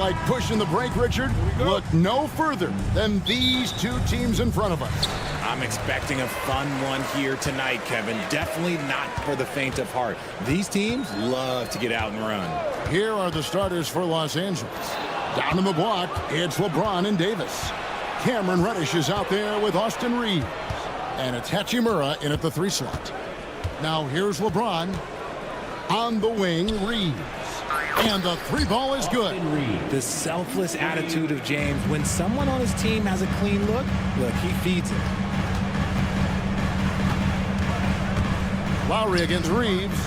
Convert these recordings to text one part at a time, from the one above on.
like pushing the brake, Richard? Look no further than these two teams in front of us. I'm expecting a fun one here tonight, Kevin. Definitely not for the faint of heart. These teams love to get out and run. Here are the starters for Los Angeles. Down in the block, it's LeBron and Davis. Cameron Reddish is out there with Austin Reeves. And it's Hachimura in at the 3 slot. Now here's LeBron. On the wing, Reeves. And the 3 ball is good. The selfless attitude of James. When someone on his team has a clean look, he feeds it. Lowry against Reeves.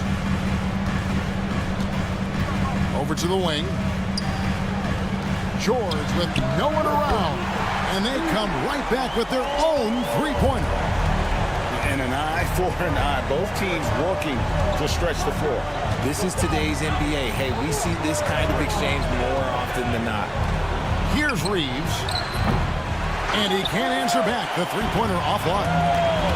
Over to the wing. George with no one around. And they come right back with their own 3-pointer. And an eye for an eye. Both teams working to stretch the floor. This is today's NBA. Hey, we see this kind of exchange more often than not. Here's Reeves. And he can't answer back. The 3-pointer offline.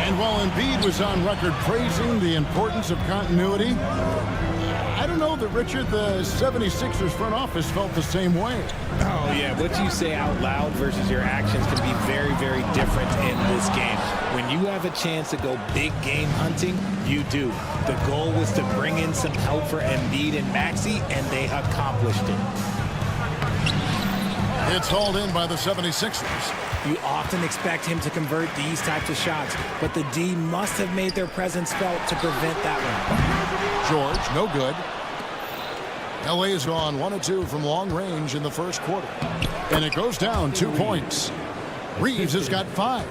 And while Embiid was on record praising the importance of continuity, I don't know that, Richard, the 76ers front office felt the same way. Oh, yeah. What you say out loud versus your actions can be very, very different in this game. When you have a chance to go big game hunting, you do. The goal was to bring in some help for Embiid and Maxey, and they accomplished it. It's hauled in by the 76ers. You often expect him to convert these types of shots, but the D must have made their presence felt to prevent that one. George, no good. LA has gone 1 of 2 from long range in the first quarter. And it goes down 2 points. Reeves has got 5.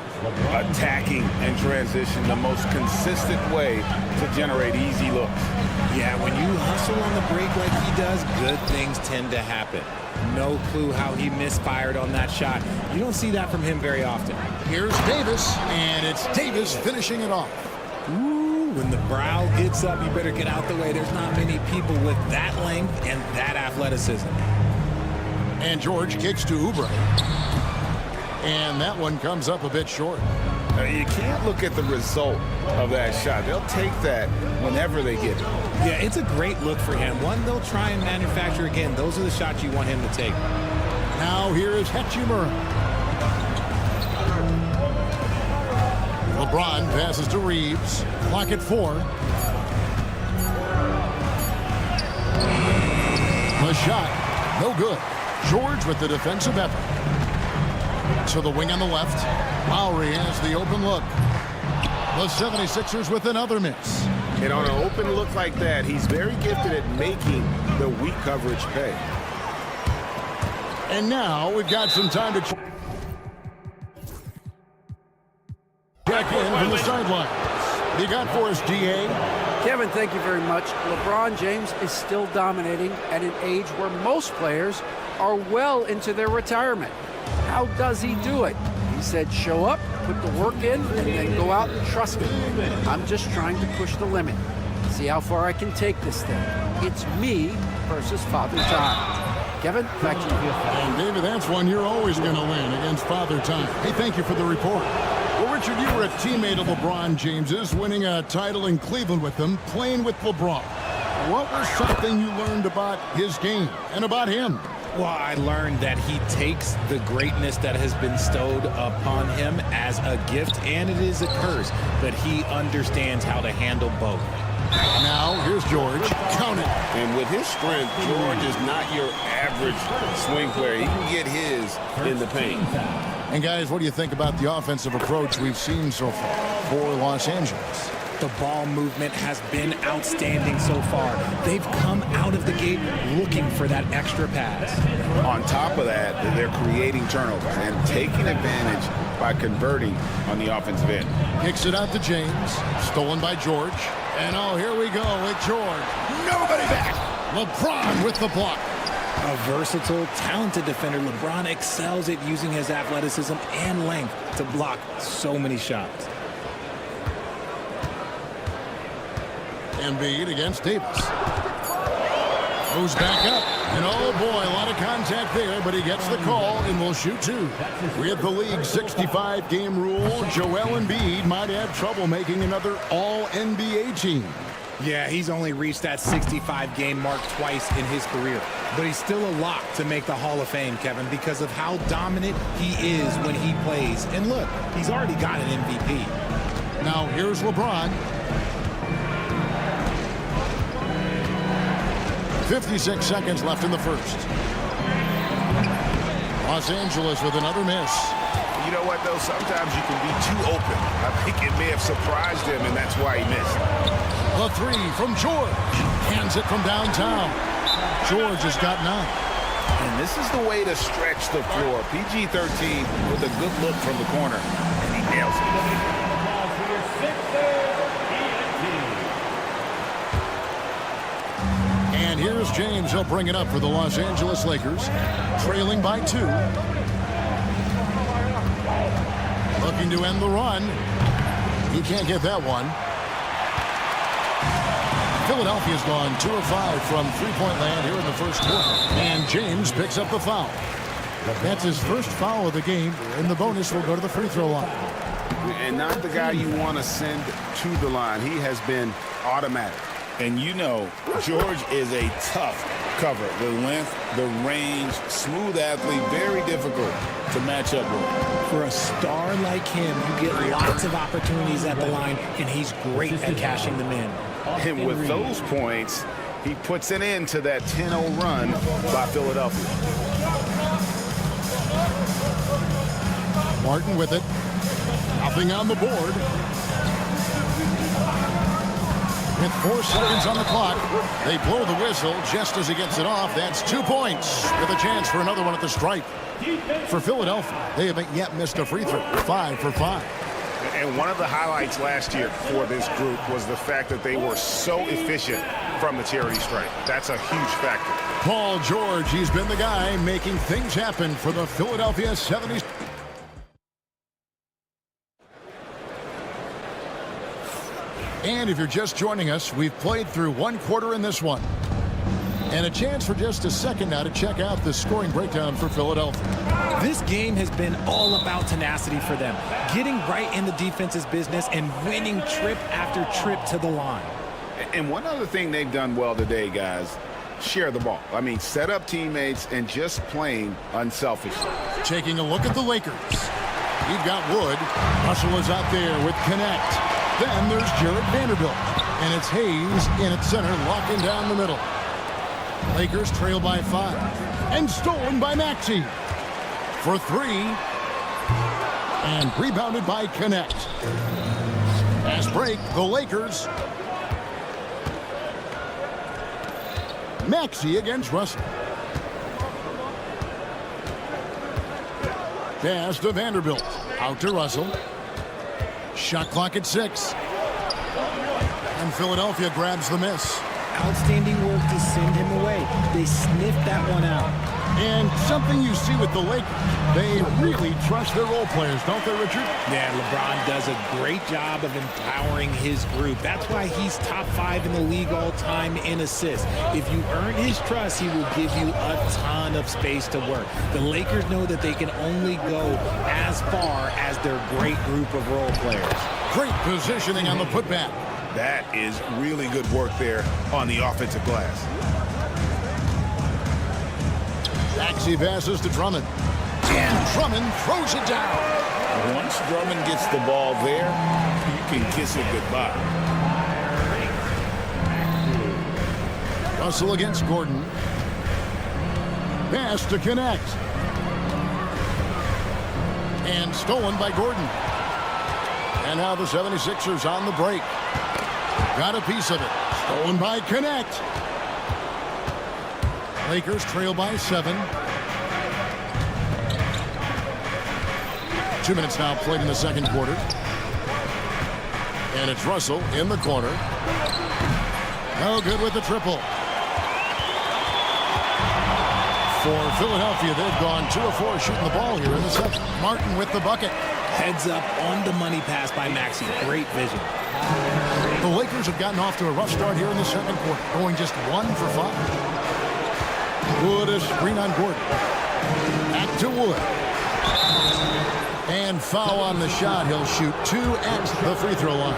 Attacking and transition, the most consistent way to generate easy looks. Yeah, when you hustle on the break like he does, good things tend to happen. No clue how he misfired on that shot. You don't see that from him very often. Here's Davis, and it's Davis finishing it off. Ooh, when the brow gets up, you better get out the way. There's not many people with that length and that athleticism. And George kicks to Oubre. And that one comes up a bit short. You can't look at the result of that shot. They'll take that whenever they get it. Yeah, it's a great look for him. One they'll try and manufacture again. Those are the shots you want him to take. Now here is Hachimura. LeBron passes to Reeves. Clock at 4. The shot, no good. George with the defensive effort. To the wing on the left. Lowry has the open look. The 76ers with another miss. And on an open look like that, he's very gifted at making the weak coverage pay. And now we've got some time to check in from the sidelines. You got for us, DA? Kevin, thank you very much. LeBron James is still dominating at an age where most players are well into their retirement. How does he do it? He said, show up, put the work in, and then go out and trust me. I'm just trying to push the limit. See how far I can take this thing. It's me versus Father Time. Kevin, back to you. And David, that's one you're always going to win against Father Time. Hey, thank you for the report. Well, Richard, you were a teammate of LeBron James's, winning a title in Cleveland with him, playing with LeBron. What was something you learned about his game and about him? Well, I learned that he takes the greatness that has been bestowed upon him as a gift, and it is a curse, but he understands how to handle both. Now, here's George. Count it. And with his strength, George is not your average swing player. He can get his in the paint. And guys, what do you think about the offensive approach we've seen so far for Los Angeles? The ball movement has been outstanding so far. They've come out of the gate looking for that extra pass. On top of that, they're creating turnovers and taking advantage by converting on the offensive end. Kicks it out to James. Stolen by George. And oh, here we go with George. Nobody back. LeBron with the block. A versatile, talented defender, LeBron excels at using his athleticism and length to block so many shots. Embiid against Davis. Moves back up. And oh boy, a lot of contact there, but he gets the call and will shoot 2. With the league's 65-game rule, Joel Embiid might have trouble making another All-NBA team. Yeah, he's only reached that 65-game mark twice in his career. But he's still a lock to make the Hall of Fame, Kevin, because of how dominant he is when he plays. And look, he's already got an MVP. Now here's LeBron. 56 seconds left in the first. Los Angeles with another miss. You know what, though? Sometimes you can be too open. I think it may have surprised him, and that's why he missed. The three from George. Hands it from downtown. George has got 9. And this is the way to stretch the floor. PG-13 with a good look from the corner, and he nails it. And here's James. He'll bring it up for the Los Angeles Lakers, trailing by 2. Looking to end the run. He can't get that one. Philadelphia's gone 2 of 5 from three-point land here in the first quarter. And James picks up the foul. That's his first foul of the game, and the bonus will go to the free throw line. And not the guy you want to send to the line. He has been automatic. And you know, George is a tough cover. The length, the range, smooth athlete, very difficult to match up with. For a star like him, you get lots of opportunities at the line, and he's great at cashing them in. And with those points, he puts an end to that 10-0 run by Philadelphia. Martin with it. Nothing on the board. With 4 seconds on the clock, they blow the whistle just as he gets it off. That's 2 points with a chance for another one at the stripe. For Philadelphia, they haven't yet missed a free throw. 5 for 5. And one of the highlights last year for this group was the fact that they were so efficient from the charity stripe. That's a huge factor. Paul George, he's been the guy making things happen for the Philadelphia 70s. And if you're just joining us, we've played through 1 quarter in this one. And a chance for just a second now to check out the scoring breakdown for Philadelphia. This game has been all about tenacity for them, getting right in the defense's business and winning trip after trip to the line. And one other thing they've done well today, guys, share the ball. I mean, set up teammates and just playing unselfishly. Taking a look at the Lakers. You've got Wood. Russell is out there with Connect. Then there's Jared Vanderbilt. And it's Hayes in at center, locking down the middle. Lakers trail by 5. And stolen by Maxey. For 3. And rebounded by Connect. Fast break, the Lakers. Maxey against Russell. Pass to Vanderbilt. Out to Russell. Shot clock at 6. And Philadelphia grabs the miss. Outstanding work to send him away. They sniffed that one out. And something you see with the Lakers, they really trust their role players, don't they, Richard? Yeah, LeBron does a great job of empowering his group. That's why he's top 5 in the league all time in assists. If you earn his trust, he will give you a ton of space to work. The Lakers know that they can only go as far as their great group of role players. Great positioning on the putback. That is really good work there on the offensive glass. Maxey passes to Drummond. And Drummond throws it down. Once Drummond gets the ball there, you can kiss it goodbye. Russell against Gordon. Pass to Connect. And stolen by Gordon. And now the 76ers on the break. Got a piece of it. Stolen by Connect. Lakers trail by 7. 2 minutes now played in the second quarter. And it's Russell in the corner. No good with the triple. For Philadelphia, they've gone 2 of 4 shooting the ball here in the second. Martin with the bucket. Heads up on the money pass by Maxey. Great vision. The Lakers have gotten off to a rough start here in the second quarter, going just 1 for 5. Wood is screen on Gordon. Back to Wood. And foul on the shot. He'll shoot 2 at the free throw line.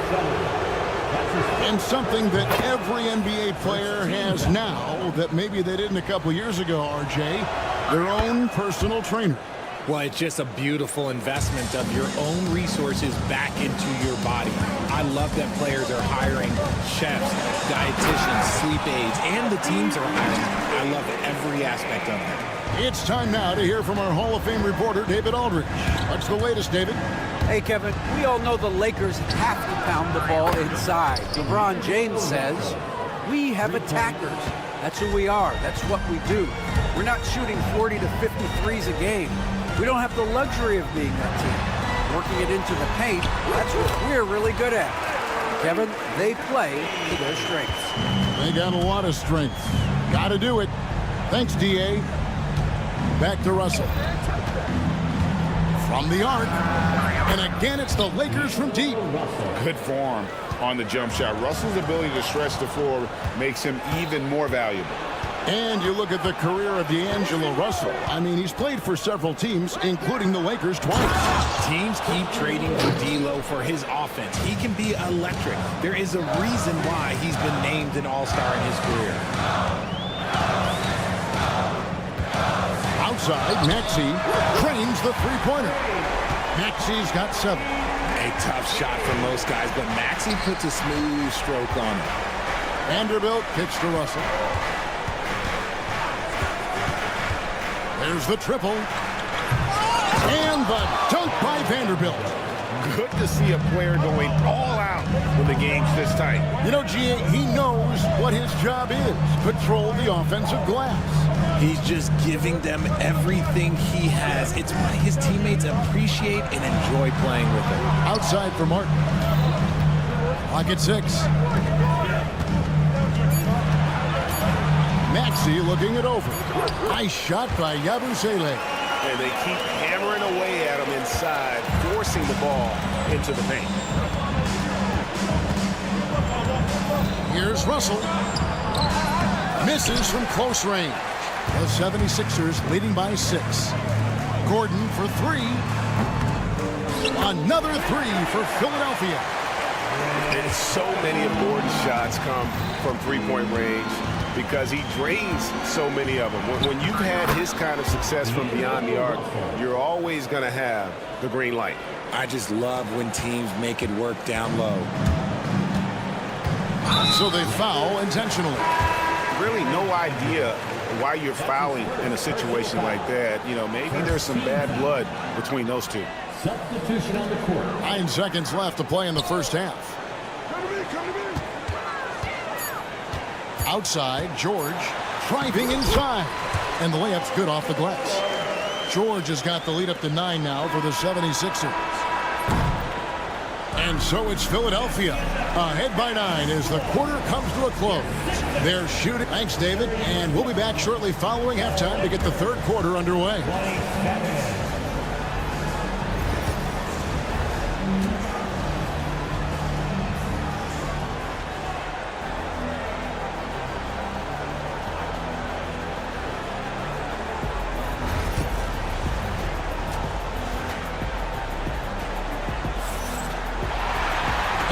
And something that every NBA player has now that maybe they didn't a couple years ago, RJ, their own personal trainer. Well, it's just a beautiful investment of your own resources back into your body. I love that players are hiring chefs, dietitians, sleep aides, and the teams are hiring. I love every aspect of it. It's time now to hear from our Hall of Fame reporter, David Aldridge. What's the latest, David? Hey, Kevin, we all know the Lakers have to pound the ball inside. LeBron James says, we have attackers. That's who we are. That's what we do. We're not shooting 40 to 53s a game. We don't have the luxury of being that team. Working it into the paint, that's what we're really good at. Kevin, they play to their strengths. They got a lot of strength. Got to do it. Thanks, D.A. Back to Russell. From the arc. And again, it's the Lakers from deep. Good form on the jump shot. Russell's ability to stretch the floor makes him even more valuable. And you look at the career of D'Angelo Russell. I mean, he's played for several teams, including the Lakers twice. Teams keep trading for D'Lo for his offense. He can be electric. There is a reason why he's been named an all-star in his career. Outside, Maxey trains the three-pointer. Maxey's got 7. A tough shot for most guys, but Maxey puts a smooth stroke on it. Vanderbilt kicks to Russell. There's the triple. And the dunk by Vanderbilt. Good to see a player going all out when the game's this tight. You know, G.A., he knows what his job is. Control the offensive glass. He's just giving them everything he has. It's why his teammates appreciate and enjoy playing with him. Outside for Martin. Pocket 6. Maxey looking it over. Nice shot by Yabusele. And they keep hammering away at him inside, forcing the ball into the paint. Here's Russell. Misses from close range. The 76ers leading by 6. Gordon for 3. Another 3 for Philadelphia. And so many of Gordon's shots come from three-point range because he drains so many of them. When you've had his kind of success from beyond the arc, you're always going to have the green light. I just love when teams make it work down low. So they foul intentionally. Really no idea why you're fouling in a situation like that. You know, maybe there's some bad blood between those two. Substitution on the court. 9 seconds left to play in the first half. Outside, George driving inside. And the layup's good off the glass. George has got the lead up to 9 now for the 76ers. And so it's Philadelphia ahead by 9 as the quarter comes to a close. They're shooting. Thanks, David. And we'll be back shortly following halftime to get the third quarter underway.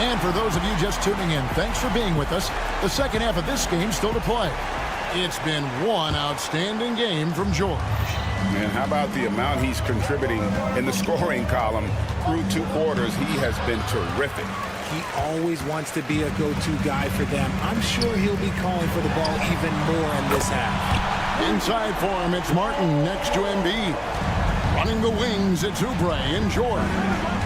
And for those of you just tuning in, thanks for being with us. The second half of this game still to play. It's been one outstanding game from George. Man, how about the amount he's contributing in the scoring column through 2 quarters? He has been terrific. He always wants to be a go-to guy for them. I'm sure he'll be calling for the ball even more in this half. Inside for him, it's Martin next to Embiid. Running the wings, it's Oubre and George.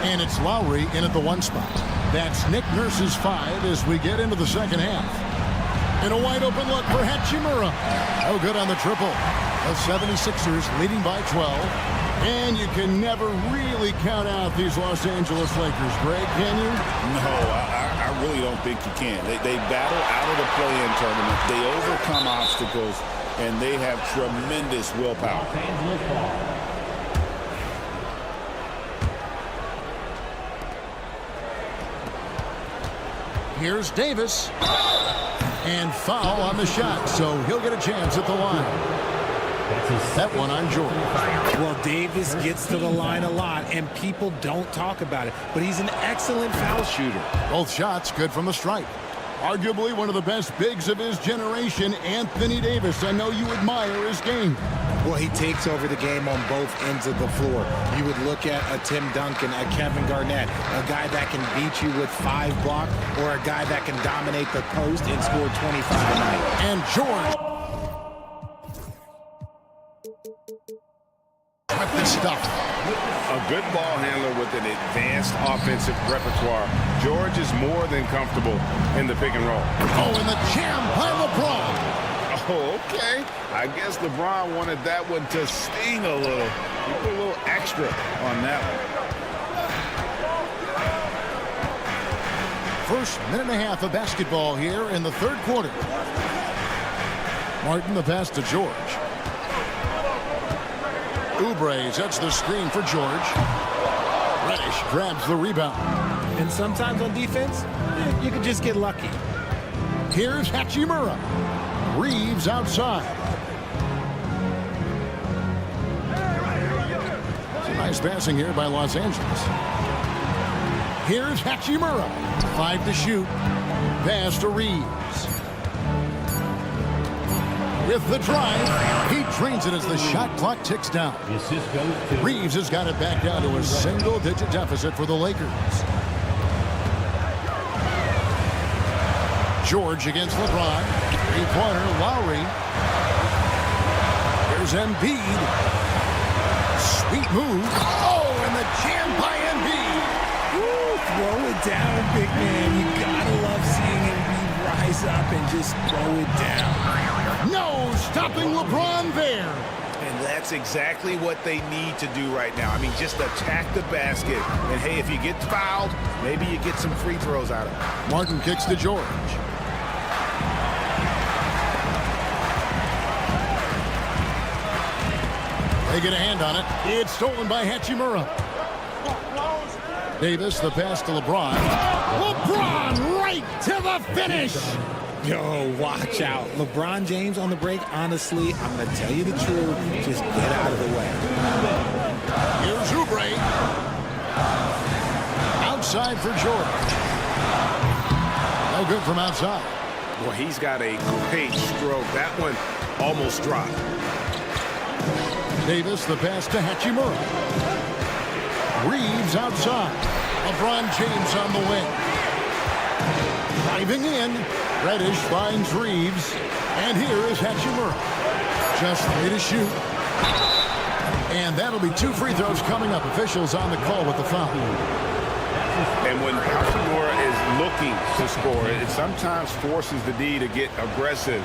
And it's Lowry in at the 1 spot. That's Nick Nurse's 5 as we get into the second half. And a wide open look for Hachimura. Oh, good on the triple. The 76ers leading by 12. And you can never really count out these Los Angeles Lakers. Greg, can you? No, I really don't think you can. They battle out of the play-in tournament. They overcome obstacles, and they have tremendous willpower. Here's Davis. And foul on the shot, so he'll get a chance at the line. That one on George. Well, Davis gets to the line a lot, and people don't talk about it, but he's an excellent foul shooter. Both shots good from the stripe. Arguably one of the best bigs of his generation, Anthony Davis. I know you admire his game. Well, he takes over the game on both ends of the floor. You would look at a Tim Duncan, a Kevin Garnett, a guy that can beat you with 5 blocks, or a guy that can dominate the post and score 25 a night. And George. Good stuff. A good ball handler with an advanced offensive repertoire. George is more than comfortable in the pick and roll. Oh, and the jam by LeBron. Oh, okay. I guess LeBron wanted that one to sting a little. He put a little extra on that one. First minute and a half of basketball here in the third quarter. Martin the pass to George. Oubre sets the screen for George. Reddish grabs the rebound. And sometimes on defense, you can just get lucky. Here's Hachimura. Reeves outside. Some nice passing here by Los Angeles. Here's Hachimura. 5 to shoot. Pass to Reeves. With the drive, he drains it as the shot clock ticks down. Reeves has got it back down to a single-digit deficit for the Lakers. George against LeBron. Three-pointer, Lowry. Here's Embiid. Sweet move. Oh, and the jam by Embiid. Woo, throw it down, big man. You gotta love seeing Embiid rise up and just throw it down. No, stopping LeBron there. And that's exactly what they need to do right now. I mean, just attack the basket. And, hey, if you get fouled, maybe you get some free throws out of it. Martin kicks to George. They get a hand on it. It's stolen by Hachimura. Davis, the pass to LeBron. LeBron right to the finish. Yo, watch out. LeBron James on the break, honestly, I'm going to tell you the truth. Just get out of the way. Here's Oubre. Outside for George. No good from outside. Well, he's got a great stroke. That one almost dropped. Davis, the pass to Hachimura. Reeves outside. LeBron James on the wing. Driving in. Reddish finds Reeves. And here is Hachimura. Just 3 to shoot. And that'll be 2 free throws coming up. Officials on the call with the foul. And when Hachimura is looking to score, it sometimes forces the D to get aggressive.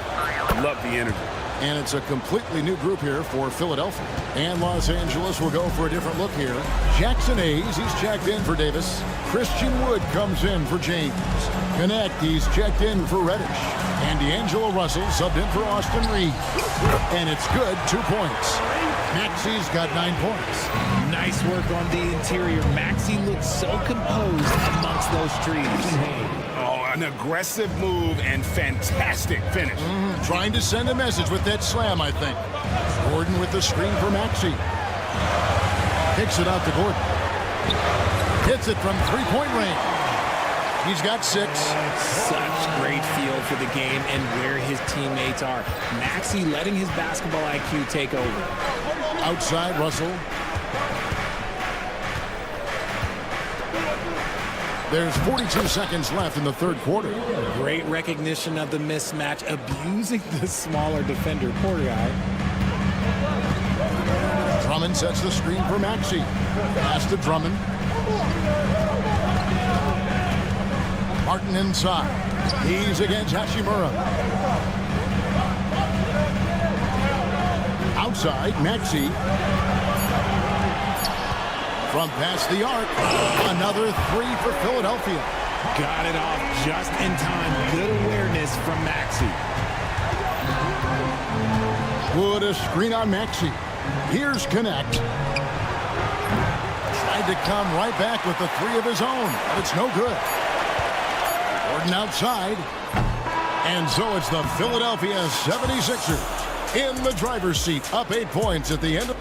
Love the energy. And it's a completely new group here for Philadelphia. And Los Angeles will go for a different look here. Jackson Hayes, he's checked in for Davis. Christian Wood comes in for James. Connect, he's checked in for Reddish. And D'Angelo Russell subbed in for Austin Reeves. And it's good, 2 points. Maxi's got 9 points. Nice work on the interior. Maxey looks so composed amongst those trees. An aggressive move and fantastic finish. Trying to send a message with that slam, I think. Gordon with the screen for Maxey. Kicks it out to Gordon. Hits it from 3-point range. He's got 6. Such great feel for the game and where his teammates are. Maxey letting his basketball IQ take over. Outside, Russell. There's 42 seconds left in the third quarter. Great recognition of the mismatch, abusing the smaller defender. Poor guy. Drummond sets the screen for Maxey. Pass to Drummond. Martin inside. He's against Hachimura. Outside, Maxey. From past the arc, another 3 for Philadelphia. Got it off just in time. Good awareness from Maxey. Wood a screen on Maxey. Here's Connect. Tried to come right back with the 3 of his own, but it's no good. Gordon outside. And so it's the Philadelphia 76ers in the driver's seat, up 8 points at the end.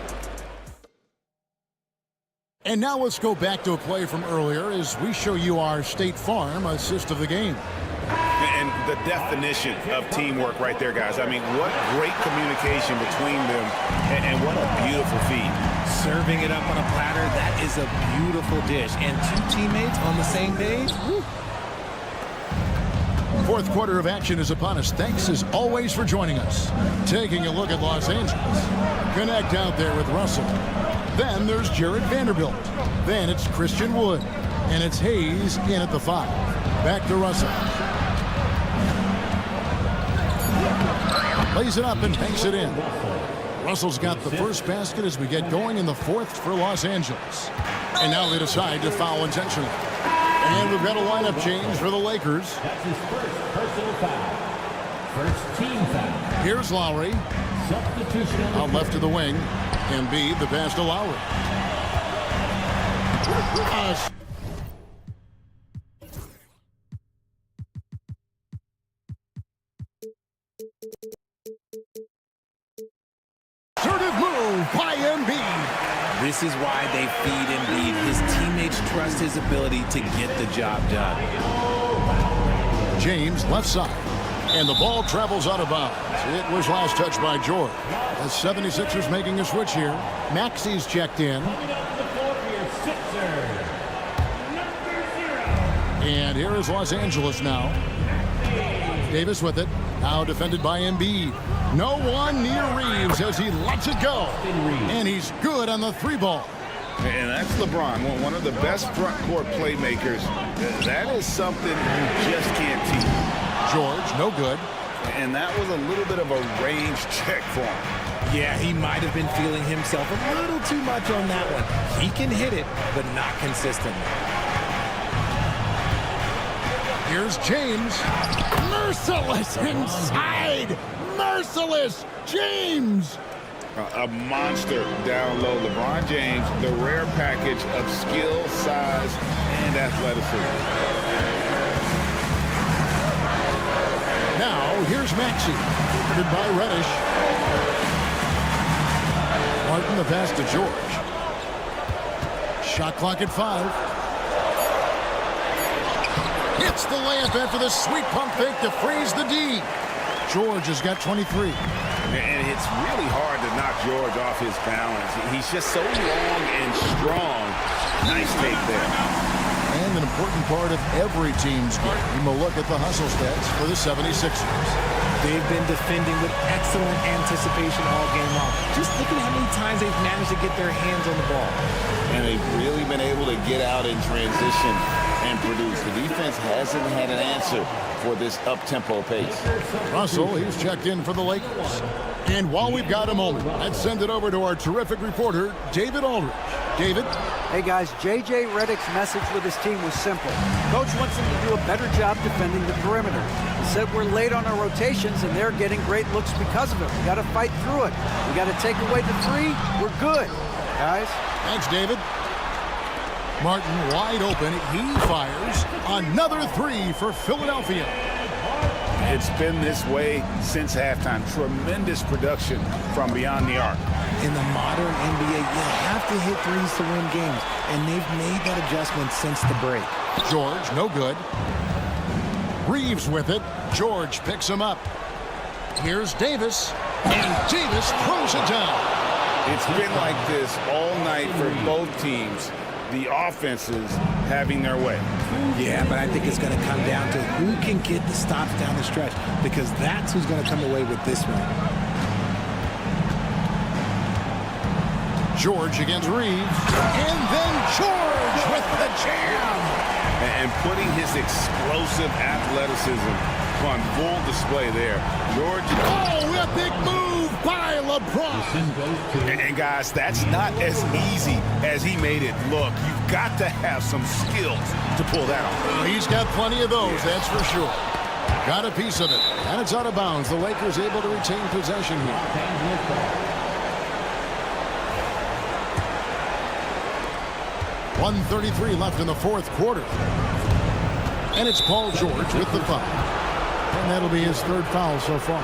And now let's go back to a play from earlier as we show you our State Farm assist of the game. And the definition of teamwork right there, guys. I mean, what great communication between them, and what a beautiful feed. Serving it up on a platter, that is a beautiful dish. And 2 teammates on the same page. Woo. Fourth quarter of action is upon us. Thanks as always for joining us. Taking a look at Los Angeles. Connect out there with Russell. Then there's Jared Vanderbilt. Then it's Christian Wood. And it's Hayes in at the 5. Back to Russell. Lays it up and banks it in. Russell's got the first basket as we get going in the fourth for Los Angeles. And now they decide to foul intentionally. And we've got a lineup change for the Lakers. That's his first personal foul. First team foul. Here's Lowry. Substitution on the Out left to the wing. Embiid, the pass to Lowry. Assertive move by Embiid. This is why they feed Embiid. His teammates trust his ability to get the job done. James left side. And the ball travels out of bounds. It was last touched by George. The 76ers making a switch here. Maxi's checked in. And here is Los Angeles now. Davis with it. Now defended by Embiid. No one near Reeves as he lets it go. And he's good on the 3-ball. And that's LeBron, one of the best front court playmakers. That is something you just can't teach. George, no good. And that was a little bit of a range check for him. Yeah, he might have been feeling himself a little too much on that one. He can hit it, but not consistently. Here's James. Merciless inside. Merciless James. A monster down low. LeBron James, the rare package of skill, size, and athleticism. Now, here's Maxey. Good by Reddish. Martin the pass to George. Shot clock at 5. Hits the layup after the sweet pump fake to freeze the D. George has got 23. And it's really hard to knock George off his balance. He's just so long and strong. Nice take there. And an important part of every team's game. We'll look at the hustle stats for the 76ers. They've been defending with excellent anticipation all game long. Just look at how many times they've managed to get their hands on the ball. And they've really been able to get out in transition and produce. The defense hasn't had an answer for this up-tempo pace. Russell, he's checked in for the Lakers. And while we've got a moment, let's send it over to our terrific reporter, David Aldridge. David? Hey guys, J.J. Redick's message with his team was simple. Coach wants them to do a better job defending the perimeter. He said we're late on our rotations and they're getting great looks because of it. We got to fight through it. We got to take away the 3. We're good, guys. Thanks, David. Martin wide open. He fires another 3 for Philadelphia. It's been this way since halftime. Tremendous production from beyond the arc. In the modern NBA, you have to hit threes to win games, and they've made that adjustment since the break. George, no good. Reeves with it. George picks him up. Here's Davis, and Davis throws it down. It's been like this all night for both teams. The offenses having their way. Yeah, but I think it's going to come down to who can get the stops down the stretch, because that's who's going to come away with this one. George against Reeves. And then George with the jam. And putting his explosive athleticism on full display there. George. Oh, epic move by LeBron. And guys, that's not as easy as he made it look. You've got to have some skills to pull that off. He's got plenty of those, that's for sure. Got a piece of it. And it's out of bounds. The Lakers able to retain possession here. 1:33 left in the fourth quarter. And it's Paul George with the foul. And that'll be his third foul so far.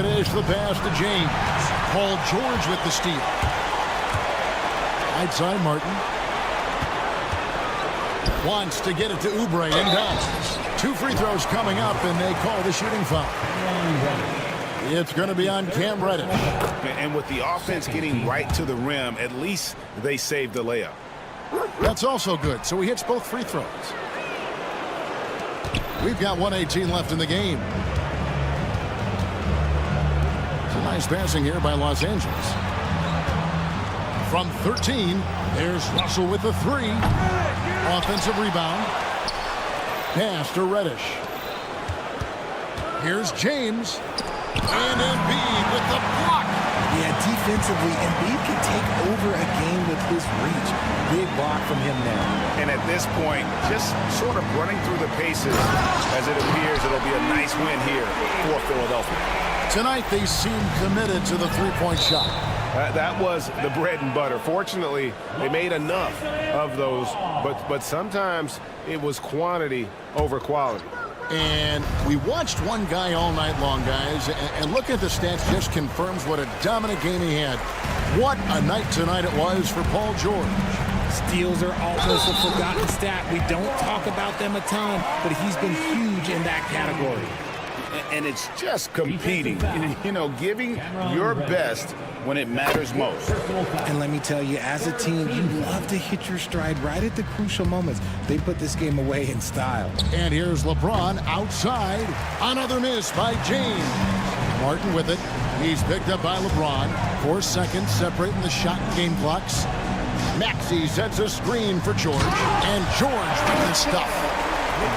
Reddish the pass to James. Paul George with the steal. Right side Martin. Wants to get it to Oubre and down. 2 free throws coming up, and they call the shooting foul. It's going to be on Cam Reddish. And with the offense getting right to the rim, at least they saved the layup. That's also good, so he hits both free throws. We've got 1:18 left in the game. It's a nice passing here by Los Angeles. From 13, there's Russell with the 3. Offensive rebound. Pass to Reddish. Here's James. And Embiid with the block. Yeah, defensively, Embiid can take over a game with his reach. Big block from him now. And at this point, just sort of running through the paces as it appears it'll be a nice win here for Philadelphia. Tonight, they seem committed to the three-point shot. That was the bread and butter. Fortunately, they made enough of those, but sometimes it was quantity over quality. And we watched one guy all night long, guys, and looking at the stats just confirms what a dominant game he had. What a night tonight it was for Paul George. Steals are almost a forgotten stat. We don't talk about them a ton, but he's been huge in that category. And it's just competing, you know, giving your best when it matters most. And let me tell you, as a team, you love to hit your stride right at the crucial moments. They put this game away in style. And here's LeBron outside. Another miss by James. Martin with it. He's picked up by LeBron. 4 seconds separating the shot and game clocks. Maxey sets a screen for George. And George with the stuff.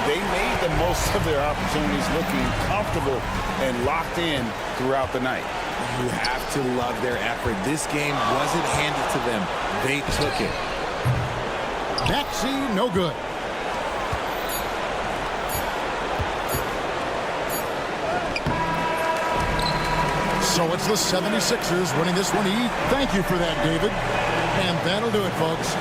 They made the most of their opportunities, looking comfortable and locked in throughout the night. You have to love their effort. This game wasn't handed to them. They took it. Maxey, no good. So it's the 76ers winning this one. Thank you for that, David. And that'll do it, folks.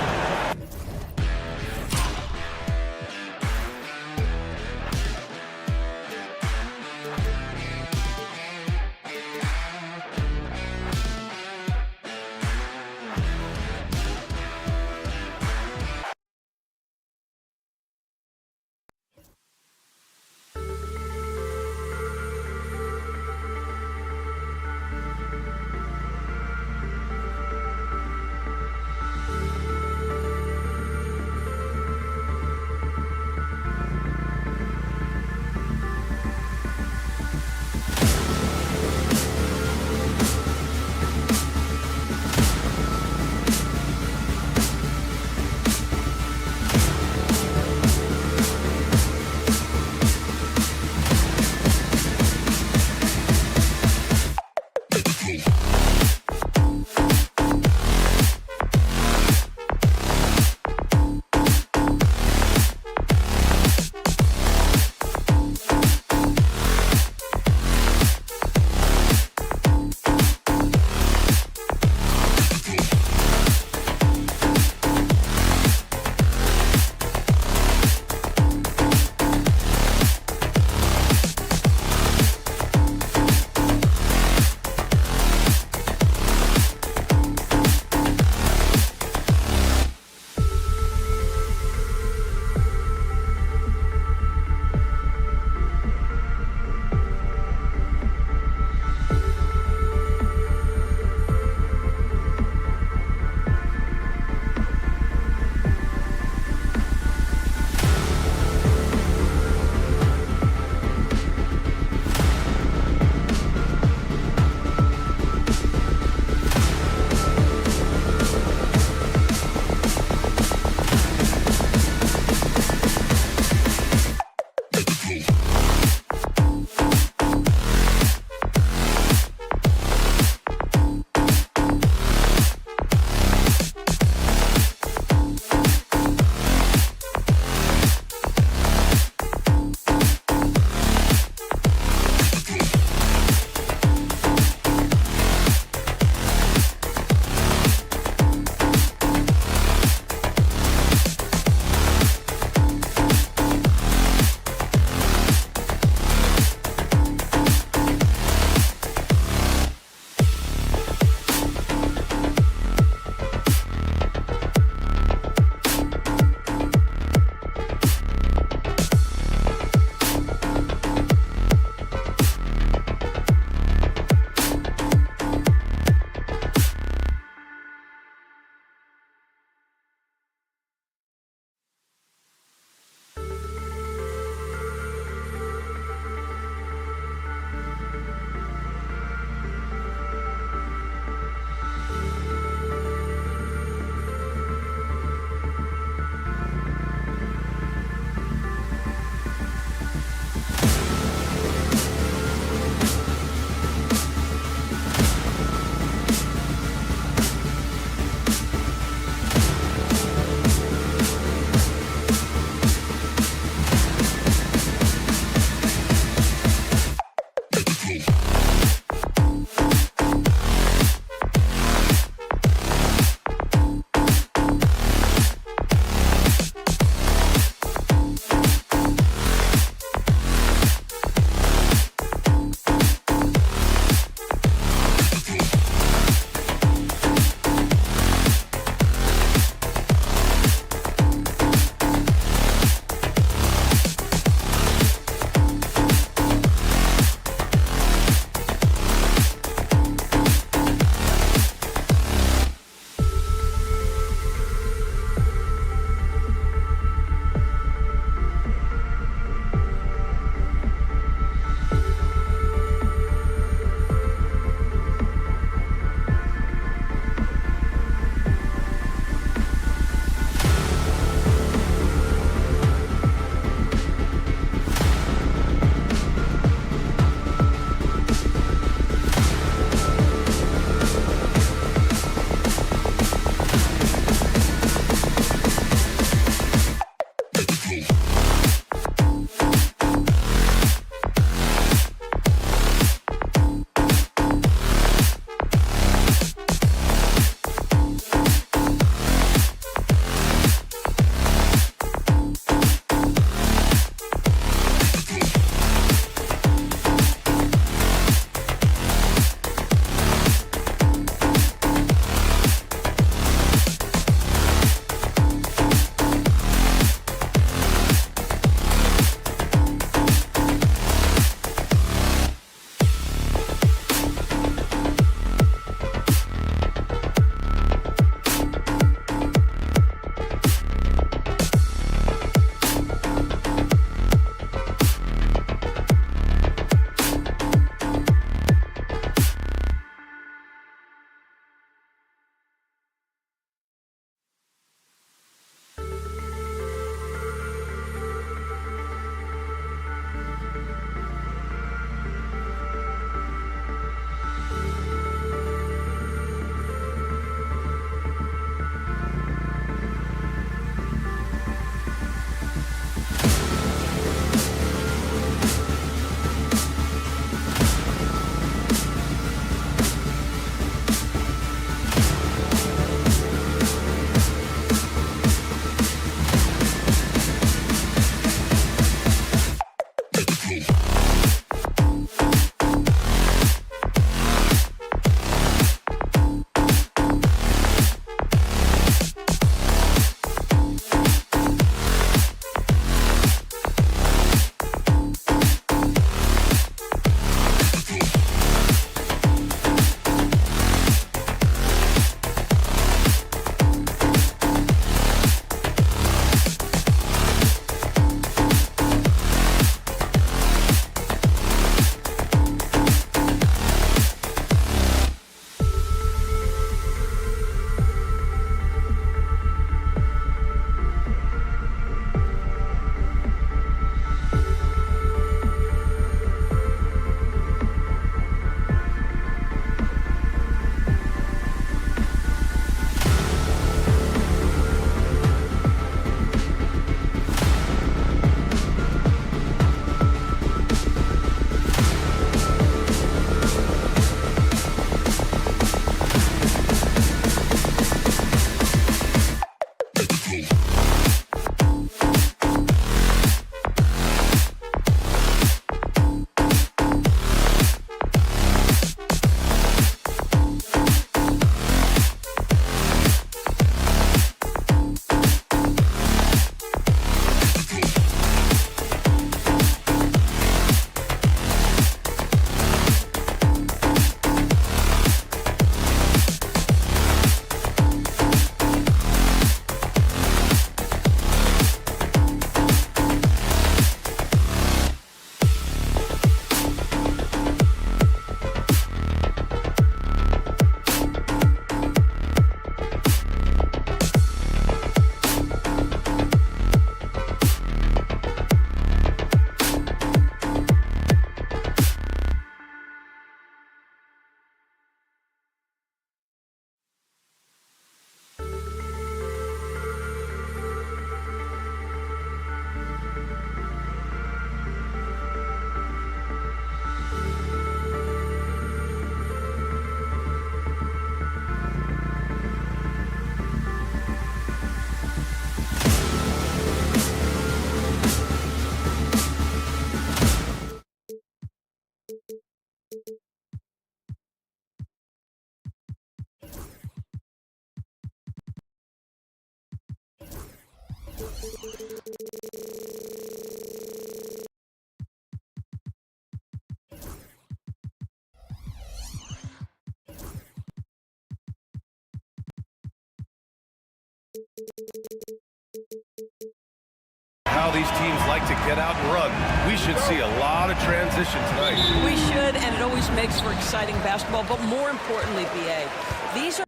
get out and run. We should see a lot of transition tonight. We should, and it always makes for exciting basketball. But more importantly, BA, these are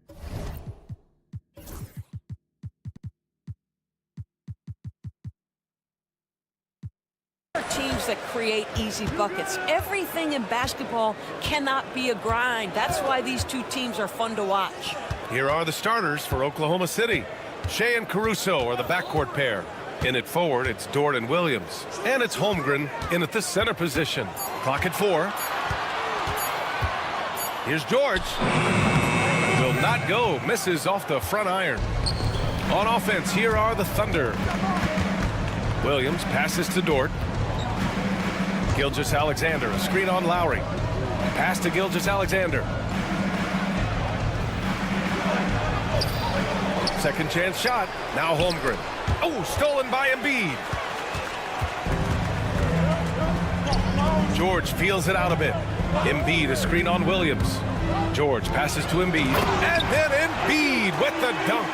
teams that create easy buckets. Everything in basketball cannot be a grind. That's why these two teams are fun to watch. Here are the starters for Oklahoma City. Shea and Caruso are the backcourt pair. In at forward, it's Dort and Williams. And it's Holmgren in at the center position. Clock at 4. Here's George. Will not go. Misses off the front iron. On offense, here are the Thunder. Williams passes to Dort. Gilgeous-Alexander, a screen on Lowry. Pass to Gilgeous-Alexander. Second chance shot. Now Holmgren. Oh, stolen by Embiid. George feels it out a bit. Embiid, a screen on Williams. George passes to Embiid. And then Embiid with the dunk.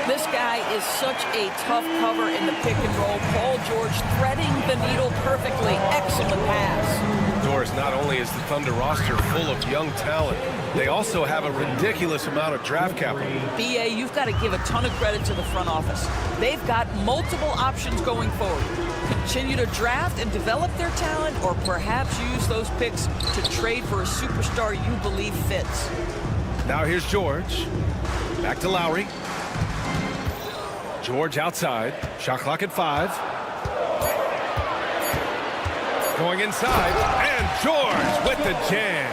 This guy is such a tough cover in the pick and roll. Paul George threading the needle perfectly. Excellent pass. Doris, not only is the Thunder roster full of young talent, they also have a ridiculous amount of draft capital. BA, you've got to give a ton of credit to the front office. They've got multiple options going forward. Continue to draft and develop their talent, or perhaps use those picks to trade for a superstar you believe fits. Now here's George. Back to Lowry. George outside. Shot clock at 5. Going inside. And George with the jam.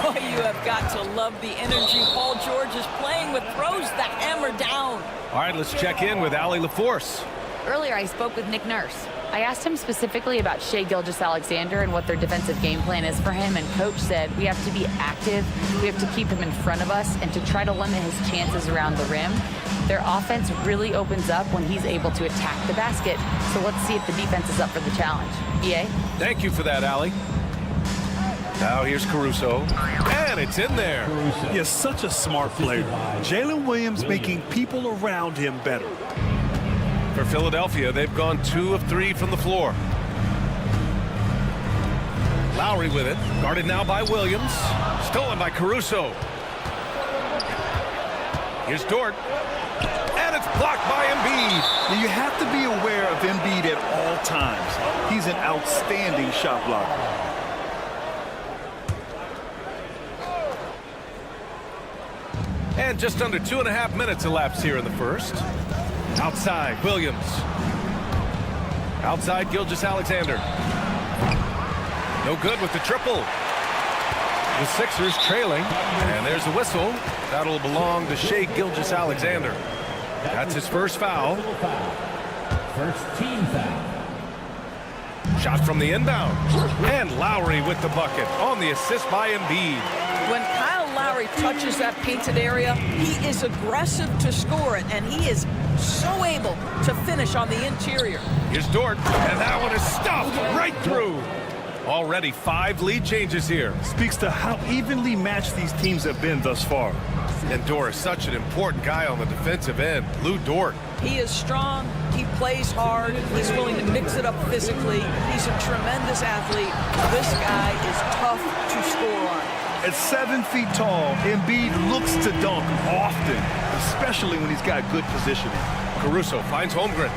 Boy, you have got to love the energy Paul George is playing with. Throws the hammer down. All right, let's check in with Allie LaForce. Earlier, I spoke with Nick Nurse. I asked him specifically about Shea Gilgeous-Alexander and what their defensive game plan is for him, and Coach said we have to be active, we have to keep him in front of us, and to try to limit his chances around the rim. Their offense really opens up when he's able to attack the basket, so let's see if the defense is up for the challenge. EA? Thank you for that, Allie. Now here's Caruso, and it's in there. He is such a smart player. Jalen Williams making people around him better. For Philadelphia, they've gone 2 of 3 from the floor. Lowry with it, guarded now by Williams. Stolen by Caruso. Here's Dort. And it's blocked by Embiid. Now you have to be aware of Embiid at all times. He's an outstanding shot blocker. And just under 2.5 minutes elapsed here in the first. Outside, Williams. Outside, Gilgeous-Alexander. No good with the triple. The Sixers trailing. And there's a whistle. That'll belong to Shea Gilgeous-Alexander. That's his first foul. First team foul. Shot from the inbound. And Lowry with the bucket on the assist by Embiid. When Kyle Lowry touches that painted area, he is aggressive to score it, and he is so able to finish on the interior. Here's Dort, and that one is stuffed right through. Already 5 lead changes here. Speaks to how evenly matched these teams have been thus far. And Dort is such an important guy on the defensive end. Lou Dort. He is strong. He plays hard. He's willing to mix it up physically. He's a tremendous athlete. This guy is tough to score on. At 7 feet tall, Embiid looks to dunk often, especially when he's got good positioning. Caruso finds Holmgren.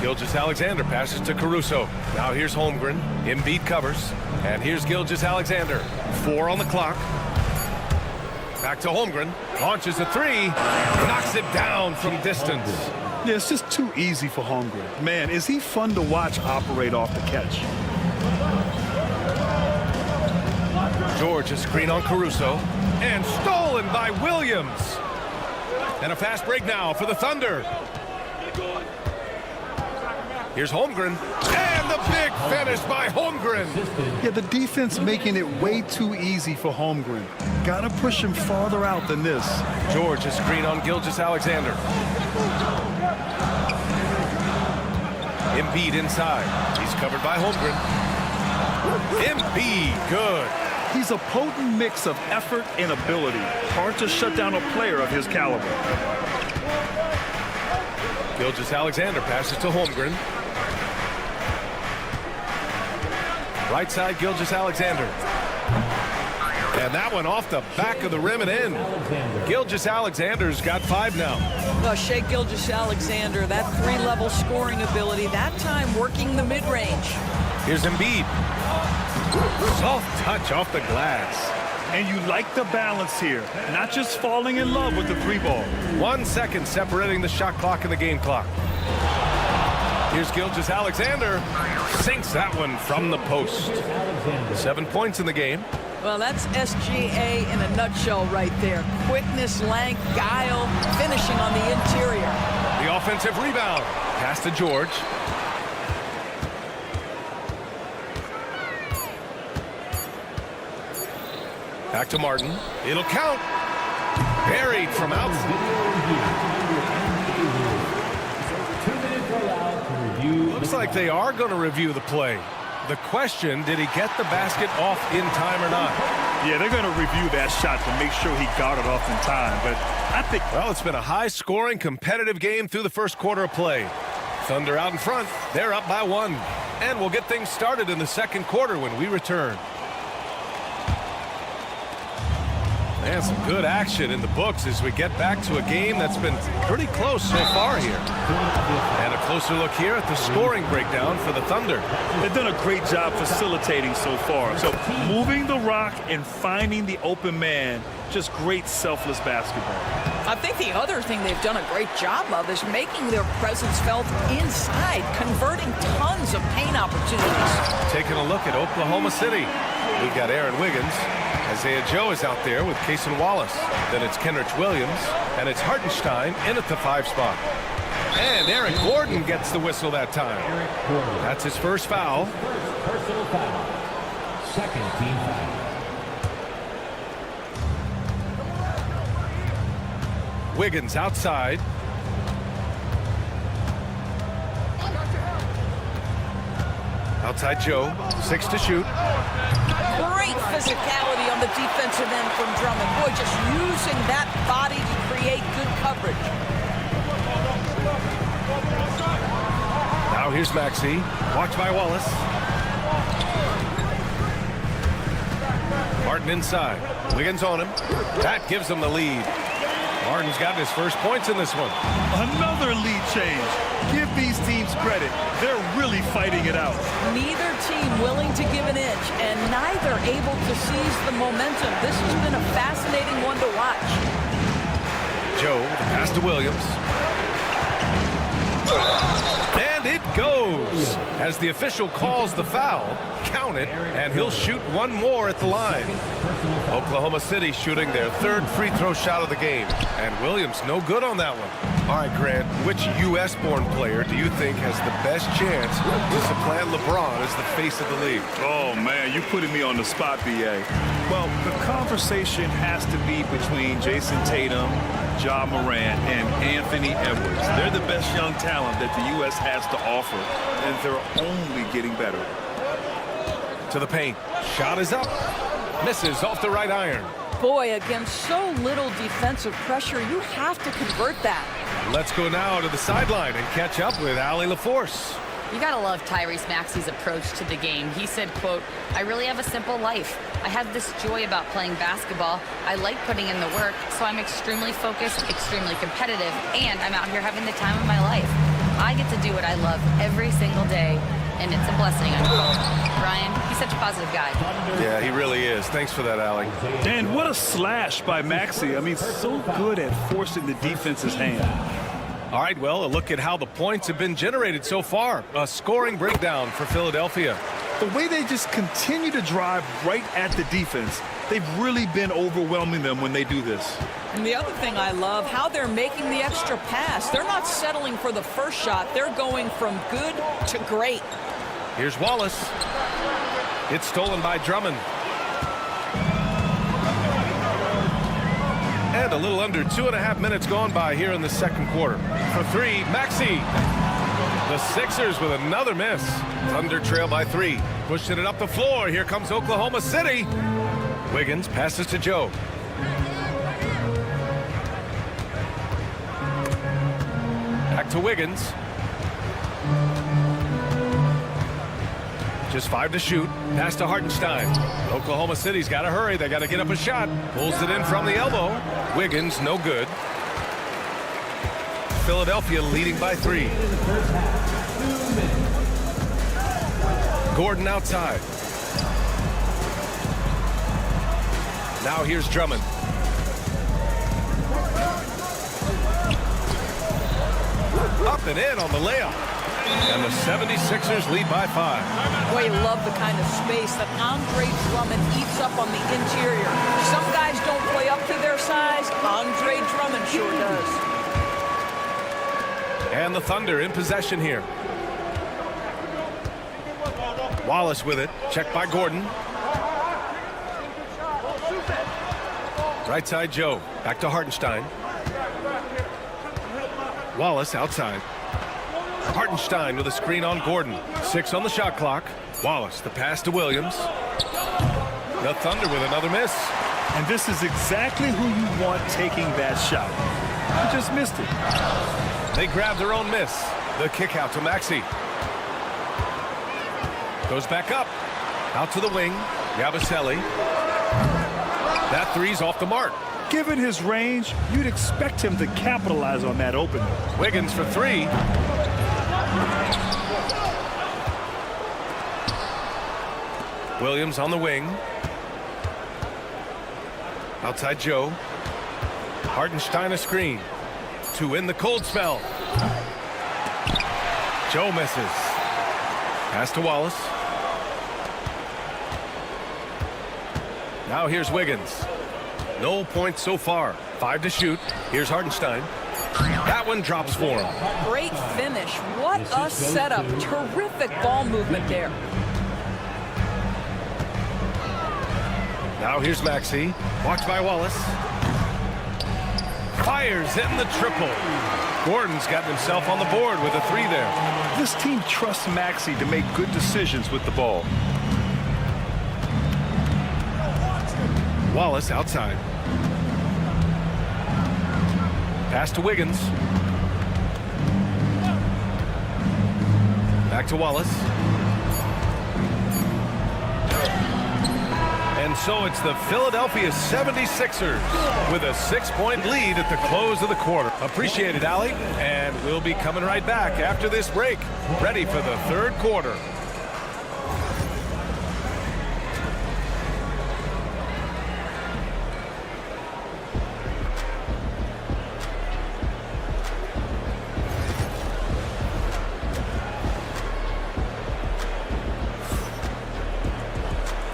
Gilgeous-Alexander passes to Caruso. Now here's Holmgren. Embiid covers. And here's Gilgeous-Alexander. 4 on the clock. Back to Holmgren. Launches a 3. Knocks it down from distance. Yeah, it's just too easy for Holmgren. Man, is he fun to watch operate off the catch. George, a screen on Caruso. And stolen by Williams. And a fast break now for the Thunder. Here's Holmgren. And the big finish by Holmgren. Yeah, the defense making it way too easy for Holmgren. Gotta push him farther out than this. George, a screen on Gilgeous-Alexander. Embiid inside. He's covered by Holmgren. Embiid, good. He's a potent mix of effort and ability. Hard to shut down a player of his caliber. Gilgeous-Alexander passes to Holmgren. Right side, Gilgeous-Alexander. And that one off the back of the rim and in. Gilgeous-Alexander's got 5 now. Well, Shai Gilgeous-Alexander, that 3-level scoring ability, that time working the mid-range. Here's Embiid. Soft touch off the glass. And you like the balance here, not just falling in love with the 3-ball. 1 second separating the shot clock and the game clock. Here's Gilgeous-Alexander. Sinks that one from the post. 7 points in the game. Well, that's SGA in a nutshell right there. Quickness, length, guile, finishing on the interior. The offensive rebound. Pass to George. Back to Martin. It'll count. Buried from outside. Looks like they are going to review the play. The question, did he get the basket off in time or not? Yeah, they're going to review that shot to make sure he got it off in time. But I think... Well, it's been a high-scoring, competitive game through the first quarter of play. Thunder out in front. They're up by 1. And we'll get things started in the second quarter when we return. And some good action in the books as we get back to a game that's been pretty close so far here. And a closer look here at the scoring breakdown for the Thunder. They've done a great job facilitating so far. So moving the rock and finding the open man, just great selfless basketball. I think the other thing they've done a great job of is making their presence felt inside, converting tons of paint opportunities. Taking a look at Oklahoma City. We've got Aaron Wiggins. Isaiah Joe is out there with Cason Wallace. Then it's Kenrich Williams. And it's Hartenstein in at the 5 spot. And Eric Gordon gets the whistle that time. That's his first foul. Personal foul. Second team foul. Wiggins outside. Outside Joe. 6 to shoot. Great physicality on the defensive end from Drummond. Boy, just using that body to create good coverage. Now here's Maxey. Watched by Wallace. Martin inside. Wiggins on him. That gives them the lead. Martin's got his first points in this one. Another lead change. Give these teams credit. They're really fighting it out. Neither team willing to give an inch, and neither able to seize the momentum. This has been a fascinating one to watch. Joe, the pass to Williams. And it goes. As the official calls the foul, count it, and he'll shoot one more at the line. Oklahoma City shooting their 3rd free throw shot of the game. And Williams no good on that one. All right, Grant, which U.S.-born player do you think has the best chance to supplant LeBron as the face of the league? Oh, man, you're putting me on the spot, B.A. Well, the conversation has to be between Jason Tatum, Ja Morant, and Anthony Edwards. They're the best young talent that the U.S. has to offer, and they're only getting better. To the paint. Shot is up. Misses off the right iron. Boy, against so little defensive pressure, you have to convert that. Let's go now to the sideline and catch up with Allie LaForce. You gotta love Tyrese Maxey's approach to the game. He said, quote, "I really have a simple life. I have this joy about playing basketball. I like putting in the work, so I'm extremely focused, extremely competitive, and I'm out here having the time of my life. I get to do what I love every single day, and it's a blessing," unquote. Ryan, he's such a positive guy. Yeah, he really is. Thanks for that, Allie. And what a slash by Maxey. I mean, so good at forcing the defense's hand. All right, well, a look at how the points have been generated so far. A scoring breakdown for Philadelphia. The way they just continue to drive right at the defense, they've really been overwhelming them when they do this. And the other thing I love, how they're making the extra pass. They're not settling for the first shot. They're going from good to great. Here's Wallace. It's stolen by Drummond. And a little under 2.5 minutes gone by here in the second quarter. For 3, Maxey. The Sixers with another miss. Thunder trail by 3. Pushing it up the floor. Here comes Oklahoma City. Wiggins passes to Joe. Back to Wiggins. Just 5 to shoot. Pass to Hartenstein. Oklahoma City's got to hurry. They got to get up a shot. Pulls it in from the elbow. Wiggins, no good. Philadelphia leading by 3. Gordon outside. Now here's Drummond. Up and in on the layup. And the 76ers lead by 5. Boy, you love the kind of space that Andre Drummond eats up on the interior. Some guys don't play up to their size. Andre Drummond sure does. And the Thunder in possession here. Wallace with it. Checked by Gordon. Right side Joe. Back to Hartenstein. Wallace outside. Hartenstein with a screen on Gordon. 6 on the shot clock. Wallace, the pass to Williams. The Thunder with another miss. And this is exactly who you want taking that shot. You just missed it. They grab their own miss. The kick out to Maxey. Goes back up. Out to the wing. Yabusele. That three's off the mark. Given his range, you'd expect him to capitalize on that opening. Wiggins for 3. Williams on the wing. Outside Joe. Hartenstein a screen. To in the cold spell. Joe misses. Pass to Wallace. Now here's Wiggins. No points so far. 5 to shoot. Here's Hartenstein. That one drops for him. Great finish. What a setup. Terrific ball movement there. Now here's Maxey. Watched by Wallace. Fires in the triple. Gordon's gotten himself on the board with a 3 there. This team trusts Maxey to make good decisions with the ball. Wallace outside. Pass to Wiggins. Back to Wallace. And so it's the Philadelphia 76ers with a 6-point lead at the close of the quarter. Appreciate it, Allie. And we'll be coming right back after this break. Ready for the third quarter.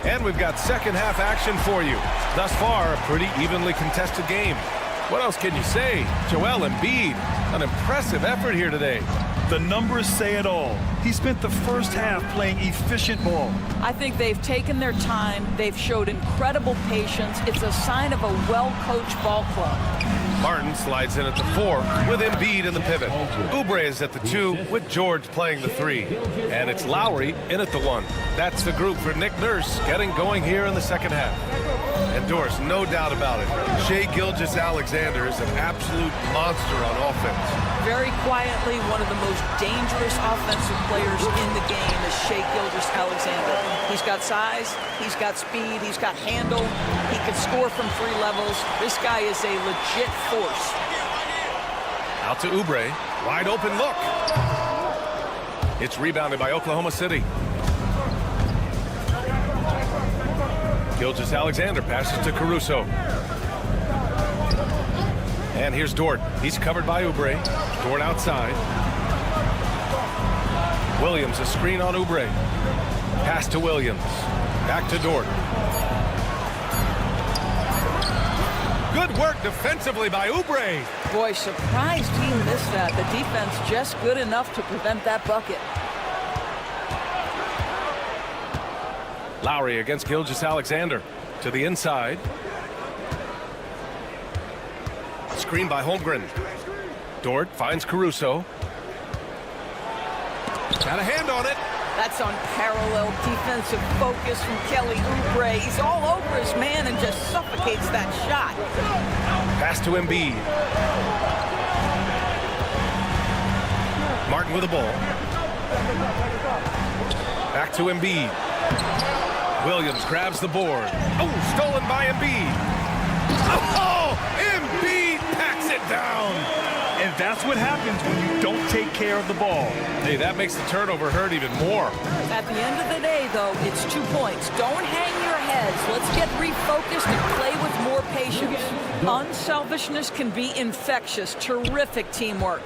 And we've got second half action for you. Thus far, a pretty evenly contested game. What else can you say? Joel Embiid, an impressive effort here today. The numbers say it all. He spent the first half playing efficient ball. I think they've taken their time. They've showed incredible patience. It's a sign of a well-coached ball club. Martin slides in at the 4 with Embiid in the pivot. Oubre is at the 2 with George playing the 3. And it's Lowry in at the 1. That's the group for Nick Nurse getting going here in the second half. And Doris, no doubt about it, Shai Gilgeous-Alexander is an absolute monster on offense. Very quietly, one of the most dangerous offensive players in the game is Shai Gilgeous-Alexander. He's got size, he's got speed, he's got handle, he can score from 3 levels. This guy is a legit force. Out to Oubre, wide open look. It's rebounded by Oklahoma City. Gilgeous-Alexander passes to Caruso. And here's Dort. He's covered by Oubre. Dort outside. Williams, a screen on Oubre. Pass to Williams. Back to Dort. Good work defensively by Oubre. Boy, surprised he missed that. The defense just good enough to prevent that bucket. Lowry against Gilgeous-Alexander to the inside. Screen by Holmgren. Dort finds Caruso. Got a hand on it. That's unparalleled defensive focus from Kelly Oubre. He's all over his man and just suffocates that shot. Pass to Embiid. Martin with the ball. Back to Embiid. Williams grabs the board. Oh, stolen by Embiid. Oh, Embiid packs it down. And that's what happens when you don't take care of the ball. Hey, that makes the turnover hurt even more. At the end of the day, though, it's 2 points. Don't hang your heads. Let's get refocused and play with more patience. Unselfishness can be infectious. Terrific teamwork.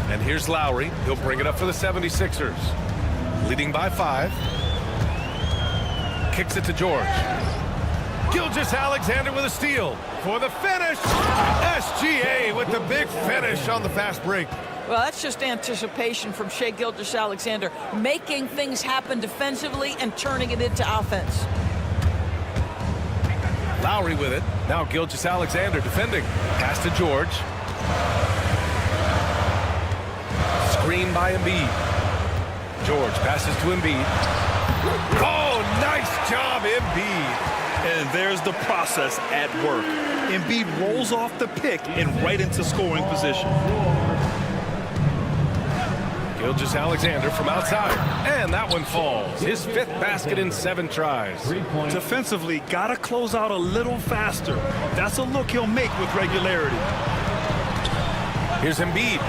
And here's Lowry. He'll bring it up for the 76ers. Leading by 5. Kicks it to George. Gilgeous-Alexander with a steal for the finish. SGA with the big finish on the fast break. Well, that's just anticipation from Shai Gilgeous-Alexander, making things happen defensively and turning it into offense. Lowry with it. Now Gilgeous-Alexander defending. Pass to George. Screen by Embiid. George passes to Embiid. Oh, nice job, Embiid. And there's the process at work. Embiid rolls off the pick and right into scoring position. Gilgeous-Alexander from outside. And that one falls. His 5th basket in 7 tries. Defensively, gotta close out a little faster. That's a look he'll make with regularity. Here's Embiid.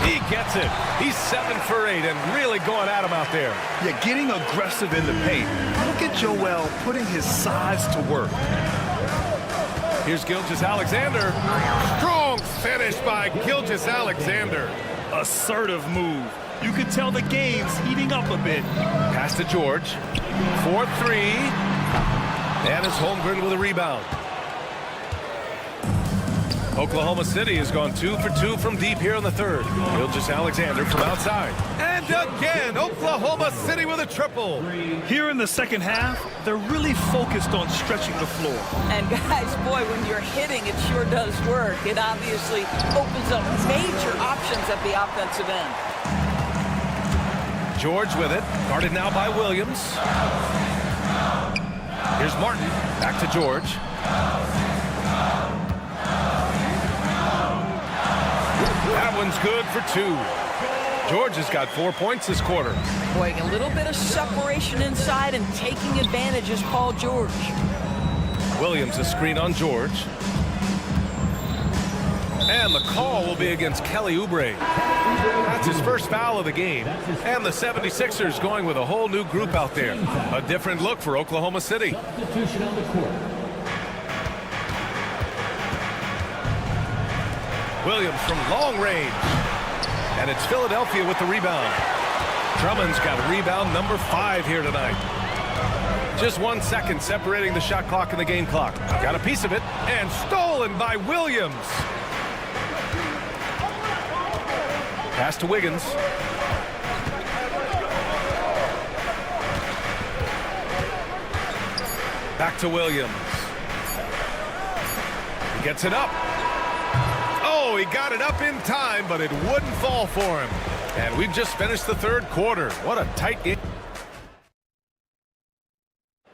He gets it. He's 7 for 8 and really going at him out there. Yeah, getting aggressive in the paint. Look at Joel putting his size to work. Here's Gilgeous-Alexander. Strong finish by Gilgeous-Alexander. Assertive move. You can tell the game's heating up a bit. Pass to George. 4-3. And it's Holmgren with a rebound. Oklahoma City has gone 2 for 2 from deep here in the 3rd. Gilgeous-Alexander from outside. And again, Oklahoma City with a triple. Here in the second half, they're really focused on stretching the floor. And guys, boy, when you're hitting, it sure does work. It obviously opens up major options at the offensive end. George with it. Guarded now by Williams. Here's Martin. Back to George. That one's good for 2. George has got 4 points this quarter. Boy, a little bit of separation inside and taking advantage is Paul George. Williams a screen on George. And the call will be against Kelly Oubre. That's his first foul of the game. And the 76ers going with a whole new group out there. A different look for Oklahoma City. Substitution on the court. Williams from long range. And it's Philadelphia with the rebound. Drummond's got rebound number 5 here tonight. Just 1 second separating the shot clock and the game clock. Got a piece of it and stolen by Williams. Pass to Wiggins. Back to Williams. He gets it up. Oh, he got it up in time, but it wouldn't fall for him. And we've just finished the 3rd quarter. What a tight game.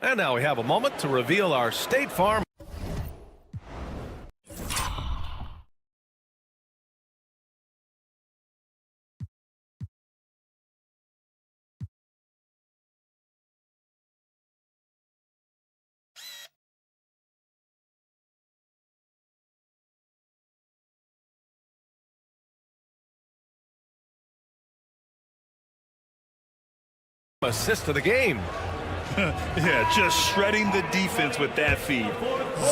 And now we have a moment to reveal our State Farm. Assist to the game. Yeah, just shredding the defense with that feed.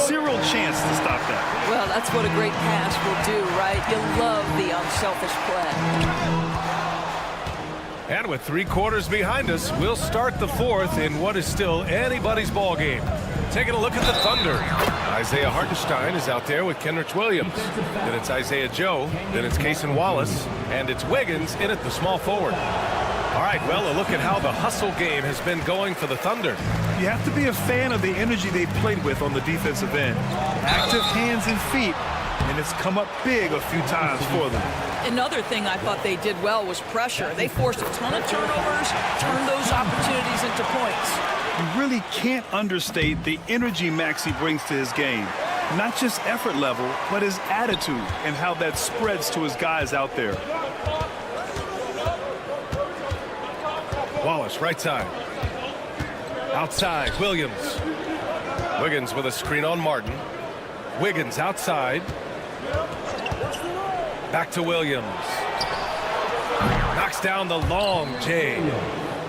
Zero chance to stop that. Well, that's what a great pass will do, right? You love the unselfish play. And with 3 quarters behind us, we'll start the 4th in what is still anybody's ball game. Taking a look at the Thunder. Isaiah Hartenstein is out there with Kenrich Williams. Then it's Isaiah Joe. Then it's Cason Wallace. And it's Wiggins in at the small forward. All right, well, a look at how the hustle game has been going for the Thunder. You have to be a fan of the energy they've played with on the defensive end. Active hands and feet, and it's come up big a few times for them. Another thing I thought they did well was pressure. They forced a ton of turnovers, turned those opportunities into points. You really can't understate the energy Maxey brings to his game. Not just effort level, but his attitude and how that spreads to his guys out there. Wallace, right side. Outside, Williams. Wiggins with a screen on Martin. Wiggins outside. Back to Williams. Knocks down the long J.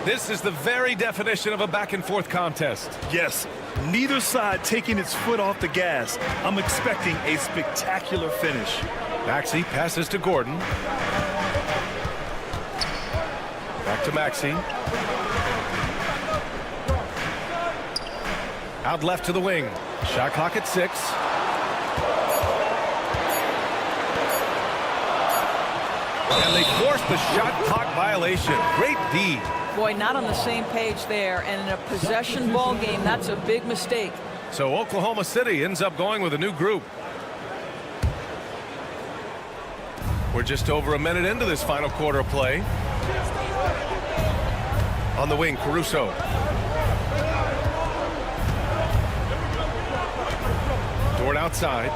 This is the very definition of a back-and-forth contest. Yes, neither side taking its foot off the gas. I'm expecting a spectacular finish. Maxey passes to Gordon. Back to Maxey. Out left to the wing. Shot clock at 6. And they forced the shot clock violation. Great D. Boy, not on the same page there. And in a possession ball game, that's a big mistake. So Oklahoma City ends up going with a new group. We're just over a minute into this final quarter of play. On the wing, Caruso. Dort outside.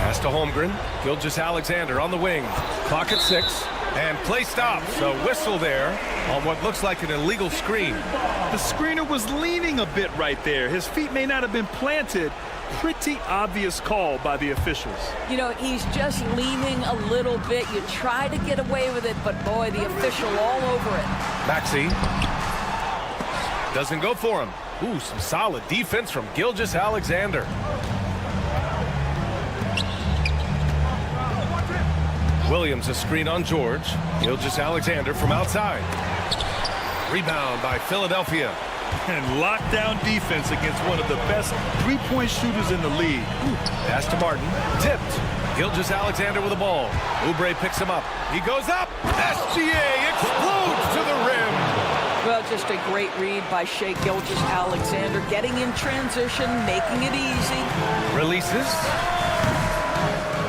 Pass to Holmgren. Gilgeous-Alexander on the wing. Clock at 6. And play stops. A whistle there on what looks like an illegal screen. The screener was leaning a bit right there. His feet may not have been planted. Pretty obvious call by the officials. You know, he's just leaning a little bit. You try to get away with it, but boy, the official all over it. Maxey doesn't go for him. Ooh, some solid defense from Gilgeous-Alexander. Williams a screen on George. Gilgeous-Alexander from outside. Rebound by Philadelphia. And lockdown defense against one of the best three-point shooters in the league. Pass to Martin. Tipped. Gilgeous-Alexander with the ball. Oubre picks him up. He goes up. SGA explodes to the rim. Well, just a great read by Shai Gilgeous-Alexander. Getting in transition, making it easy. Releases.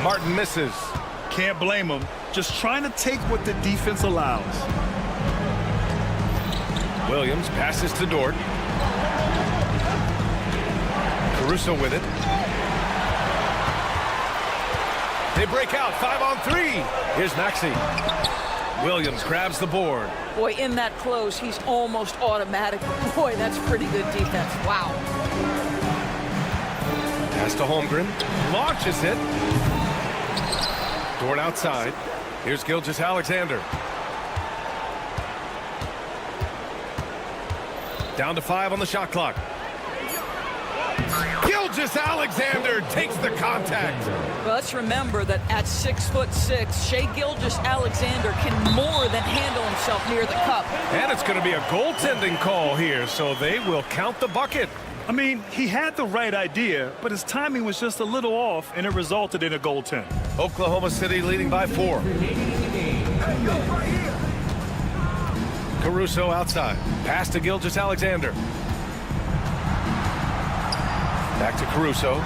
Martin misses. Can't blame him. Just trying to take what the defense allows. Williams passes to Dort. Caruso with it. They break out 5-on-3. Here's Maxey. Williams grabs the board. Boy, in that close, he's almost automatic. Boy, that's pretty good defense. Wow. Pass to Holmgren. Launches it. Dort outside. Here's Gilgeous-Alexander. Down to 5 on the shot clock. Gilgeous-Alexander takes the contact. Well, let's remember that at 6'6", Shai Gilgeous-Alexander can more than handle himself near the cup. And it's going to be a goaltending call here, so they will count the bucket. I mean, he had the right idea, but his timing was just a little off, and it resulted in a goaltend. Oklahoma City leading by 4. Caruso outside. Pass to Gilgeous-Alexander. Back to Caruso.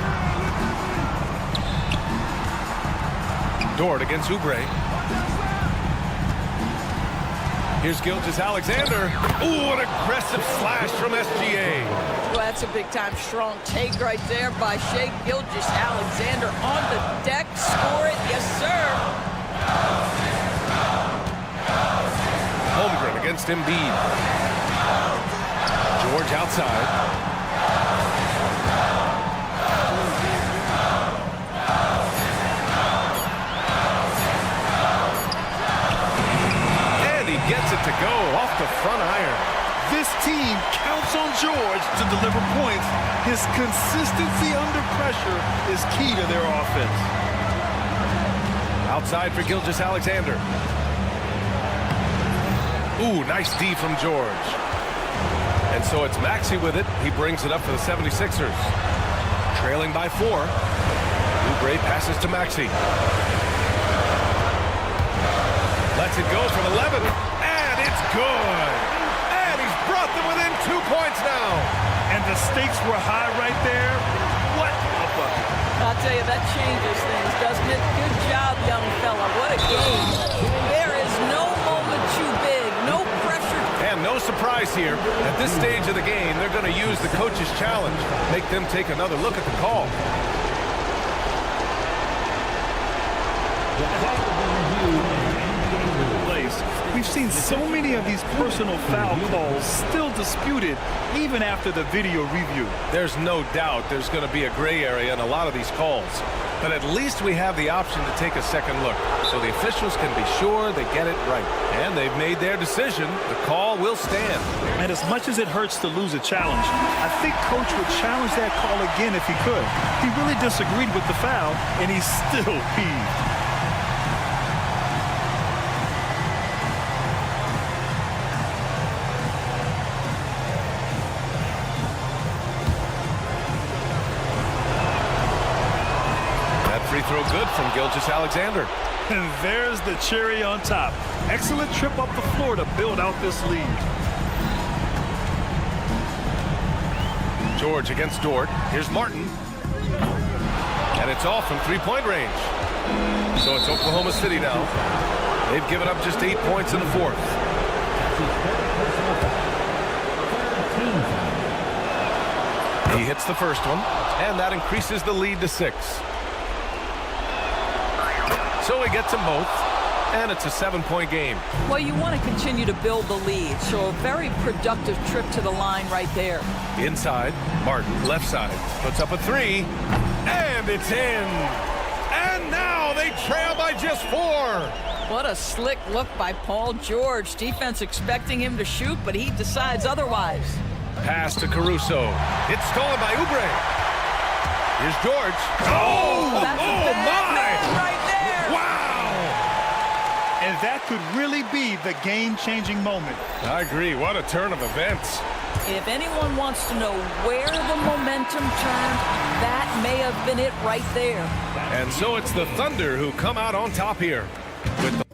Dort against Oubre. Here's Gilgeous-Alexander. Ooh, an aggressive slash from SGA. Well, that's a big-time strong take right there by Shai Gilgeous-Alexander on the deck. Score it, yes, sir. Holmgren against Embiid. George outside. And he gets it to go off the front iron. This team counts on George to deliver points. His consistency under pressure is key to their offense. Outside for Gilgeous-Alexander. Ooh, nice D from George. And so it's Maxey with it. He brings it up for the 76ers. Trailing by 4. Oubre passes to Maxey. Lets it go from 11. And it's good. And he's brought them within 2 points now. And the stakes were high right there. What a bucket. tell you, that changes things, doesn't it? Good job, young fella. What a game. There is no moment too big, no pressure. And no surprise here. At this stage of the game, they're going to use the coach's challenge. Make them take another look at the call. We've seen so many of these personal foul calls still disputed even after the video review. There's no doubt there's going to be a gray area in a lot of these calls. But at least we have the option to take a second look, so the officials can be sure they get it right. And they've made their decision. The call will stand. And as much as it hurts to lose a challenge, I think Coach would challenge that call again if he could. He really disagreed with the foul, and he's still peeved. Free throw good from Gilgeous-Alexander. And there's the cherry on top. Excellent trip up the floor to build out this lead. George against Dort. Here's Martin. And it's off from three-point range. So it's Oklahoma City now. They've given up just 8 points in the fourth. He hits the first one, and that increases the lead to 6. So he gets them both, and it's a 7-point game. Well, you want to continue to build the lead, so a very productive trip to the line right there. Inside, Martin, left side, puts up a 3, and it's in. And now they trail by just 4. What a slick look by Paul George. Defense expecting him to shoot, but he decides otherwise. Pass to Caruso. It's stolen by Oubre. Here's George. Oh, That's a oh bad my! man right there. And that could really be the game-changing moment. I agree. What a turn of events. If anyone wants to know where the momentum turned, that may have been it right there. And so it's the Thunder who come out on top here. With the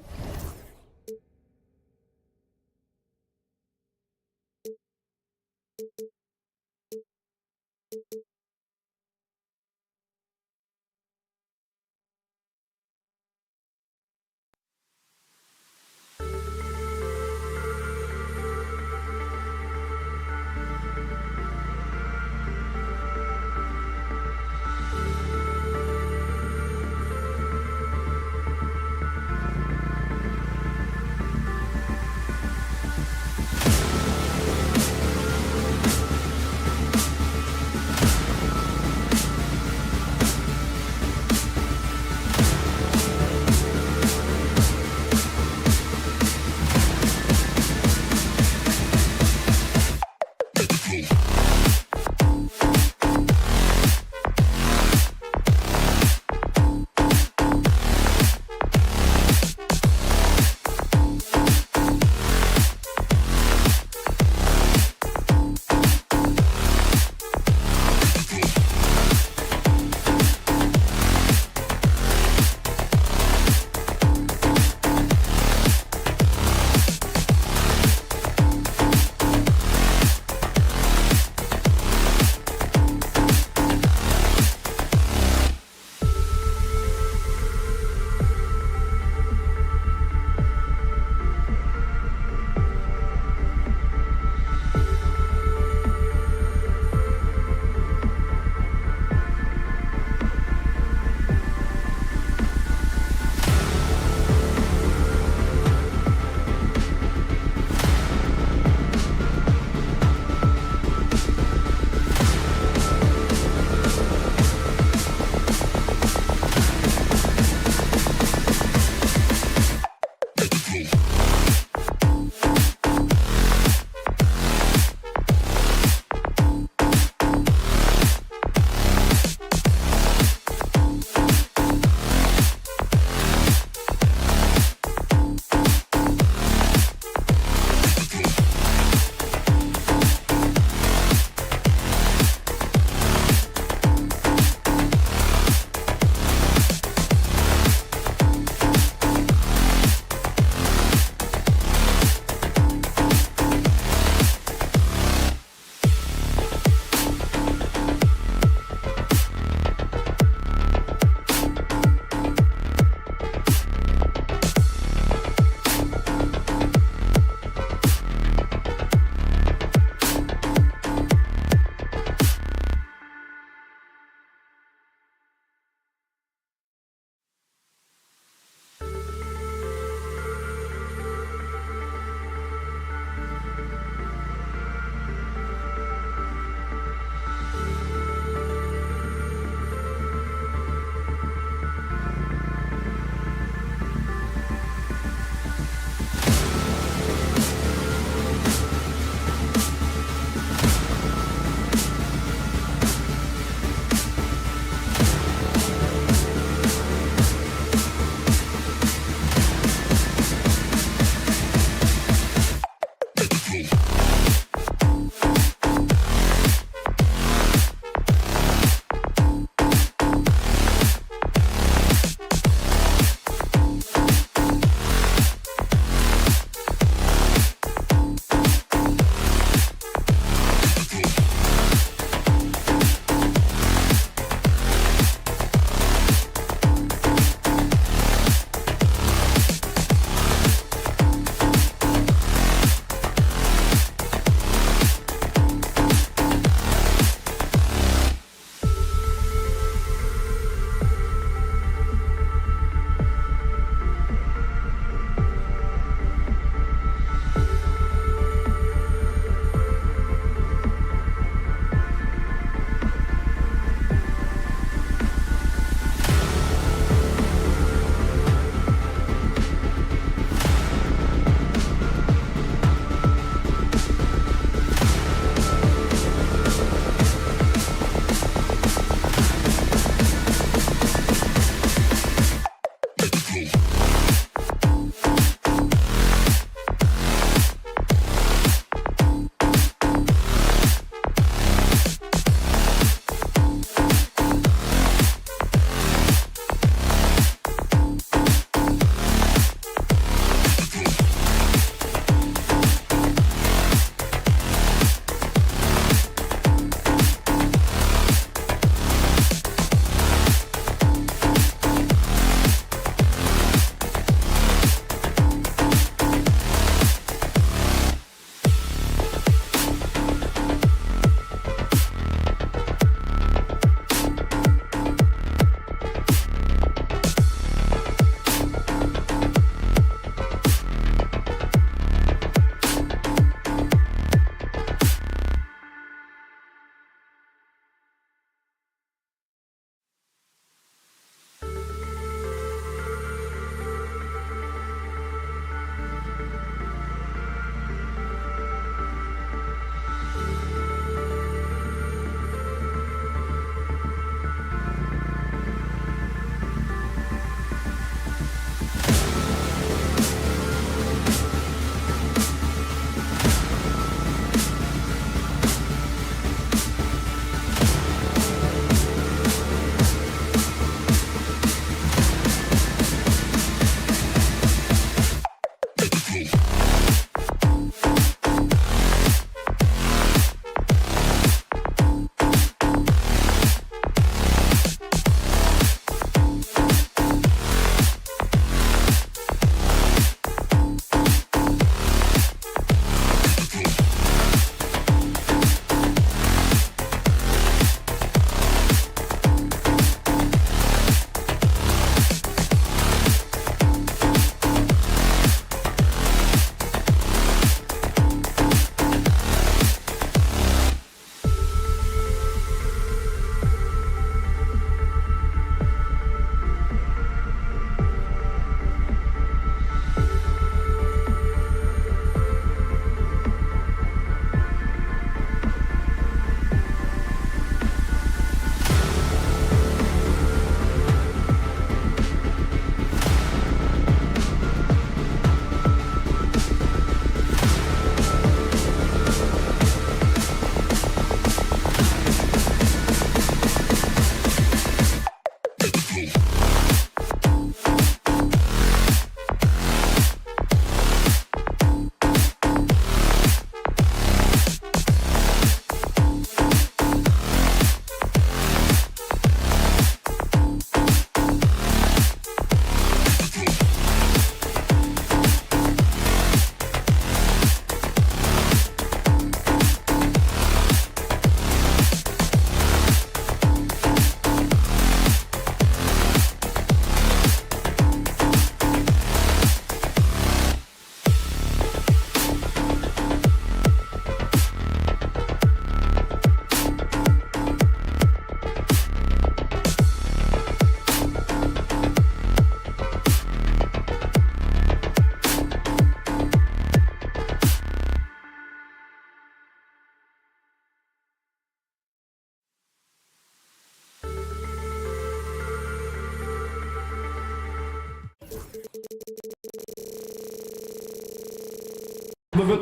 And what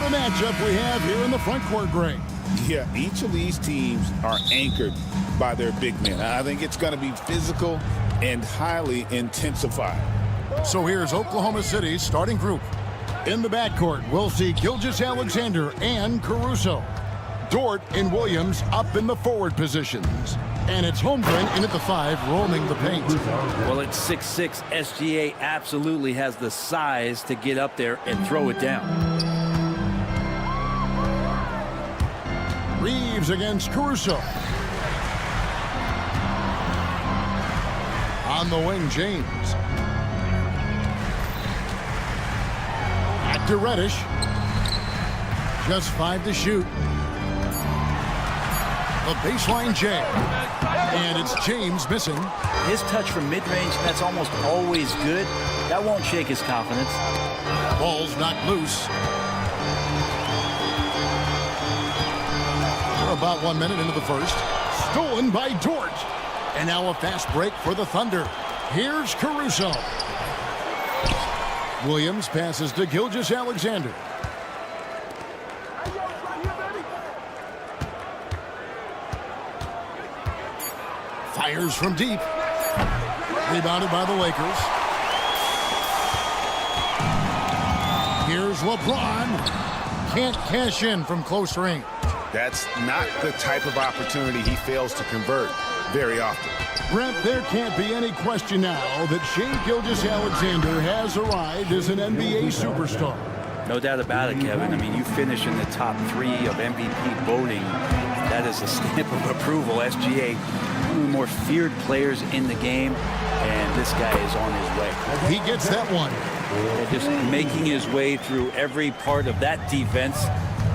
a matchup we have here in the front court, Greg. Yeah, each of these teams are anchored by their big men. I think it's going to be physical and highly intensified. So here's Oklahoma City's starting group. In the backcourt, we'll see Gilgeous-Alexander and Caruso. Dort and Williams up in the forward positions. And it's Holmgren in at the 5, roaming the paint. Well, at 6'6", SGA absolutely has the size to get up there and throw it down. Reeves against Caruso. On the wing, James. Back to Reddish. Just 5 to shoot. The baseline jam. And it's James missing. His touch from mid-range, that's almost always good. That won't shake his confidence. Ball's knocked loose. We're about 1 minute into the first. Stolen by Dort. And now a fast break for the Thunder. Here's Caruso. Williams passes to Gilgeous-Alexander. Fires from deep. Rebounded by the Lakers. Here's LeBron. Can't cash in from close range. That's not the type of opportunity he fails to convert very often. Brent, there can't be any question now that Shai Gilgeous-Alexander has arrived as an NBA superstar. No doubt about it, Kevin. I mean, you finish in the top 3 of MVP voting. That is a stamp of approval. SGA, one of the more feared players in the game, and this guy is on his way. He gets that one. Just making his way through every part of that defense,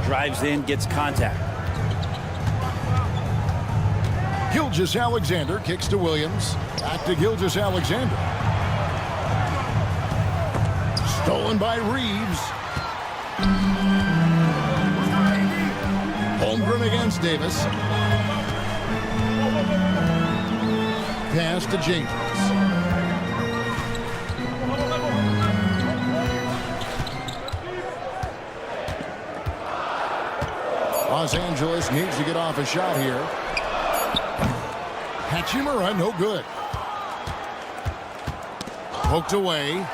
drives in, gets contact. Gilgeous-Alexander kicks to Williams. Back to Gilgeous-Alexander. Stolen by Reeves. Holmgren against Davis. Pass to James. Los Angeles needs to get off a shot here. Hachimura, no good. Poked away.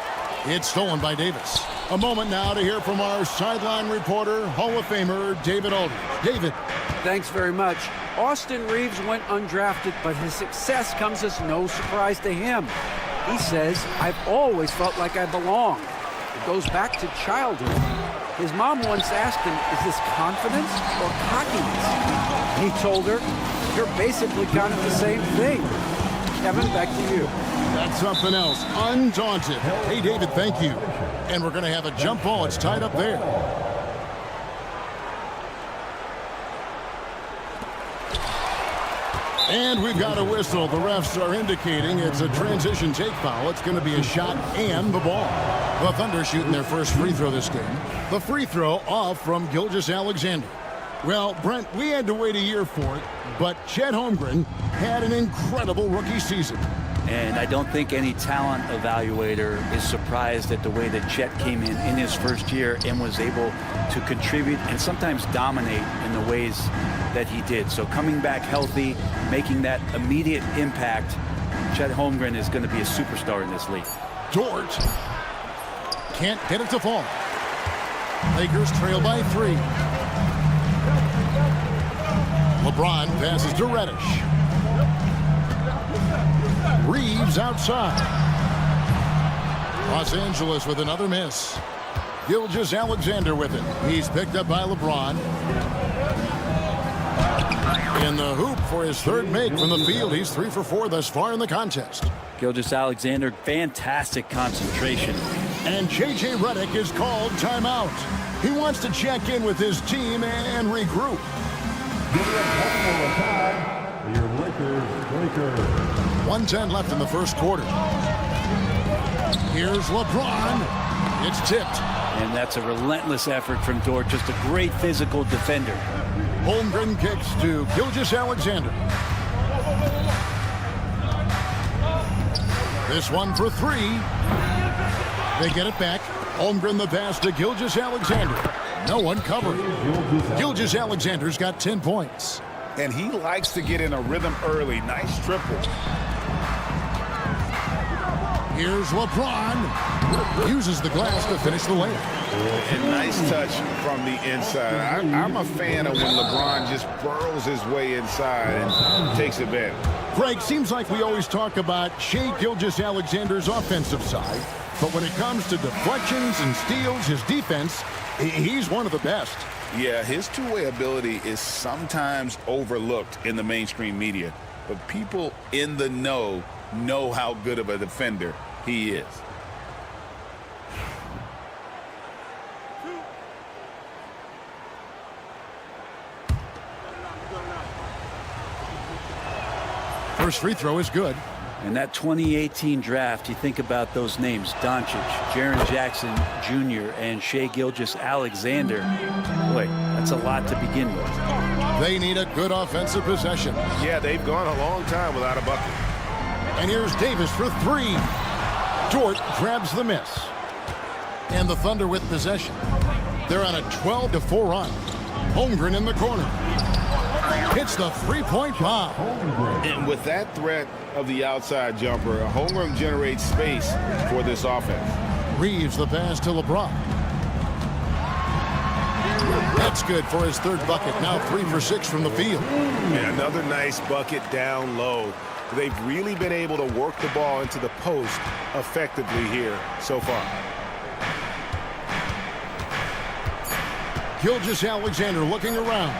It's stolen by Davis. A moment now to hear from our sideline reporter, Hall of Famer David Aldridge. David. Thanks very much. Austin Reeves went undrafted, but his success comes as no surprise to him. He says, "I've always felt like I belong." It goes back to childhood. His mom once asked him, "Is this confidence or cockiness?" He told her, "You're basically kind of the same thing." Kevin, back to you. That's something else. Undaunted. Hey, David, thank you. And we're going to have a jump ball. It's tied up there. And we've got a whistle. The refs are indicating it's a transition take foul. It's going to be a shot and the ball. The Thunder shooting their first free throw this game. The free throw off from Gilgeous-Alexander. Well, Brent, we had to wait a year for it, but Chet Holmgren had an incredible rookie season. And I don't think any talent evaluator is surprised at the way that Chet came in his first year and was able to contribute and sometimes dominate in the ways that he did. So coming back healthy, making that immediate impact, Chet Holmgren is going to be a superstar in this league. Dort can't get it to fall. Lakers trail by 3. LeBron passes to Reddish. Reeves outside. Los Angeles with another miss. Gilgeous-Alexander with it. He's picked up by LeBron. In the hoop for his third make from the field. He's 3 for 4 thus far in the contest. Gilgeous-Alexander, fantastic concentration. And J.J. Redick is called timeout. He wants to check in with his team and regroup. Your Lakers. 1:10 left in the first quarter. Here's LeBron. It's tipped. And that's a relentless effort from Dort, just a great physical defender. Holmgren kicks to Gilgeous-Alexander. This one for three. They get it back. Holmgren the pass to Gilgeous-Alexander. No one covering. Gilgeous-Alexander's got 10 points. And he likes to get in a rhythm early. Nice triple. Here's LeBron. Uses the glass to finish the layup. And nice touch from the inside. I'm a fan of when LeBron just burrows his way inside and takes advantage. Greg, seems like we always talk about Shai Gilgeous-Alexander's offensive side, but when it comes to deflections and steals, his defense, he's one of the best. Yeah, his two-way ability is sometimes overlooked in the mainstream media, but people in the know how good of a defender he is. First free throw is good. In that 2018 draft, you think about those names, Doncic, Jaren Jackson Jr., and Shai Gilgeous-Alexander. Boy, that's a lot to begin with. They need a good offensive possession. Yeah, they've gone a long time without a bucket. And here's Davis for three. Dort grabs the miss. And the Thunder with possession. They're on a 12-4 run. Holmgren in the corner. Hits the three-point bomb. And with that threat of the outside jumper, Holmgren generates space for this offense. Reeves the pass to LeBron. That's good for his third bucket. Now 3 for 6 from the field. And another nice bucket down low. They've really been able to work the ball into the post effectively here so far. Gilgeous-Alexander looking around.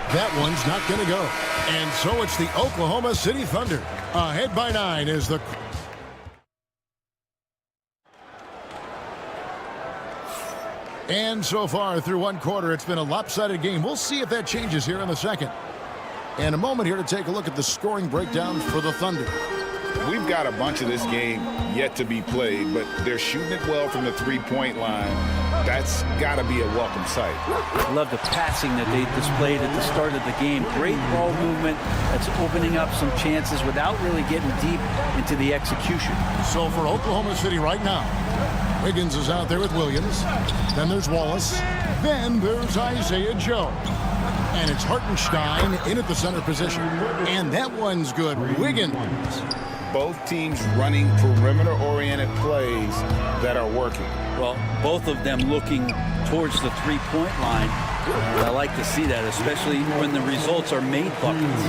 That one's not going to go. And so it's the Oklahoma City Thunder. Ahead by 9 is the... And so far through one quarter, it's been a lopsided game. We'll see if that changes here in the second. And a moment here to take a look at the scoring breakdown for the Thunder. We've got a bunch of this game yet to be played, but they're shooting it well from the three-point line. That's got to be a welcome sight. I love the passing that they displayed at the start of the game. Great ball movement that's opening up some chances without really getting deep into the execution. So for Oklahoma City right now, Wiggins is out there with Williams. Then there's Wallace. Then there's Isaiah Joe. And it's Hartenstein in at the center position. And that one's good. Wiggins. Both teams running perimeter-oriented plays that are working. Well, both of them looking towards the three-point line. I like to see that, especially when the results are made buckets.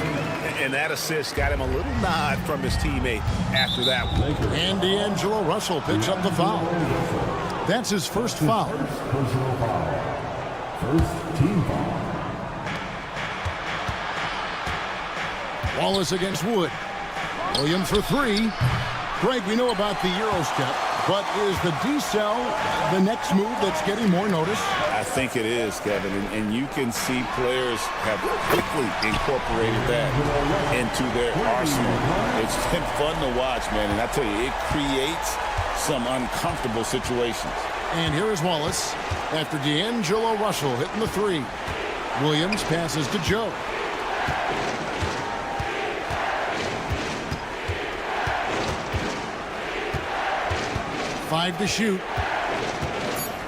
And that assist got him a little nod from his teammate after that one. And D'Angelo Russell picks up the foul. That's his first foul. Personal foul. First team foul. Wallace against Wood. Williams for three. Greg, we know about the Euro step, but is the D-cell the next move that's getting more notice? I think it is, Kevin, and you can see players have quickly incorporated that into their arsenal. It's been fun to watch, man, and I tell you, it creates some uncomfortable situations. And here is Wallace after D'Angelo Russell hitting the three. Williams passes to Joe. Five to shoot.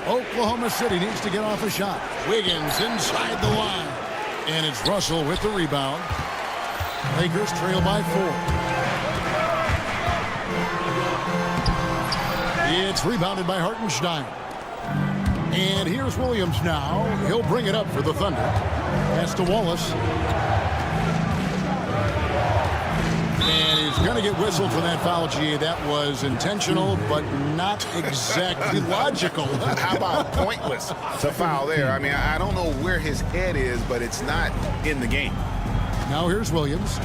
Oklahoma City needs to get off a shot. Wiggins inside the line. And it's Russell with the rebound. Lakers trail by 4. It's rebounded by Hartenstein. And here's Williams now. He'll bring it up for the Thunder. Pass to Wallace. And he's going to get whistled for that foul, G. That was intentional, but not exactly logical. How about pointless to foul there? I mean, I don't know where his head is, but it's not in the game. Now here's Williams.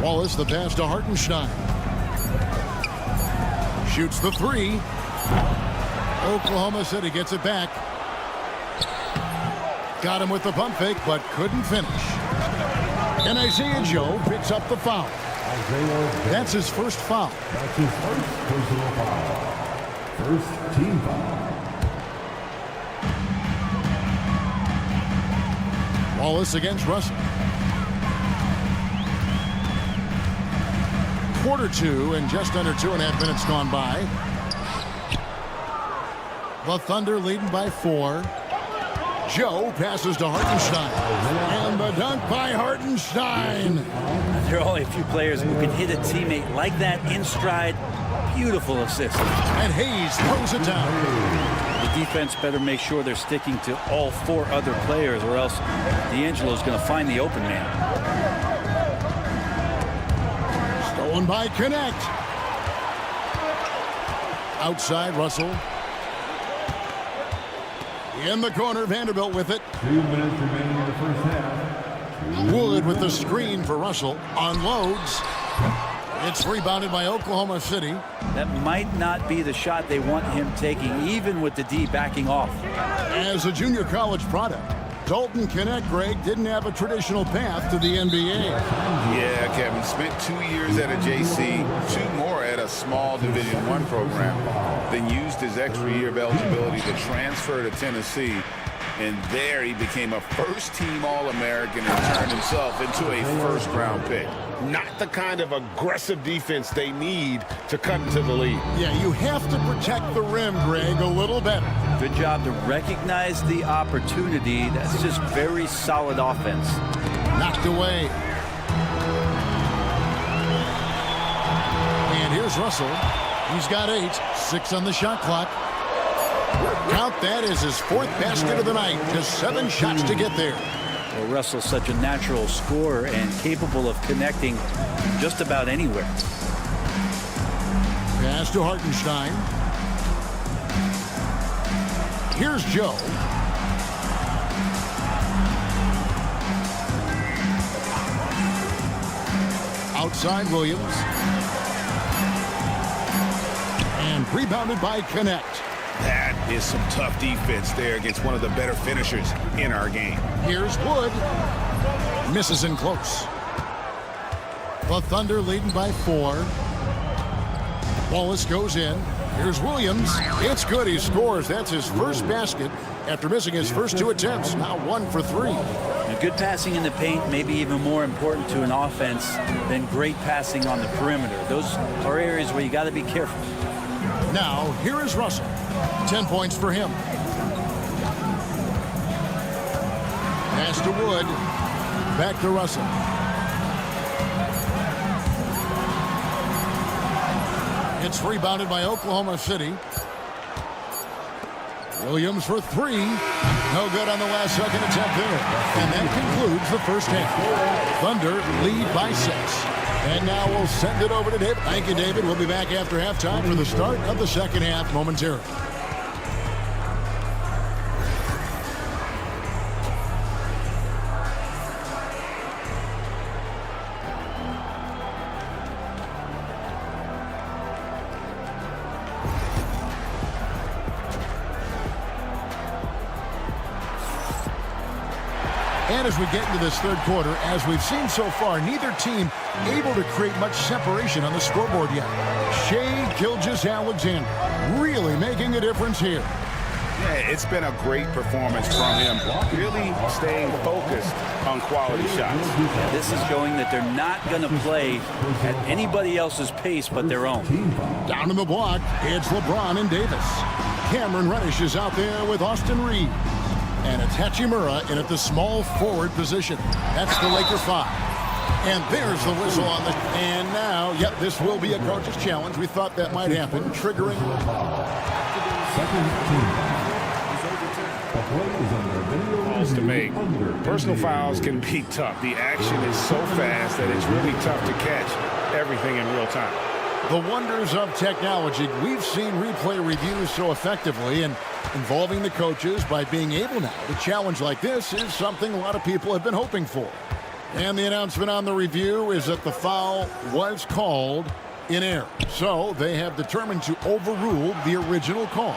Wallace, the pass to Hartenstein. Shoots the three. Oklahoma City gets it back. Got him with the pump fake, but couldn't finish. And Isaiah Joe picks up the foul. That's his first foul. That's his first personal foul. First team foul. Wallace against Russell. Quarter two and just under 2.5 minutes gone by. The Thunder leading by 4. Joe passes to Hartenstein. And the dunk by Hartenstein. There are only a few players who can hit a teammate like that in stride. Beautiful assist. And Hayes throws it down. The defense better make sure they're sticking to all 4 other players, or else D'Angelo's going to find the open man. Stolen by Connect. Outside Russell. In the corner, Vanderbilt with it. 2 minutes remaining in the first half. Wood with the screen for Russell. Unloads. It's rebounded by Oklahoma City. That might not be the shot they want him taking, even with the D backing off. As a junior college product, Dalton Connect, Greg, didn't have a traditional path to the NBA. Yeah, Kevin. Spent 2 years at a JC, 2 more at a small Division I program. Then used his extra year of eligibility to transfer to Tennessee. And there he became a first-team All-American and turned himself into a first-round pick. Not the kind of aggressive defense they need to cut into the lead. Yeah, you have to protect the rim, Greg, a little better. Good job to recognize the opportunity. That's just very solid offense. Knocked away. And here's Russell. He's got 8, 6 on the shot clock. Count that as his 4th basket of the night. Just 7 shots to get there. Well, Russell's such a natural scorer and capable of connecting just about anywhere. Pass to Hartenstein. Here's Joe. Outside Williams. And rebounded by Connect. That is some tough defense there against one of the better finishers in our game. Here's Wood. Misses in close. The Thunder leading by 4. Wallace goes in. Here's Williams. It's good. He scores. That's his first basket after missing his first 2 attempts. Now 1 for 3. Now, good passing in the paint may be even more important to an offense than great passing on the perimeter. Those are areas where you got to be careful. Now, here is Russell. 10 points for him. Pass to Wood. Back to Russell. It's rebounded by Oklahoma City. Williams for 3. No good on the last second attempt there. And that concludes the first half. Thunder lead by 6. And now we'll send it over to David. Thank you, David. We'll be back after halftime for the start of the second half momentarily. And as we get into this third quarter, as we've seen so far, neither team able to create much separation on the scoreboard yet. Shai Gilgeous-Alexander really making a difference here. Yeah, it's been a great performance from him. Really staying focused on quality shots. This is showing that they're not going to play at anybody else's pace but their own. Down in the block, it's LeBron and Davis. Cameron Reddish is out there with Austin Reeves. And it's Hachimura in at the small forward position. That's the Laker 5. And there's the whistle on the... And now, yep, this will be a coach's challenge. We thought that might happen, triggering... Calls to make. Personal fouls can be tough. The action is so fast that it's really tough to catch everything in real time. The wonders of technology. We've seen replay reviews so effectively, and involving the coaches by being able now to challenge like this is something a lot of people have been hoping for. And the announcement on the review is that the foul was called in error. So they have determined to overrule the original call.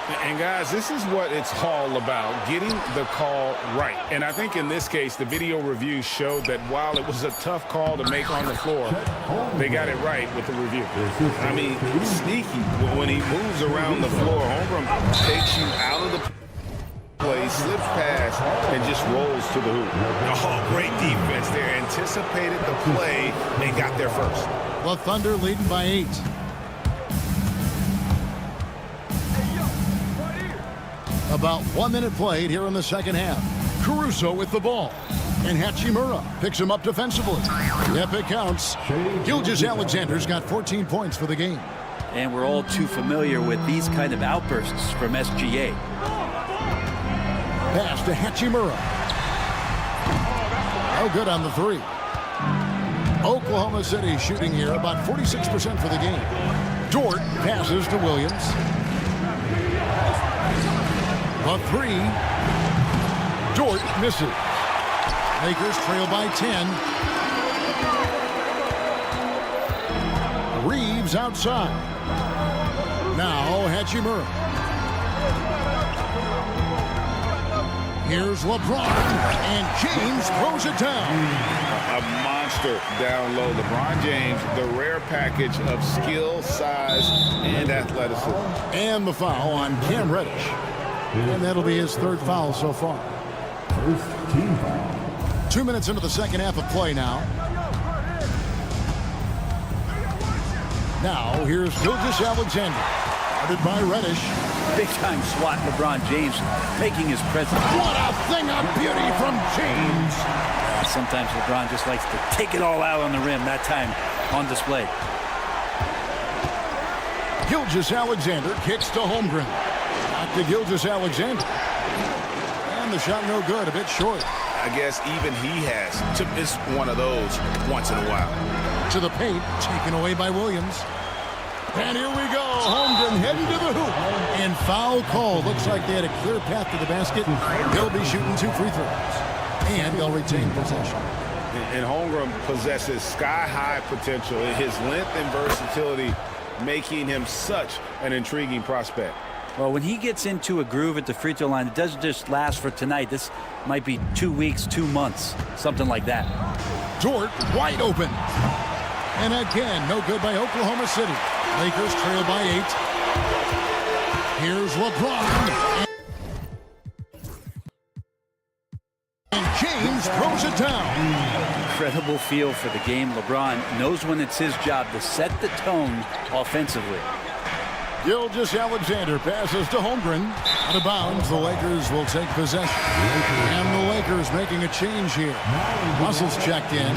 And guys, this is what it's all about, getting the call right. And I think in this case, the video review showed that while it was a tough call to make on the floor, they got it right with the review. I mean, sneaky. When he moves around the floor, Holmgren takes you out of the play, slips past, and just rolls to the hoop. Oh, great defense there. Anticipated the play and got there first. The Thunder leading by 8. About 1 minute played here in the second half. Caruso with the ball. And Hachimura picks him up defensively. If it counts, Gilgeous-Alexander's got 14 points for the game. And we're all too familiar with these kind of outbursts from SGA. Pass to Hachimura. Oh, good on the 3. Oklahoma City shooting here about 46% for the game. Dort passes to Williams. The 3. Dort misses. Lakers trail by 10. Reeves outside. Now Hachimura. Here's LeBron, and James throws it down. A monster down low. LeBron James, the rare package of skill, size, and athleticism. And the foul on Cam Reddish. And that'll be his 3rd foul so far. First team foul. 2 minutes into the second half of play now. Now, here's Gilgeous-Alexander. Guarded by Reddish. Big-time swat LeBron James making his presence. What a thing of beauty from James. Sometimes LeBron just likes to take it all out on the rim. That time on display. Gilgeous-Alexander kicks to Holmgren. Back to Gilgeous-Alexander. And the shot no good, a bit short. I guess even he has to miss one of those once in a while. To the paint, taken away by Williams. And here we go. Holmgren heading to the hoop. And foul call. Looks like they had a clear path to the basket. They'll be shooting 2 free throws. And they'll retain possession. And Holmgren possesses sky-high potential. His length and versatility making him such an intriguing prospect. Well, when he gets into a groove at the free throw line, it doesn't just last for tonight. This might be 2 weeks, 2 months, something like that. Dort wide open. And again, no good by Oklahoma City. Lakers trail by 8. Here's LeBron. And James throws it down. Incredible feel for the game. LeBron knows when it's his job to set the tone offensively. Gilgeous-Alexander passes to Holmgren. Out of bounds, the Lakers will take possession. And the Lakers making a change here. Russell's checked in.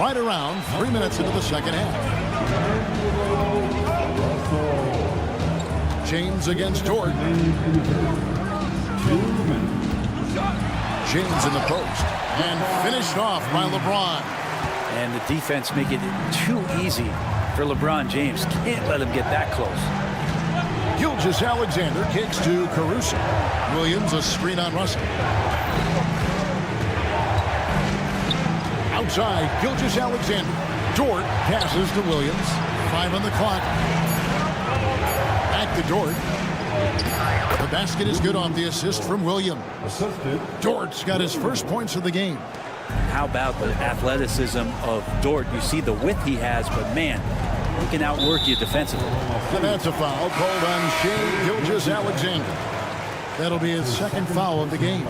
Right around 3 minutes into the second half. James against Dort. James in the post. And finished off by LeBron. And the defense make it too easy for LeBron James. Can't let him get that close. Gilgeous-Alexander kicks to Caruso. Williams a screen on Russell. Outside, Gilgeous-Alexander. Dort passes to Williams. 5 on the clock. Back to Dort. The basket is good off the assist from Williams. Dort's got his first points of the game. How about the athleticism of Dort? You see the width he has, but man, he can outwork you defensively. And that's a foul called on Shai Gilgeous-Alexander. That'll be his 2nd foul of the game.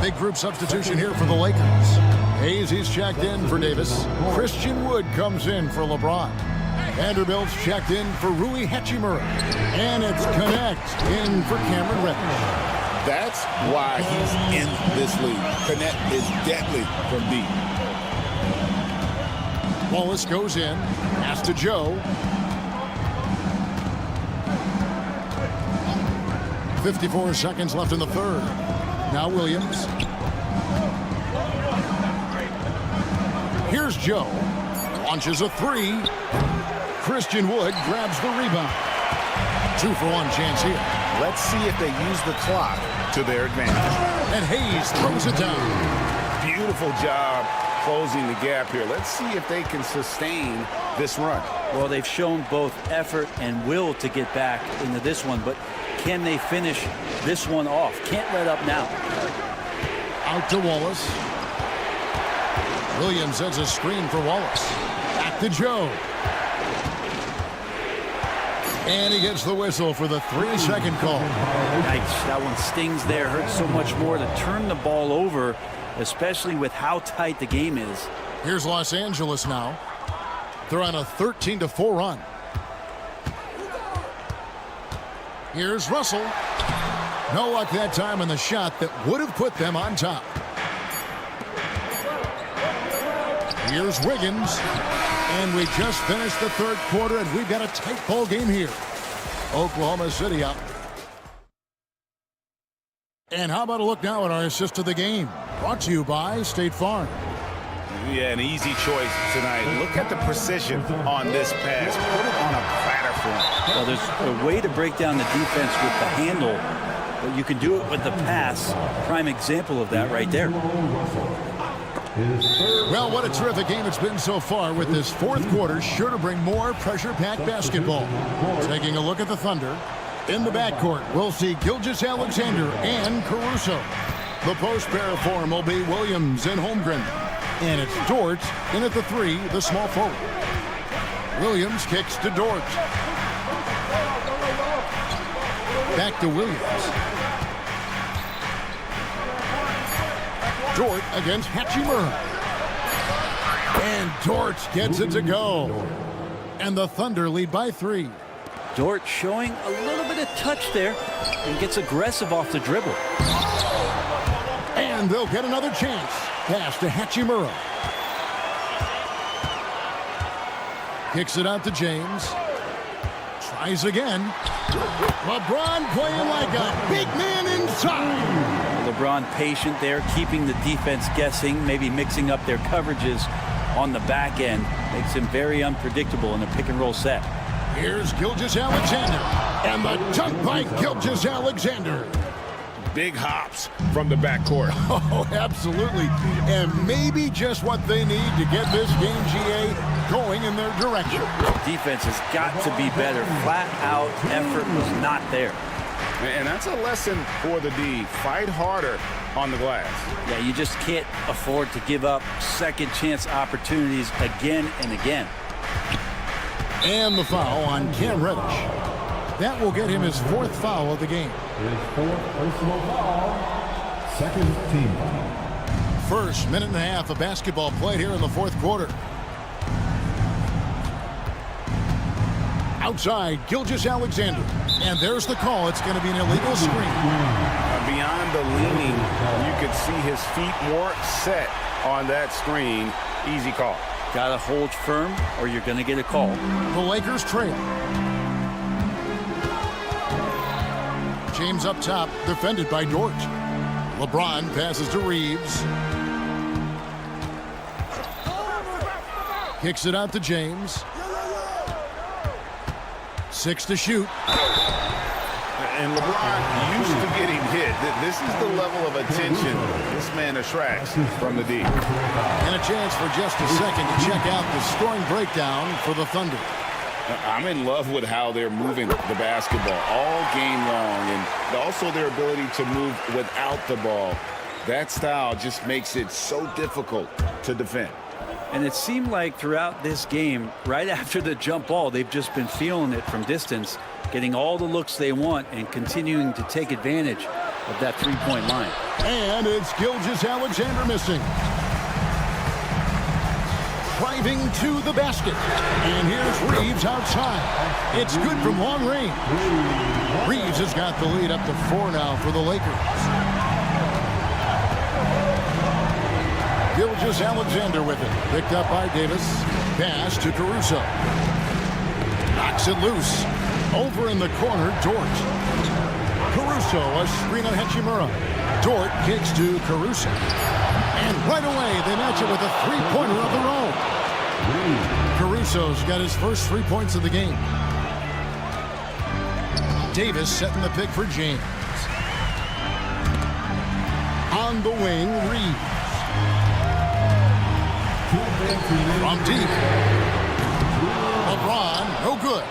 Big group substitution here for the Lakers. Hayes, he's checked in for Davis. Christian Wood comes in for LeBron. Vanderbilt's checked in for Rui Hachimura. And it's Connect in for Cameron Reddish. That's why he's in this league. Connect is deadly from deep. Wallace goes in. Pass to Joe. 54 seconds left in the 3rd. Now Williams. Here's Joe. Launches a 3. Christian Wood grabs the rebound. 2 for 1 chance here. Let's see if they use the clock to their advantage. And Hayes throws it down. Beautiful job closing the gap here. Let's see if they can sustain this run. Well, they've shown both effort and will to get back into this one, but can they finish this one off? Can't let up now. Out to Wallace. Williams sets a screen for Wallace. Back to Joe. And he gets the whistle for the 3-second call. Nice. That one stings there. Hurts so much more to turn the ball over, especially with how tight the game is. Here's Los Angeles now. They're on a 13-4 run. Here's Russell. No luck that time on the shot that would have put them on top. Here's Wiggins. And we just finished the third quarter, and we've got a tight ball game here. Oklahoma City up. And how about a look now at our assist of the game? Brought to you by State Farm. Yeah, an easy choice tonight. Look at the precision on this pass. Put it on a platter for him. Well, there's a way to break down the defense with the handle, but you can do it with the pass. Prime example of that right there. Well, what a terrific game it's been so far, with this fourth quarter sure to bring more pressure-packed basketball. Taking a look at the Thunder. In the backcourt, we'll see Gilgeous-Alexander and Caruso. The post pair for him will be Williams and Holmgren. And it's Dort in at the 3, the small forward. Williams kicks to Dort. Back to Williams. Dort against Hachimura. And Dort gets it to go. And the Thunder lead by 3. Dort showing a little bit of touch there and gets aggressive off the dribble. And they'll get another chance. Pass to Hachimura. Kicks it out to James. Tries again. LeBron playing like a big man inside. LeBron patient there, keeping the defense guessing, maybe mixing up their coverages on the back end. Makes him very unpredictable in a pick-and-roll set. Here's Gilgeous-Alexander. And the dunk by Gilgeous-Alexander. Big hops from the backcourt. Oh, absolutely. And maybe just what they need to get this game, GA, going in their direction. Defense has got to be better. Flat out effort was not there. And that's a lesson for the D. Fight harder on the glass. Yeah, you just can't afford to give up second chance opportunities again and again. And the foul on Cam Reddish. That will get him his 4th foul of the game. His 4th personal foul. Second team foul. First minute and a half of basketball played here in the 4th quarter. Outside, Gilgeous-Alexander. And there's the call. It's going to be an illegal screen. Beyond the leaning, you could see his feet more set on that screen. Easy call. Got to hold firm or you're going to get a call. The Lakers trail. James up top, defended by Dort. LeBron passes to Reeves. Kicks it out to James. 6 to shoot. And LeBron used to getting hit. This is the level of attention this man attracts from the D. And a chance for just a second to check out the scoring breakdown for the Thunder. I'm in love with how they're moving the basketball all game long, and also their ability to move without the ball. That style just makes it so difficult to defend. And it seemed like throughout this game, right after the jump ball, they've just been feeling it from distance, getting all the looks they want and continuing to take advantage of that three-point line. And it's Gilgeous-Alexander missing. Driving to the basket. And here's Reeves outside. It's good from long range. Reeves has got the lead up to 4 now for the Lakers. Gilgeous-Alexander with it. Picked up by Davis. Pass to Caruso. Knocks it loose. Over in the corner, Dort. Caruso, a screen on Hachimura. Dort kicks to Caruso. And right away, they match it with a three-pointer of their own. Caruso's got his first 3 points of the game. Davis setting the pick for James. On the wing, Reeves. From deep. LeBron, no good.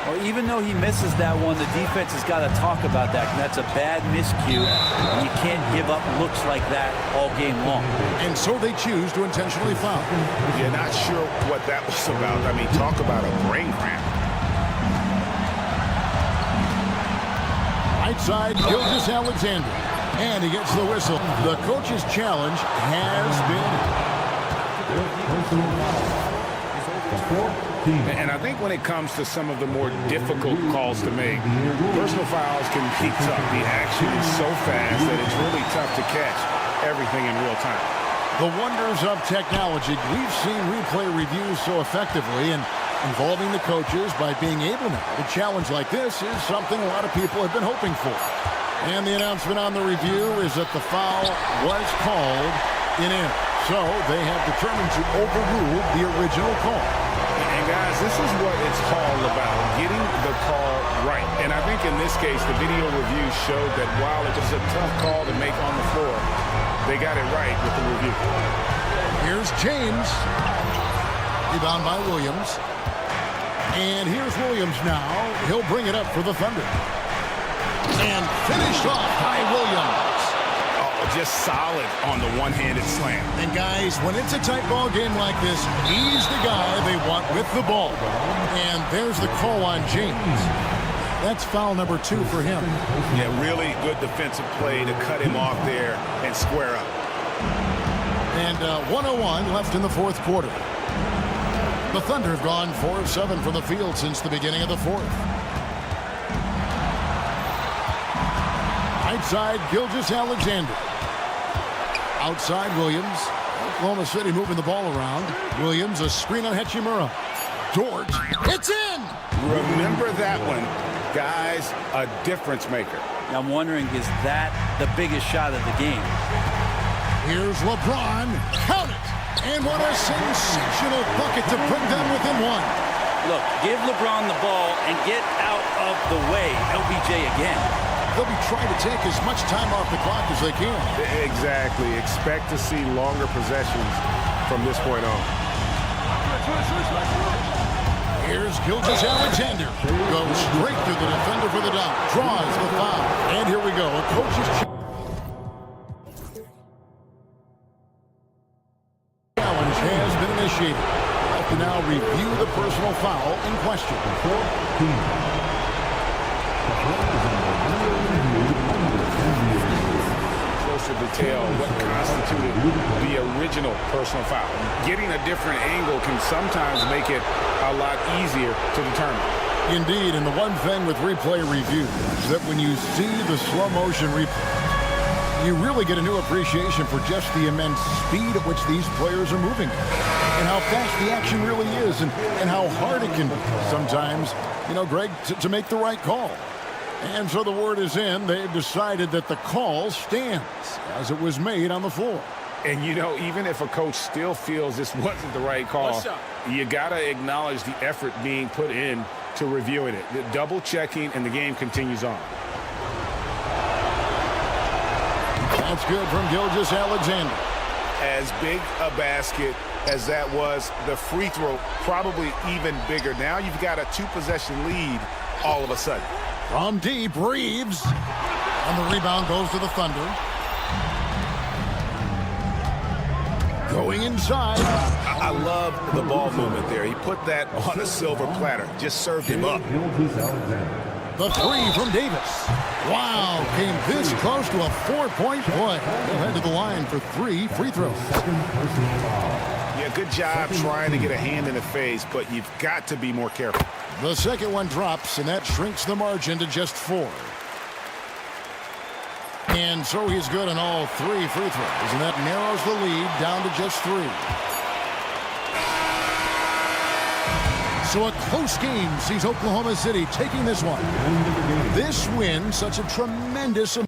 Well, even though he misses that one, the defense has got to talk about that. And that's a bad miscue. And you can't give up looks like that all game long. And so they choose to intentionally foul. You're not sure what that was about. I mean, talk about a brain cramp. Right side, Gilgeous-Alexander. And he gets the whistle. The coach's challenge has been... And I think when it comes to some of the more difficult calls to make, personal fouls can be tough. The action is so fast that it's really tough to catch everything in real time. The wonders of technology. We've seen replay reviews so effectively, and involving the coaches by being able to challenge like this is something a lot of people have been hoping for. And the announcement on the review is that the foul was called in error. So they have determined to overrule the original call. And guys, this is what it's all about, getting the call right. And I think in this case, the video review showed that while it was a tough call to make on the floor, they got it right with the review. Here's James. Rebound by Williams. And here's Williams now. He'll bring it up for the Thunder. And finished off by Williams. Just solid on the one-handed slam. And guys, when it's a tight ball game like this, he's the guy they want with the ball. And there's the call on James. That's foul number 2 for him. Yeah, really good defensive play to cut him off there and square up. And 1:01 left in the fourth quarter. The Thunder have gone 4 of 7 from the field since the beginning of the fourth. Right side, Gilgeous-Alexander. Outside, Williams. Oklahoma City moving the ball around. Williams, a screen on Hachimura. George, it's in! Remember that one. Guys, a difference maker. I'm wondering, is that the biggest shot of the game? Here's LeBron. Count it! And what a sensational bucket to bring them within one. Look, give LeBron the ball and get out of the way. LBJ again. They'll be trying to take as much time off the clock as they can. Exactly. Expect to see longer possessions from this point on. Here's Gilgeous-Alexander. Goes straight to the defender for the dunk. Draws the foul. And here we go. A coach's challenge has been initiated. I have to now review the personal foul in question. Closer detail what constituted the original personal foul. Getting a different angle can sometimes make it a lot easier to determine. Indeed, and the one thing with replay review is that when you see the slow motion replay, you really get a new appreciation for just the immense speed at which these players are moving and how fast the action really is and how hard it can be sometimes, you know, Greg, to make the right call. And so the word is in. They've decided that the call stands as it was made on the floor. And, you know, even if a coach still feels this wasn't the right call, you got to acknowledge the effort being put in to reviewing it. The double checking, and the game continues on. That's good from Gilgeous-Alexander. As big a basket as that was, the free throw probably even bigger. Now you've got a 2-possession lead all of a sudden. From deep, Reeves. And the rebound goes to the Thunder. Going inside. I love the ball movement there. He put that on a silver platter. Just served him up. The three from Davis. Wow, came this close to a 4-point play. He'll head to the line for 3 free throws. Yeah, good job trying to get a hand in the face, but you've got to be more careful. The second one drops, and that shrinks the margin to just 4. And so he's good on all 3 free throws, and that narrows the lead down to just 3. So a close game sees Oklahoma City taking this one. This win, such a tremendous...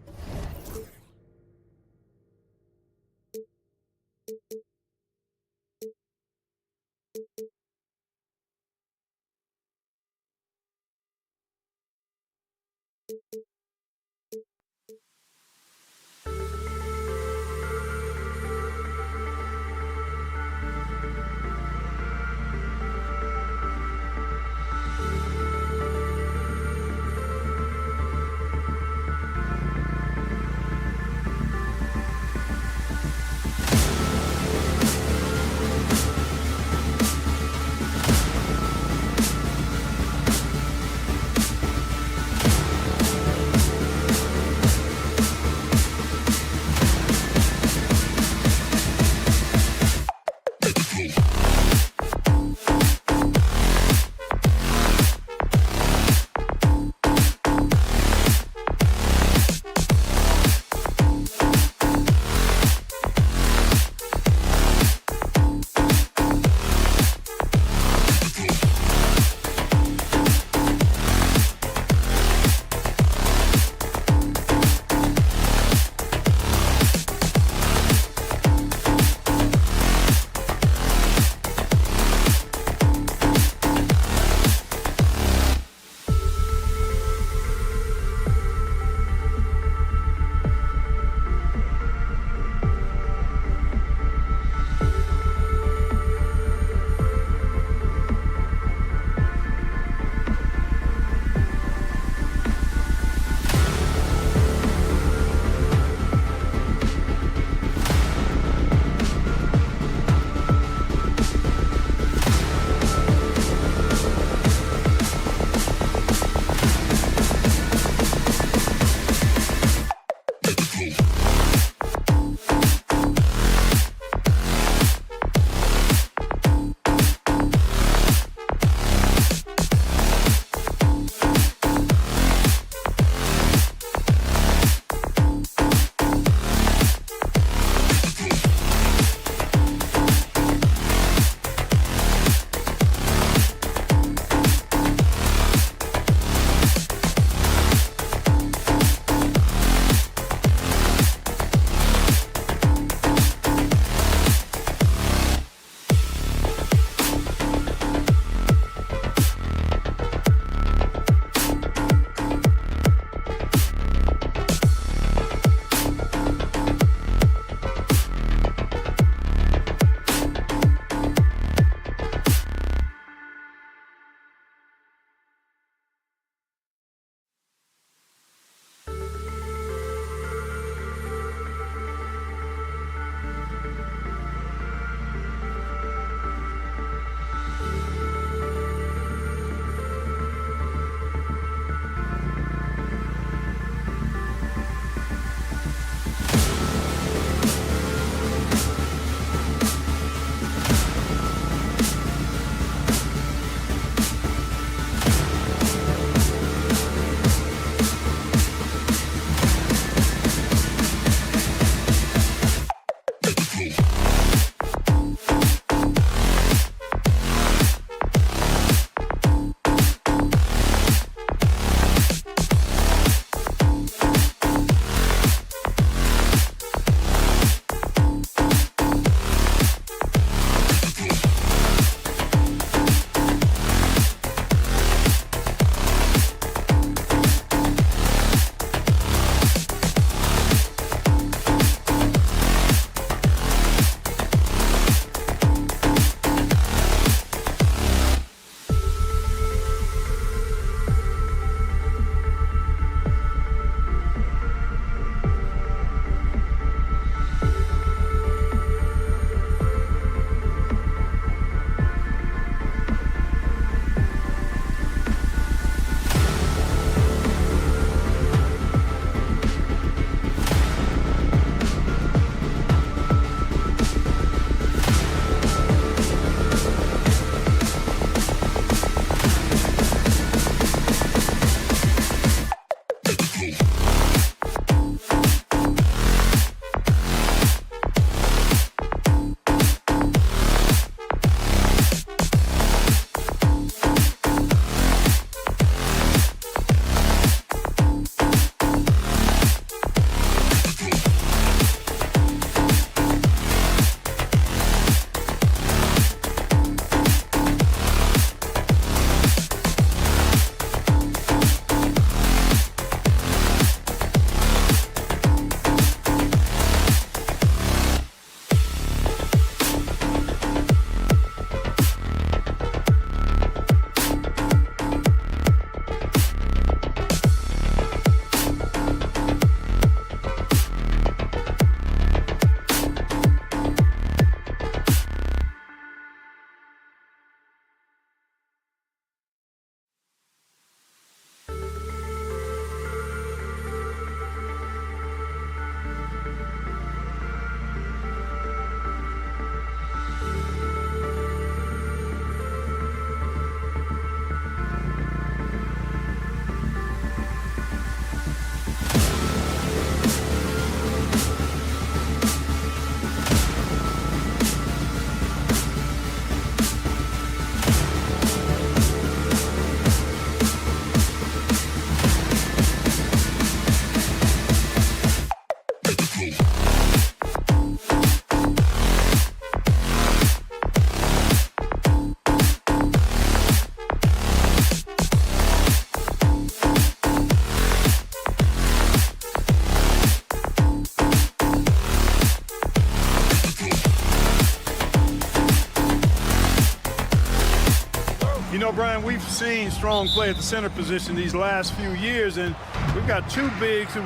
You know, Brian, we've seen strong play at the center position these last few years, and we've got two bigs who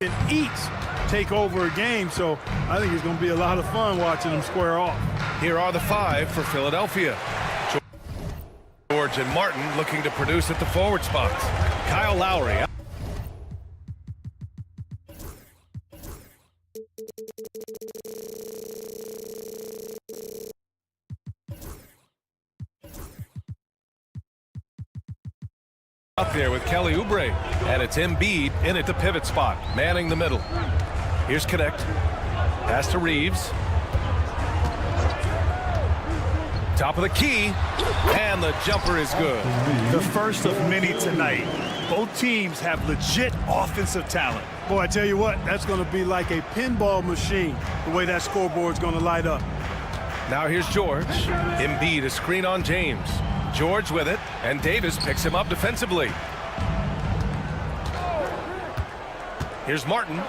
can each take over a game, so I think it's going to be a lot of fun watching them square off. Here are the 5 for Philadelphia. George and Martin looking to produce at the forward spots. Kyle Lowry. Out there with Kelly Oubre, and it's Embiid in at the pivot spot, manning the middle. Here's Connect. Pass to Reeves. Top of the key, and the jumper is good. The first of many tonight. Both teams have legit offensive talent. Boy, I tell you what, that's going to be like a pinball machine, the way that scoreboard's going to light up. Now here's George. Embiid a screen on James. George with it, and Davis picks him up defensively. Here's Martin.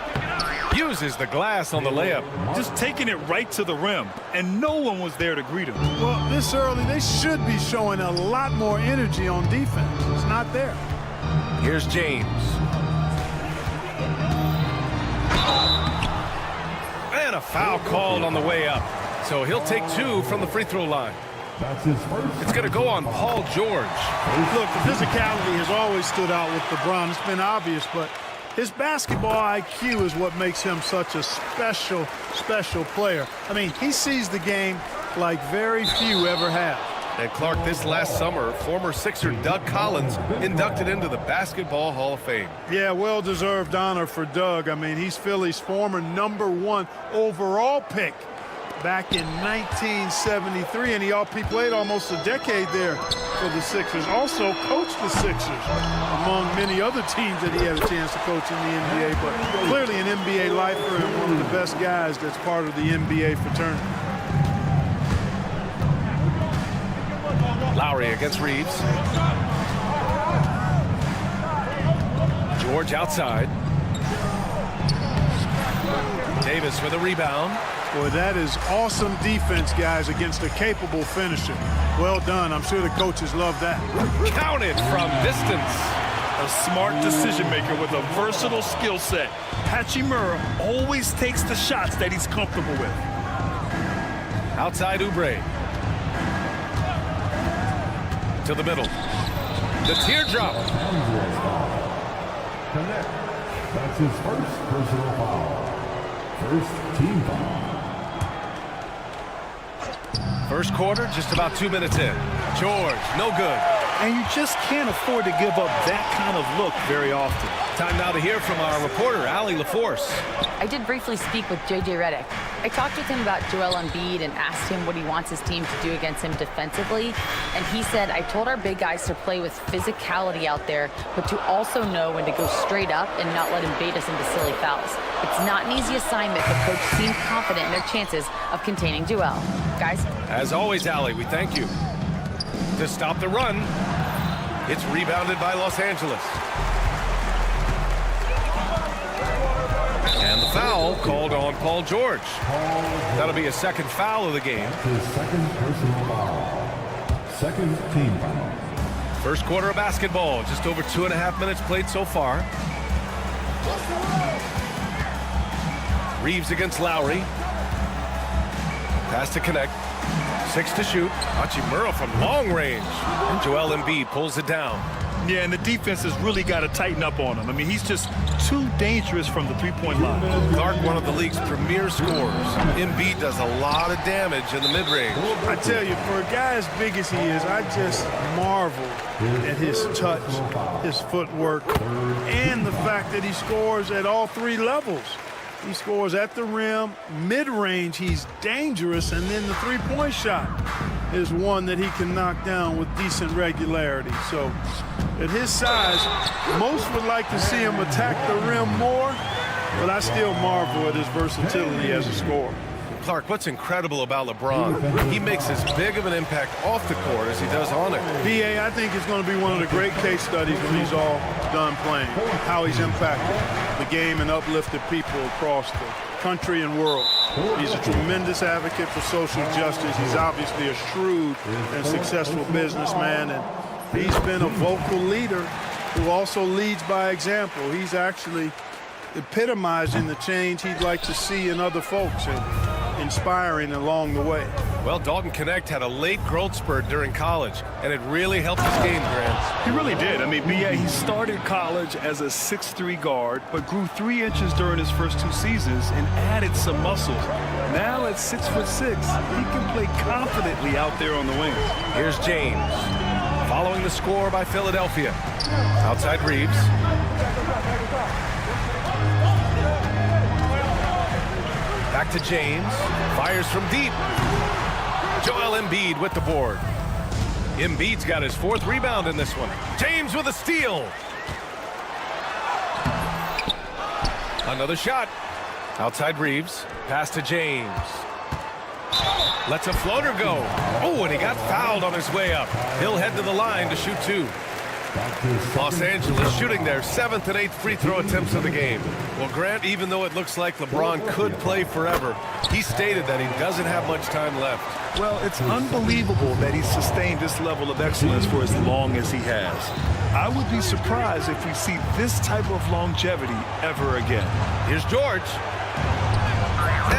Uses the glass on the layup. Just taking it right to the rim, and no one was there to greet him. Well, this early, they should be showing a lot more energy on defense. It's not there. Here's James. And a foul called on the way up. So he'll take 2 from the free throw line. That's his first. It's going to go on Paul George. Look, the physicality has always stood out with LeBron. It's been obvious, but his basketball IQ is what makes him such a special, special player. I mean, he sees the game like very few ever have. And Clark, this last summer, former Sixer Doug Collins inducted into the Basketball Hall of Fame. Yeah, well-deserved honor for Doug. I mean, he's Philly's former #1 overall pick back in 1973, and he played almost a decade there for the Sixers. Also coached the Sixers, among many other teams that he had a chance to coach in the NBA, but clearly an NBA lifer and one of the best guys that's part of the NBA fraternity. Lowry against Reeves. George outside. Davis with a rebound. Boy, that is awesome defense, guys, against a capable finisher. Well done. I'm sure the coaches love that. Counted from distance. A smart decision maker with a versatile skill set. Hachimura always takes the shots that he's comfortable with. Outside Oubre. To the middle. The teardrop. Connect. That's his first personal foul. First team foul. First quarter, just about 2 minutes in. George, no good. And you just can't afford to give up that kind of look very often. Time now to hear from our reporter, Allie LaForce. I did briefly speak with J.J. Redick. I talked with him about Joel Embiid and asked him what he wants his team to do against him defensively. And he said, I told our big guys to play with physicality out there, but to also know when to go straight up and not let him bait us into silly fouls. It's not an easy assignment, but coach seems confident in their chances of containing Joel. Guys? As always, Allie, we thank you. To stop the run, it's rebounded by Los Angeles. And the foul called on Paul George. That'll be a second foul of the game. His second personal foul. Second team foul. First quarter of basketball, just over 2.5 minutes played so far. Reeves against Lowry. Pass to Connect. 6 to shoot. Hachimura from long range. And Joel Embiid pulls it down. Yeah, and the defense has really got to tighten up on him. I mean, he's just too dangerous from the three-point line. Clark, one of the league's premier scorers. Embiid does a lot of damage in the mid-range. I tell you, for a guy as big as he is, I just marvel at his touch, his footwork, and the fact that he scores at all 3 levels. He scores at the rim, mid-range, he's dangerous, and then the three-point shot is one that he can knock down with decent regularity. So at his size, most would like to see him attack the rim more, but I still marvel at his versatility as a scorer. Clark, what's incredible about LeBron, he makes as big of an impact off the court as he does on it. B.A., I think it's going to be one of the great case studies when he's all done playing, how he's impacted the game and uplifted people across the country and world. He's a tremendous advocate for social justice. He's obviously a shrewd and successful businessman, and he's been a vocal leader who also leads by example. He's actually epitomizing the change he'd like to see in other folks and inspiring along the way. Well, Dalton Connect had a late growth spurt during college, and it really helped his game, Grant. He really did. I mean, B.A., he started college as a 6'3" guard, but grew 3 inches during his first 2 seasons and added some muscle. Now at 6'6", he can play confidently out there on the wings. Here's James, following the score by Philadelphia. Outside Reeves. Back to James, fires from deep. Joel Embiid with the board. Embiid's got his 4th rebound in this one. James with a steal. Another shot. Outside Reeves, pass to James. Lets a floater go. Oh, and he got fouled on his way up. He'll head to the line to shoot 2. Los Angeles shooting their 7th and 8th free throw attempts of the game. Well, Grant, even though it looks like LeBron could play forever, he stated that he doesn't have much time left. Well, it's unbelievable that he's sustained this level of excellence for as long as he has. I would be surprised if we see this type of longevity ever again. Here's George.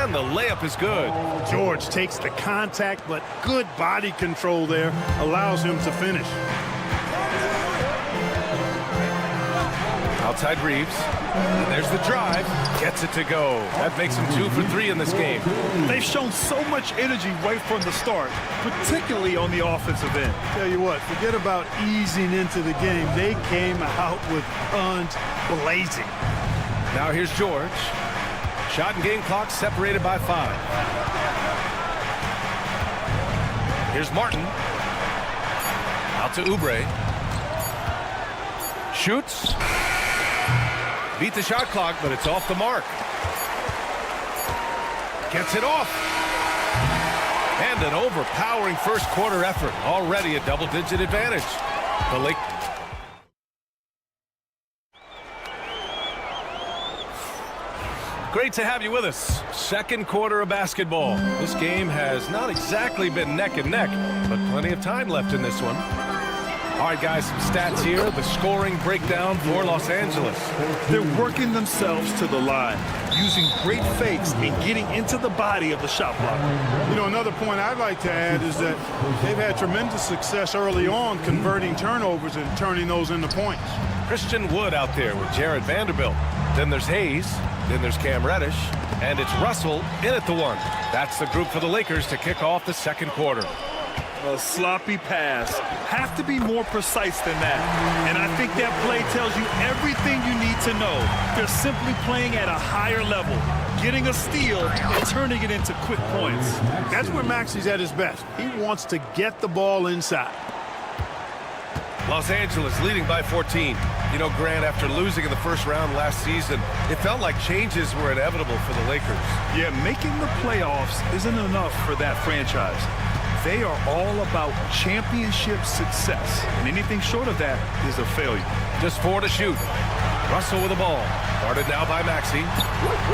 And the layup is good. George takes the contact, but good body control there allows him to finish. Outside Reeves. And there's the drive. Gets it to go. That makes him 2 for 3 in this game. They've shown so much energy right from the start, particularly on the offensive end. Tell you what, forget about easing into the game. They came out with guns blazing. Now here's George. Shot and game clock separated by 5. Here's Martin. Out to Oubre. Shoots. Beat the shot clock, but it's off the mark. Gets it off. And an overpowering first quarter effort. Already a double-digit advantage. The Lake. Great to have you with us. Second quarter of basketball. This game has not exactly been neck and neck, but plenty of time left in this one. All right, guys, some stats here. The scoring breakdown for Los Angeles. They're working themselves to the line, using great fakes and getting into the body of the shot blocker. You know, another point I'd like to add is that they've had tremendous success early on converting turnovers and turning those into points. Christian Wood out there with Jared Vanderbilt. Then there's Hayes. Then there's Cam Reddish. And it's Russell in at the 1. That's the group for the Lakers to kick off the second quarter. A sloppy pass. Have to be more precise than that. And I think that play tells you everything you need to know. They're simply playing at a higher level, getting a steal and turning it into quick points. That's where Maxi's at his best. He wants to get the ball inside. Los Angeles leading by 14. You know, Grant, after losing in the first round last season, it felt like changes were inevitable for the Lakers. Yeah, making the playoffs isn't enough for that franchise. They are all about championship success, and anything short of that is a failure. Just 4 to shoot. Russell with the ball. Guarded now by Maxey.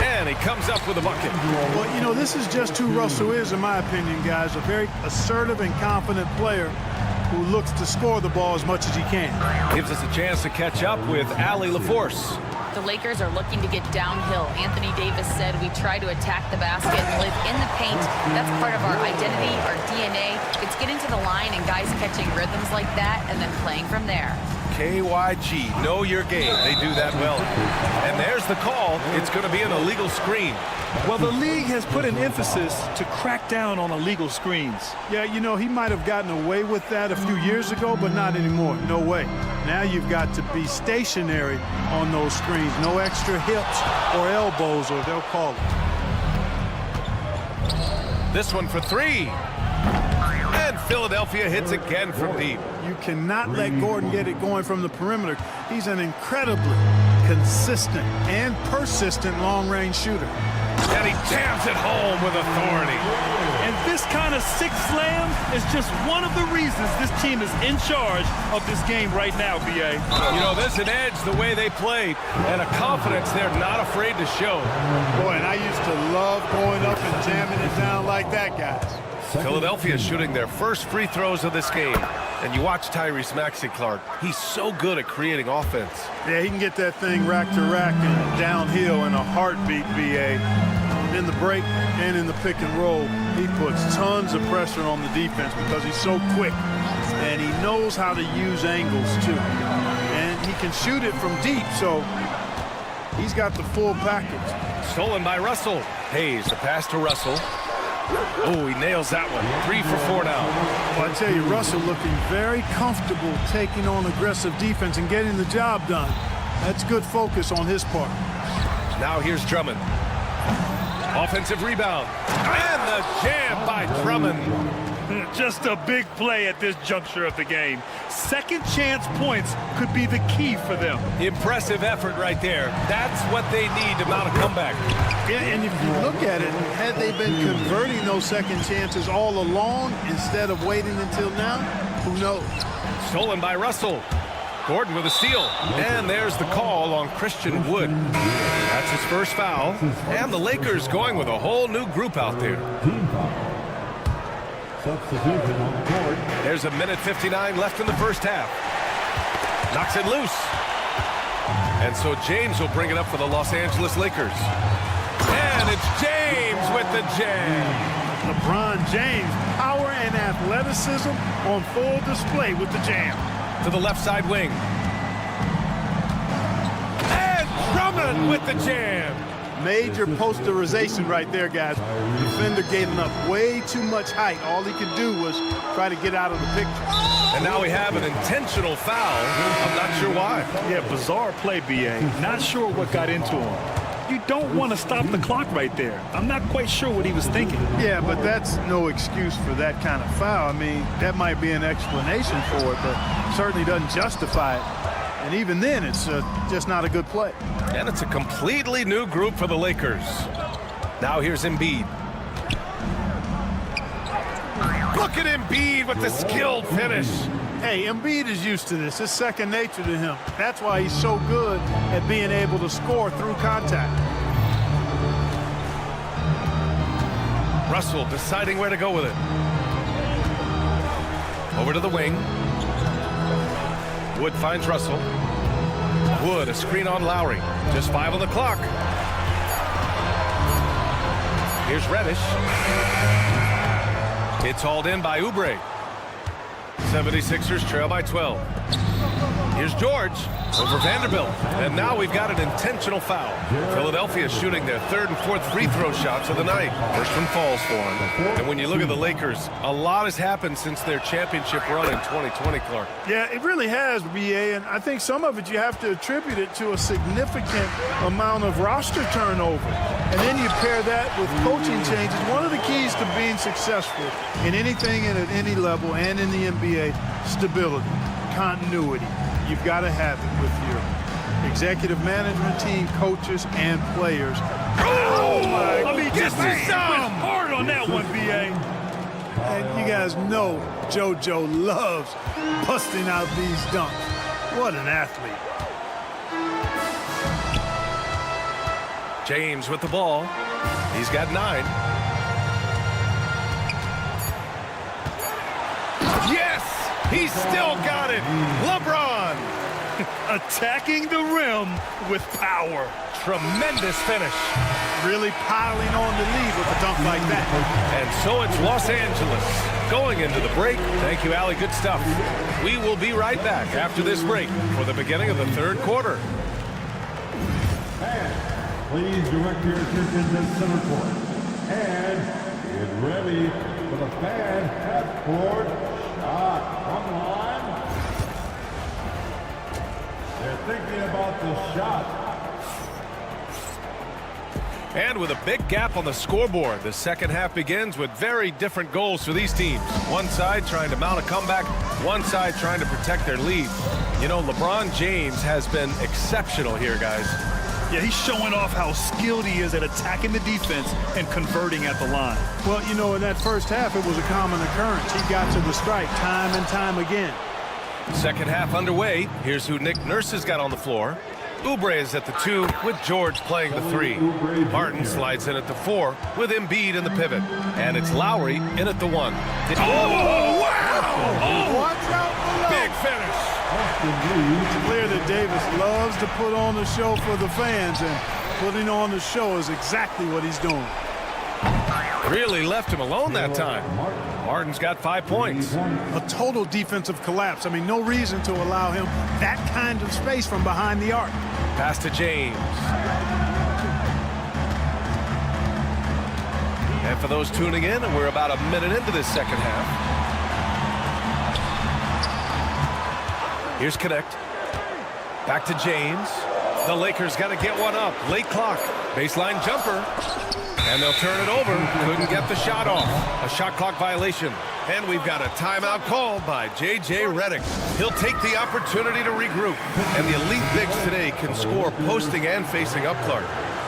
And he comes up with a bucket. Well, you know, this is just who Russell is, in my opinion, guys. A very assertive and confident player who looks to score the ball as much as he can. Gives us a chance to catch up with Allie LaForce. The Lakers are looking to get downhill. Anthony Davis said we try to attack the basket and live in the paint. That's part of our identity, our DNA. It's getting to the line and guys catching rhythms like that and then playing from there. KYG, know your game. They do that well. And there's the call. It's going to be an illegal screen. Well, the league has put an emphasis to crack down on illegal screens. Yeah, you know, he might have gotten away with that a few years ago, but not anymore. No way. Now you've got to be stationary on those screens. No extra hips or elbows, or they'll call it. This one for 3. And Philadelphia hits again from deep. You cannot let Gordon get it going from the perimeter. He's an incredibly consistent and persistent long-range shooter. And he jams it home with authority. And this kind of six slam is just one of the reasons this team is in charge of this game right now, B.A. You know, there's an edge the way they played and a confidence they're not afraid to show. Boy, and I used to love going up and jamming it down like that, guys. Philadelphia shooting their first free throws of this game. And you watch Tyrese Maxey, Clark. He's so good at creating offense. Yeah, he can get that thing rack to rack and downhill in a heartbeat, BA. In the break and in the pick and roll, he puts tons of pressure on the defense because he's so quick. And he knows how to use angles, too. And he can shoot it from deep, so he's got the full package. Stolen by Russell. Hayes, the pass to Russell. Oh, he nails that one. 3 for 4 now. Well, I tell you, Russell looking very comfortable taking on aggressive defense and getting the job done. That's good focus on his part. Now here's Drummond. Offensive rebound. And the jam by Drummond. Just a big play at this juncture of the game. Second chance points could be the key for them. Impressive effort right there. That's what they need to mount a comeback. Yeah, and if you look at it, had they been converting those second chances all along instead of waiting until now, who knows? Stolen by Russell. Gordon with a steal. And there's the call on Christian Wood. That's his first foul. And the Lakers going with a whole new group out there. Substitution on the court. There's a minute 59 left in the first half. Knocks it loose. And so James will bring it up for the Los Angeles Lakers. And it's James with the jam. LeBron James, power and athleticism on full display with the jam. To the left side wing. And Drummond with the jam. Major posterization right there, guys. The defender gave him up way too much height. All he could do was try to get out of the picture. And now we have an intentional foul. I'm not sure why. Yeah, bizarre play, BA. Not sure what got into him. You don't want to stop the clock right there. I'm not quite sure what he was thinking. Yeah, but that's no excuse for that kind of foul. I mean, that might be an explanation for it, but certainly doesn't justify it. And even then, it's just not a good play. And it's a completely new group for the Lakers. Now here's Embiid. Look at Embiid with the skilled finish. Hey, Embiid is used to this. It's second nature to him. That's why he's so good at being able to score through contact. Russell deciding where to go with it. Over to the wing. Wood finds Russell. Wood, a screen on Lowry. Just 5 on the clock. Here's Reddish. It's hauled in by Oubre. 76ers trail by 12. Here's George over Vanderbilt. And now we've got an intentional foul. Philadelphia shooting their third and fourth free throw shots of the night. First one falls for them. And when you look at the Lakers, a lot has happened since their championship run in 2020, Clark. Yeah, it really has, BA, and I think some of it you have to attribute it to a significant amount of roster turnover. And then you pair that with coaching changes. One of the keys to being successful in anything and at any level and in the NBA, stability, continuity. You've got to have it with your executive management team, coaches, and players. Oh my! I mean, just hard on that one, BA. And you guys know JoJo loves busting out these dunks. What an athlete. James with the ball. He's got 9. Yes! He's still got it. LeBron attacking the rim with power. Tremendous finish. Really piling on the lead with a dunk like that. And so it's Los Angeles going into the break. Thank you, Allie. Good stuff. We will be right back after this break for the beginning of the third quarter. And please direct your attention to center court. And get ready for the fan half-court shot. From the line. They're thinking about the shot. And with a big gap on the scoreboard, the second half begins with very different goals for these teams. One side trying to mount a comeback, one side trying to protect their lead. You know, LeBron James has been exceptional here, guys. Yeah, he's showing off how skilled he is at attacking the defense and converting at the line. Well, you know, in that first half, it was a common occurrence. He got to the strike time and time again. Second half underway. Here's who Nick Nurse has got on the floor. Oubre is at the 2 with George playing the 3. Martin slides in at the 4 with Embiid in the pivot. And it's Lowry in at the 1. Oh, wow! Oh, watch out below. Big finish. It's clear that Davis loves to put on the show for the fans, and putting on the show is exactly what he's doing. Really left him alone that time. Martin's got 5 points. A total defensive collapse. I mean, no reason to allow him that kind of space from behind the arc. Pass to James. And for those tuning in, we're about a minute into this second half. Here's Connect. Back to James. The Lakers got to get one up. Late clock. Baseline jumper. And they'll turn it over. Couldn't get the shot off. A shot clock violation. And we've got a timeout called by J.J. Redick. He'll take the opportunity to regroup. And the elite bigs today can score posting and facing up Clark.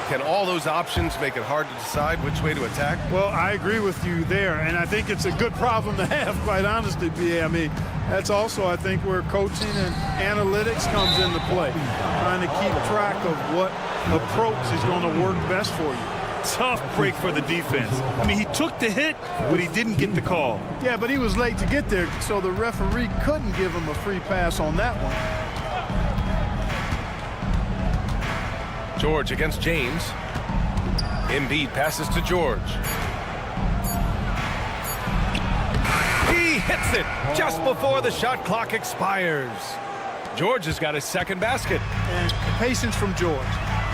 Can all those options make it hard to decide which way to attack? Well, I agree with you there, and I think it's a good problem to have, quite honestly, B.A. I mean, that's also, I think, where coaching and analytics comes into play. Trying to keep track of what approach is going to work best for you. Tough break for the defense. I mean, he took the hit, but he didn't get the call. Yeah, but he was late to get there, so the referee couldn't give him a free pass on that one. George against James. Embiid passes to George. He hits it just before the shot clock expires. George has got his second basket. And patience from George.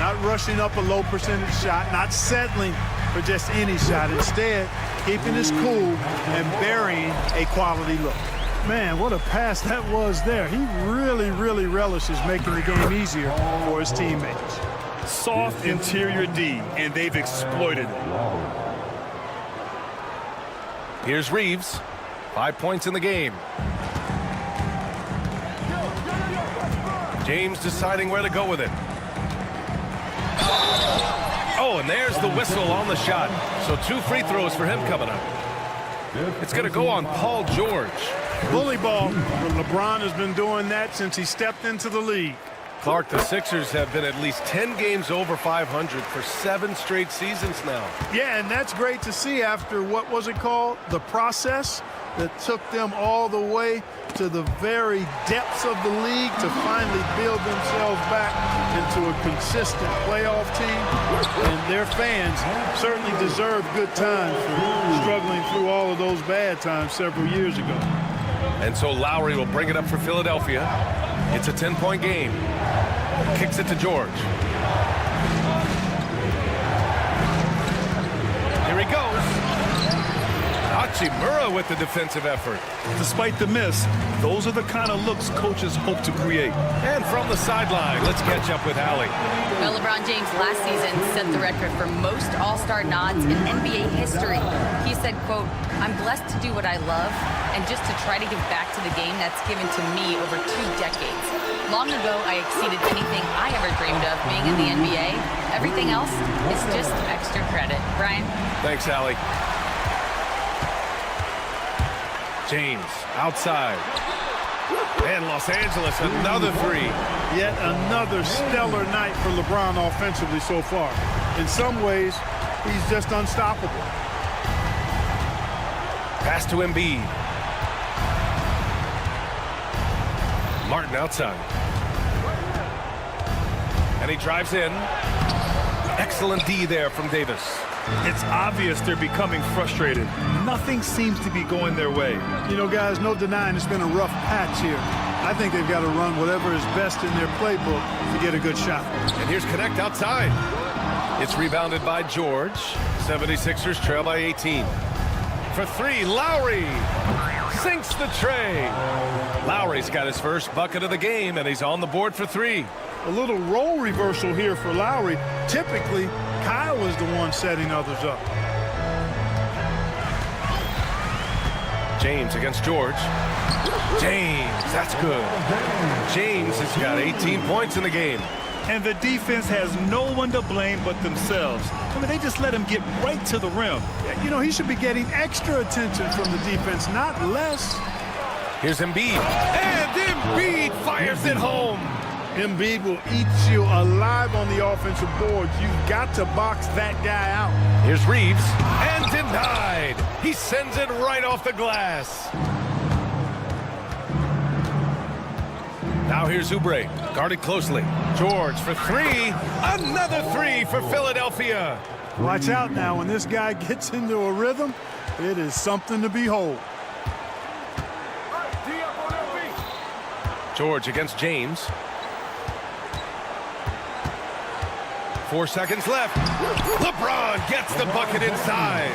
Not rushing up a low percentage shot, not settling for just any shot. Instead, keeping his cool and burying a quality look. Man, what a pass that was there. He really, really relishes making the game easier for his teammates. Soft interior D, and they've exploited it. Here's Reeves. 5 points in the game. James deciding where to go with it. Oh, and there's the whistle on the shot. So 2 free throws for him coming up. It's going to go on Paul George. Bully ball. LeBron has been doing that since he stepped into the league. Clark, the Sixers have been at least 10 games over 500 for 7 straight seasons now. Yeah, and that's great to see after, what was it called? The process that took them all the way to the very depths of the league to finally build themselves back into a consistent playoff team. And their fans certainly deserve good times for struggling through all of those bad times several years ago. And so Lowry will bring it up for Philadelphia. It's a 10-point game. Kicks it to George. Here he goes. Hachimura with the defensive effort. Despite the miss, those are the kind of looks coaches hope to create. And from the sideline, let's catch up with Allie. Well, LeBron James last season set the record for most all-star nods in NBA history. He said, quote, "I'm blessed to do what I love and just to try to give back to the game that's given to me over 2 decades. Long ago, I exceeded anything I ever dreamed of being in the NBA. Everything else is just extra credit." Brian? Thanks, Allie. James outside. And Los Angeles, another 3. Yet another stellar night for LeBron offensively so far. In some ways, he's just unstoppable. Pass to Embiid. Martin outside. And he drives in. Excellent D there from Davis. It's obvious they're becoming frustrated. Nothing seems to be going their way. You know, guys, no denying it's been a rough patch here. I think they've got to run whatever is best in their playbook to get a good shot. And here's Connect outside. It's rebounded by George. 76ers trail by 18. For 3, Lowry sinks the tray. Lowry's got his first bucket of the game, and he's on the board for 3. A little role reversal here for Lowry. Typically, Kyle was the one setting others up. James against George. James, that's good. James has got 18 points in the game. And the defense has no one to blame but themselves. I mean, they just let him get right to the rim. You know, he should be getting extra attention from the defense, not less. Here's Embiid. And Embiid fires it home. Embiid will eat you alive on the offensive boards. You've got to box that guy out. Here's Reeves, and denied. He sends it right off the glass. Now here's Oubre, guarded closely. George for three. Another three for Philadelphia. Watch out now. When this guy gets into a rhythm, it is something to behold. George against James. 4 seconds left. LeBron gets the bucket inside.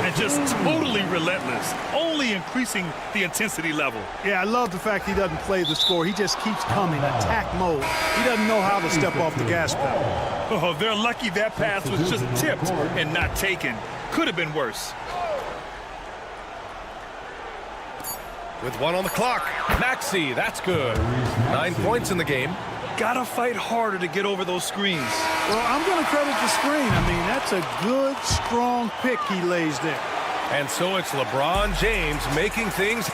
And just totally relentless, only increasing the intensity level. Yeah, I love the fact he doesn't play the score. He just keeps coming, attack mode. He doesn't know how to step off the gas pedal. Oh, they're lucky that pass was just tipped and not taken. Could have been worse. With 1 on the clock, Maxey, that's good. 9 points in the game. Gotta fight harder to get over those screens. Well, I'm going to credit the screen. I mean, that's a good, strong pick he lays there. And so it's LeBron James making things.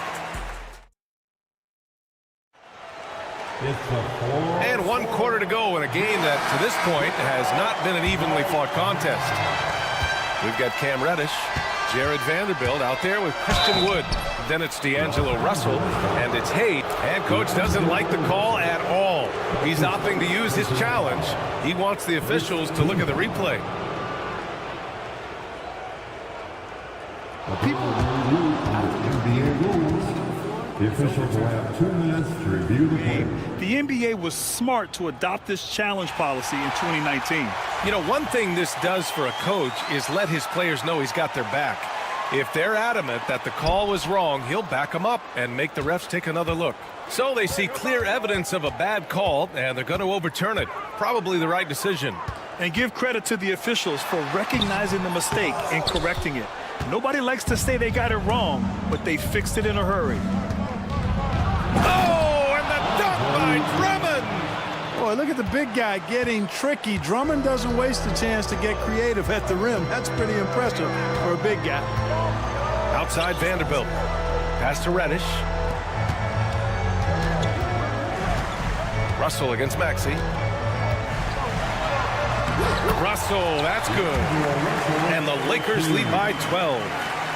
And 1 quarter to go in a game that, to this point, has not been an evenly fought contest. We've got Cam Reddish, Jared Vanderbilt out there with Christian Wood. Then it's D'Angelo Russell, and it's Hayes. And coach doesn't like the call at all. He's opting to use his challenge. He wants the officials to look at the replay. The officials will have 2 minutes to review the play. The NBA was smart to adopt this challenge policy in 2019. You know, one thing this does for a coach is let his players know he's got their back. If they're adamant that the call was wrong, he'll back them up and make the refs take another look. So they see clear evidence of a bad call, and they're going to overturn it. Probably the right decision. And give credit to the officials for recognizing the mistake and correcting it. Nobody likes to say they got it wrong, but they fixed it in a hurry. Oh, and the dunk by Drummond! Boy, look at the big guy getting tricky. Drummond doesn't waste a chance to get creative at the rim. That's pretty impressive for a big guy. Outside Vanderbilt. Pass to Reddish. Russell against Maxey. Russell, that's good. And the Lakers lead by 12.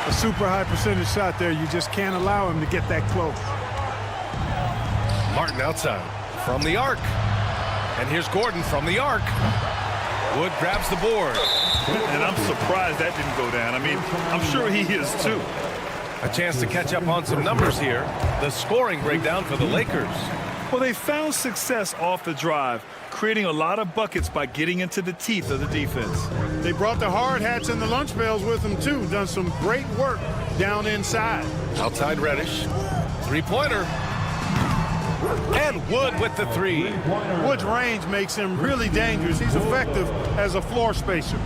A super high percentage shot there. You just can't allow him to get that close. Martin outside from the arc. And here's Gordon from the arc. Wood grabs the board. And I'm surprised that didn't go down. I mean, I'm sure he is too. A chance to catch up on some numbers here. The scoring breakdown for the Lakers. Well, they found success off the drive, creating a lot of buckets by getting into the teeth of the defense. They brought the hard hats and the lunch pails with them too. Done some great work down inside. Outside Reddish. Three-pointer. And Wood with the three. Wood's range makes him really dangerous. He's effective as a floor spacer.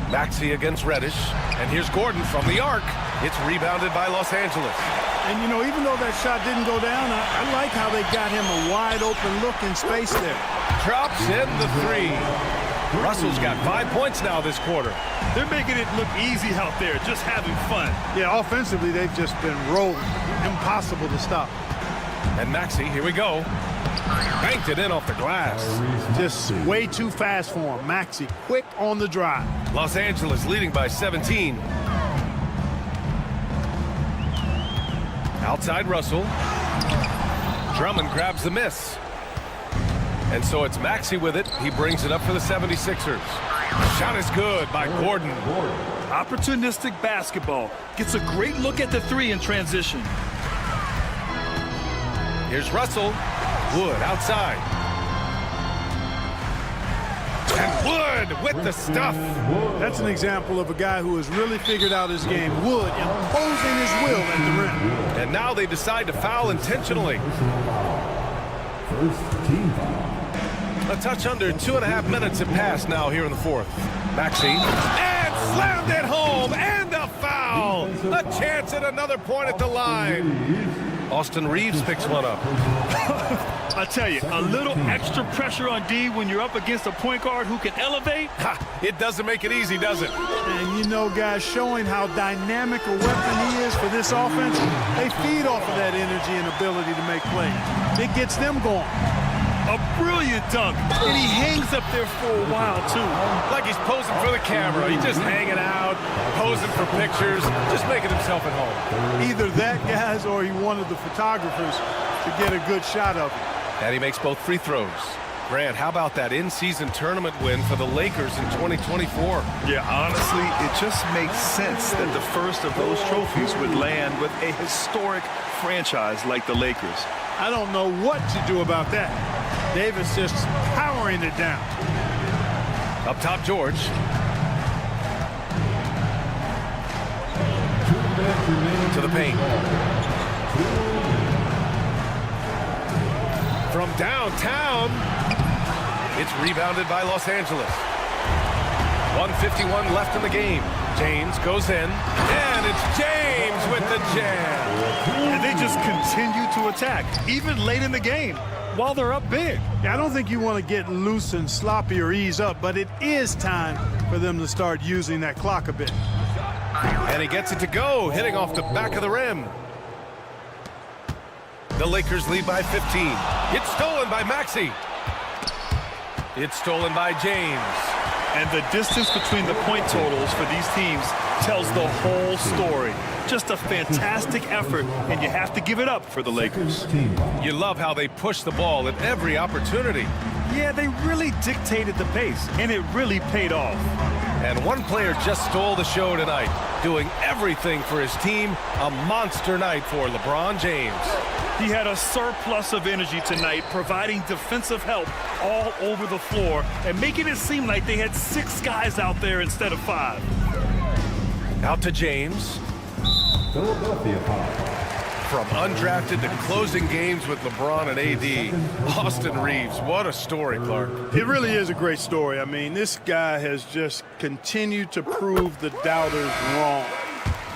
Maxey against Reddish. And here's Gordon from the arc. It's rebounded by Los Angeles. And, you know, even though that shot didn't go down, I like how they got him a wide-open look in space there. Drops in the three. Russell's got 5 points now this quarter. They're making it look easy out there, just having fun. Yeah, offensively, they've just been rolling. Impossible to stop. And Maxey, here we go. Banked it in off the glass. Just way too fast for him. Maxey, quick on the drive. Los Angeles leading by 17. Outside Russell. Drummond grabs the miss. And so it's Maxey with it. He brings it up for the 76ers. Shot is good by Gordon. Opportunistic basketball. Gets a great look at the three in transition. Here's Russell. Wood outside. And Wood with the stuff. That's an example of a guy who has really figured out his game. Wood imposing his will at the rim. And now they decide to foul intentionally. First team foul. A touch under 2.5 minutes have passed now here in the fourth. Maxey. And slammed it home. And a foul. A chance at another point at the line. Austin Reeves picks one up. I tell you, a little extra pressure on D when you're up against a point guard who can elevate. It doesn't make it easy, does it? And you know, guys, showing how dynamic a weapon he is for this offense, they feed off of that energy and ability to make plays. It gets them going. A brilliant dunk, and he hangs up there for a while, too. Like he's posing for the camera. He's just hanging out, posing for pictures, just making himself at home. Either that, guys, or he wanted the photographers to get a good shot of him. And he makes both free throws. Grant, how about that in-season tournament win for the Lakers in 2024? Yeah, honestly, it just makes sense that the first of those trophies would land with a historic franchise like the Lakers. I don't know what to do about that. Davis just powering it down. Up top, George. To the paint. From downtown, it's rebounded by Los Angeles. 1:51 left in the game. James goes in, and it's James with the jam. And they just continue to attack, even late in the game, while they're up big. Yeah, I don't think you want to get loose and sloppy or ease up, but it is time for them to start using that clock a bit. And he gets it to go, hitting off the back of the rim. The Lakers lead by 15. It's stolen by Maxey. It's stolen by James. And the distance between the point totals for these teams tells the whole story. Just a fantastic effort, and you have to give it up for the Lakers. You love how they push the ball at every opportunity. Yeah, they really dictated the pace, and it really paid off. And one player just stole the show tonight, doing everything for his team. A monster night for LeBron James. He had a surplus of energy tonight, providing defensive help all over the floor and making it seem like they had 6 guys out there instead of 5. Out to James. Philadelphia foul. From undrafted to closing games with LeBron and AD, Austin Reeves, what a story, Clark. It really is a great story. I mean, this guy has just continued to prove the doubters wrong.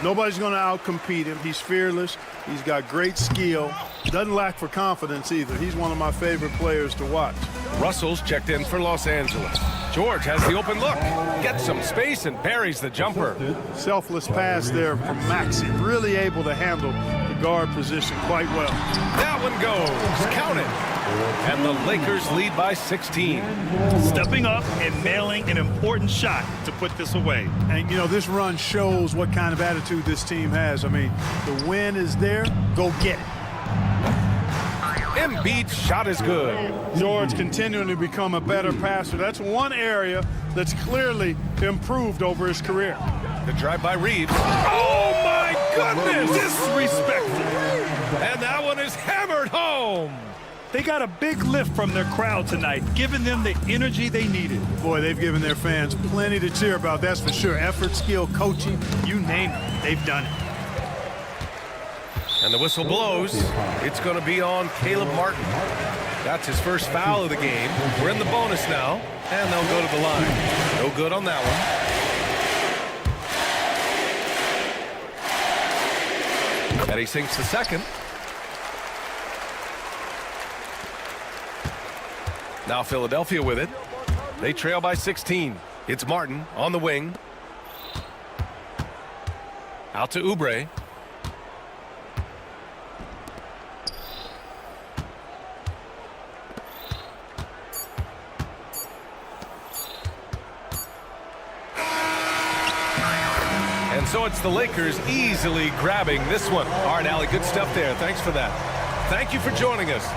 Nobody's going to outcompete him. He's fearless. He's got great skill. Doesn't lack for confidence either. He's one of my favorite players to watch. Russell's checked in for Los Angeles. George has the open look, gets some space and buries the jumper. Selfless pass there from Maxey. Really able to handle the guard position quite well. That one goes. Count it. And the Lakers lead by 16. Stepping up and nailing an important shot to put this away. And, you know, this run shows what kind of attitude this team has. I mean, the win is there. Go get it. Embiid's shot is good. George continuing to become a better passer. That's one area that's clearly improved over his career. The drive by Reeves. Oh, my goodness! Disrespectful. And that one is hammered home. They got a big lift from their crowd tonight, giving them the energy they needed. Boy, they've given their fans plenty to cheer about, that's for sure. Effort, skill, coaching, you name it, they've done it. And the whistle blows. It's going to be on Caleb Martin. That's his first foul of the game. We're in the bonus now, and they'll go to the line. No good on that one. And he sinks the second. Now Philadelphia with it. They trail by 16. It's Martin on the wing. Out to Oubre. And so it's the Lakers easily grabbing this one. All right, Allie, good stuff there. Thanks for that. Thank you for joining us.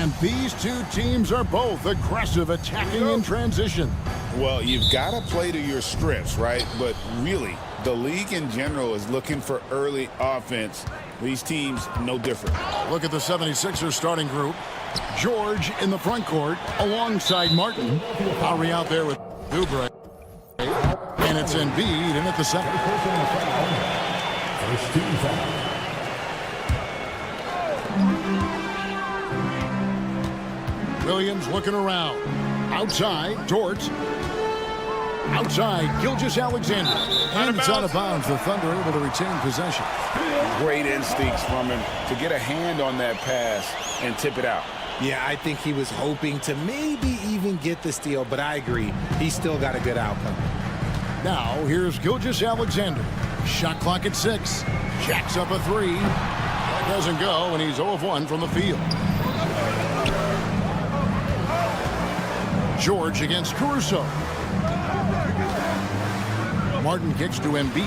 And these two teams are both aggressive, attacking in transition. Well, you've got to play to your strengths, right? But really, the league in general is looking for early offense. These teams, no different. Look at the 76ers starting group. George in the front court alongside Martin. Lowry out there with Oubre. And it's Embiid in at the center. First team foul. Williams looking around. Outside, Dort. Outside, Gilgeous-Alexander. And it's out of bounds. The Thunder able to retain possession. Great instincts from him to get a hand on that pass and tip it out. Yeah, I think he was hoping to maybe even get the steal, but I agree. He still got a good outcome. Now, here's Gilgeous-Alexander. Shot clock at 6. Jacks up a 3. That doesn't go, and he's 0 of 1 from the field. George against Caruso. Martin kicks to Embiid.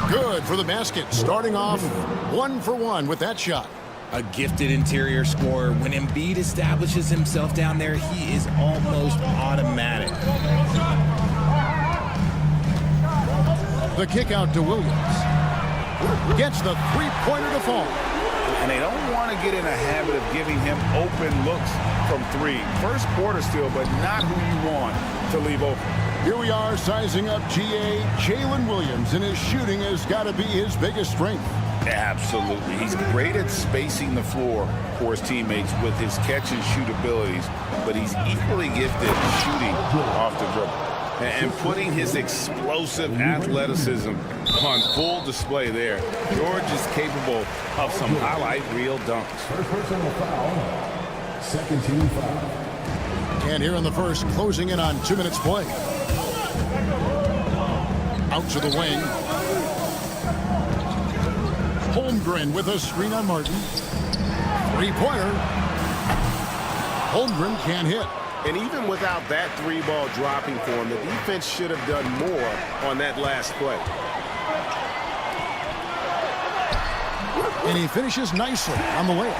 Good for the basket. Starting off 1 for 1 with that shot. A gifted interior scorer. When Embiid establishes himself down there, he is almost automatic. The kick out to Williams. Gets the three-pointer to fall. And they don't want to get in a habit of giving him open looks from 3. First quarter still, but not who you want to leave open. Here we are sizing up GA Jalen Williams, and his shooting has got to be his biggest strength. Absolutely. He's great at spacing the floor for his teammates with his catch and shoot abilities, but he's equally gifted at shooting off the dribble and putting his explosive athleticism on full display there. George is capable of some highlight reel dunks. First personal foul. Second team foul. And here in the first, closing in on 2 minutes play. Out to the wing. Holmgren with a screen on Martin. Three-pointer. Holmgren can't hit. And even without that 3-ball dropping for him, the defense should have done more on that last play. And he finishes nicely on the layup.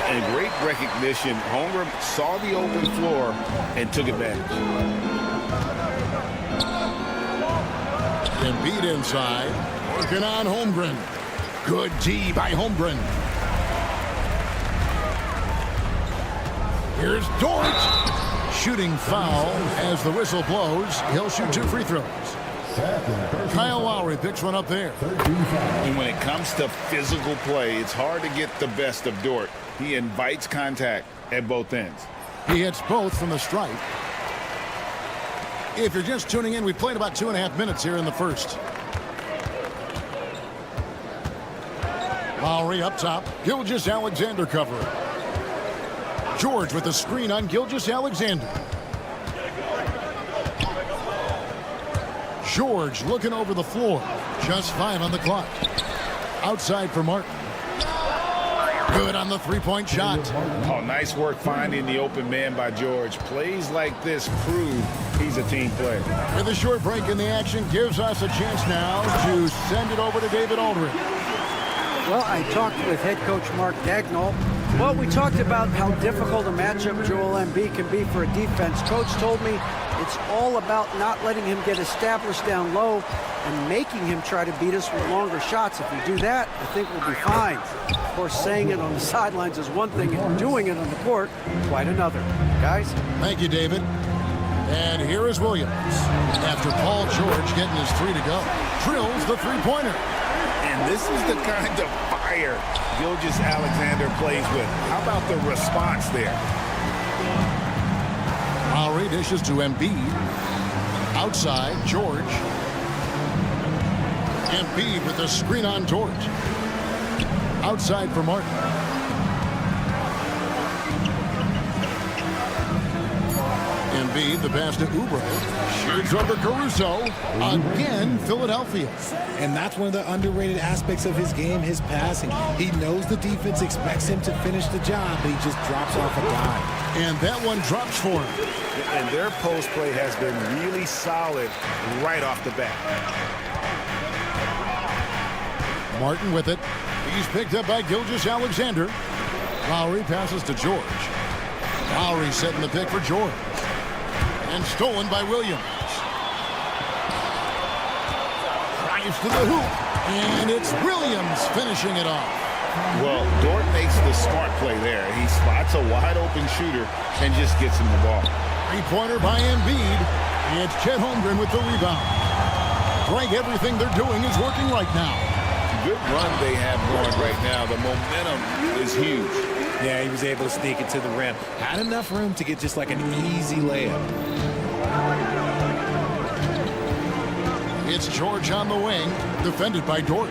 And great recognition. Holmgren saw the open floor and took advantage. Embiid inside. Working on Holmgren. Good D by Holmgren. Here's Dort. Shooting foul as the whistle blows. He'll shoot 2 free throws. Kyle Lowry picks one up there. And when it comes to physical play, it's hard to get the best of Dort. He invites contact at both ends. He hits both from the stripe. If you're just tuning in, we played about 2.5 minutes here in the first. Lowry up top. Gilgeous-Alexander covering. George with the screen on Gilgeous-Alexander. George looking over the floor. Just 5 on the clock. Outside for Martin. Good on the three-point shot. Oh, nice work finding the open man by George. Plays like this prove he's a team player. With a short break in the action, gives us a chance now to send it over to David Aldridge. Well, I talked with head coach Mark Dagnall. Well, we talked about how difficult a matchup Joel Embiid can be for a defense. Coach told me it's all about not letting him get established down low and making him try to beat us with longer shots. If we do that, I think we'll be fine. Of course, saying it on the sidelines is one thing, and doing it on the court, quite another. Guys? Thank you, David. And here is Williams. After Paul George getting his 3 to go. Drills the three-pointer. And this is the kind of fire Gilgeous-Alexander plays with. How about the response there? Lowry dishes to Embiid. Outside, George. Embiid with the screen on Dort. Outside for Martin. Embiid, the pass to Oubre. Shoots over Caruso. Again, Philadelphia. And that's one of the underrated aspects of his game, his passing. He knows the defense expects him to finish the job, but he just drops off a dime. And that one drops for him. And their post play has been really solid right off the bat. Martin with it. He's picked up by Gilgeous-Alexander. Lowry passes to George. Lowry setting the pick for George. And stolen by Williams. Drives to the hoop. And it's Williams finishing it off. Well, Dort makes the smart play there. He spots a wide-open shooter and just gets him the ball. Three-pointer by Embiid. It's Chet Holmgren with the rebound. Greg, everything they're doing is working right now. Good run they have going right now. The momentum is huge. Yeah, he was able to sneak it to the rim. Had enough room to get just like an easy layup. It's George on the wing, defended by Dort.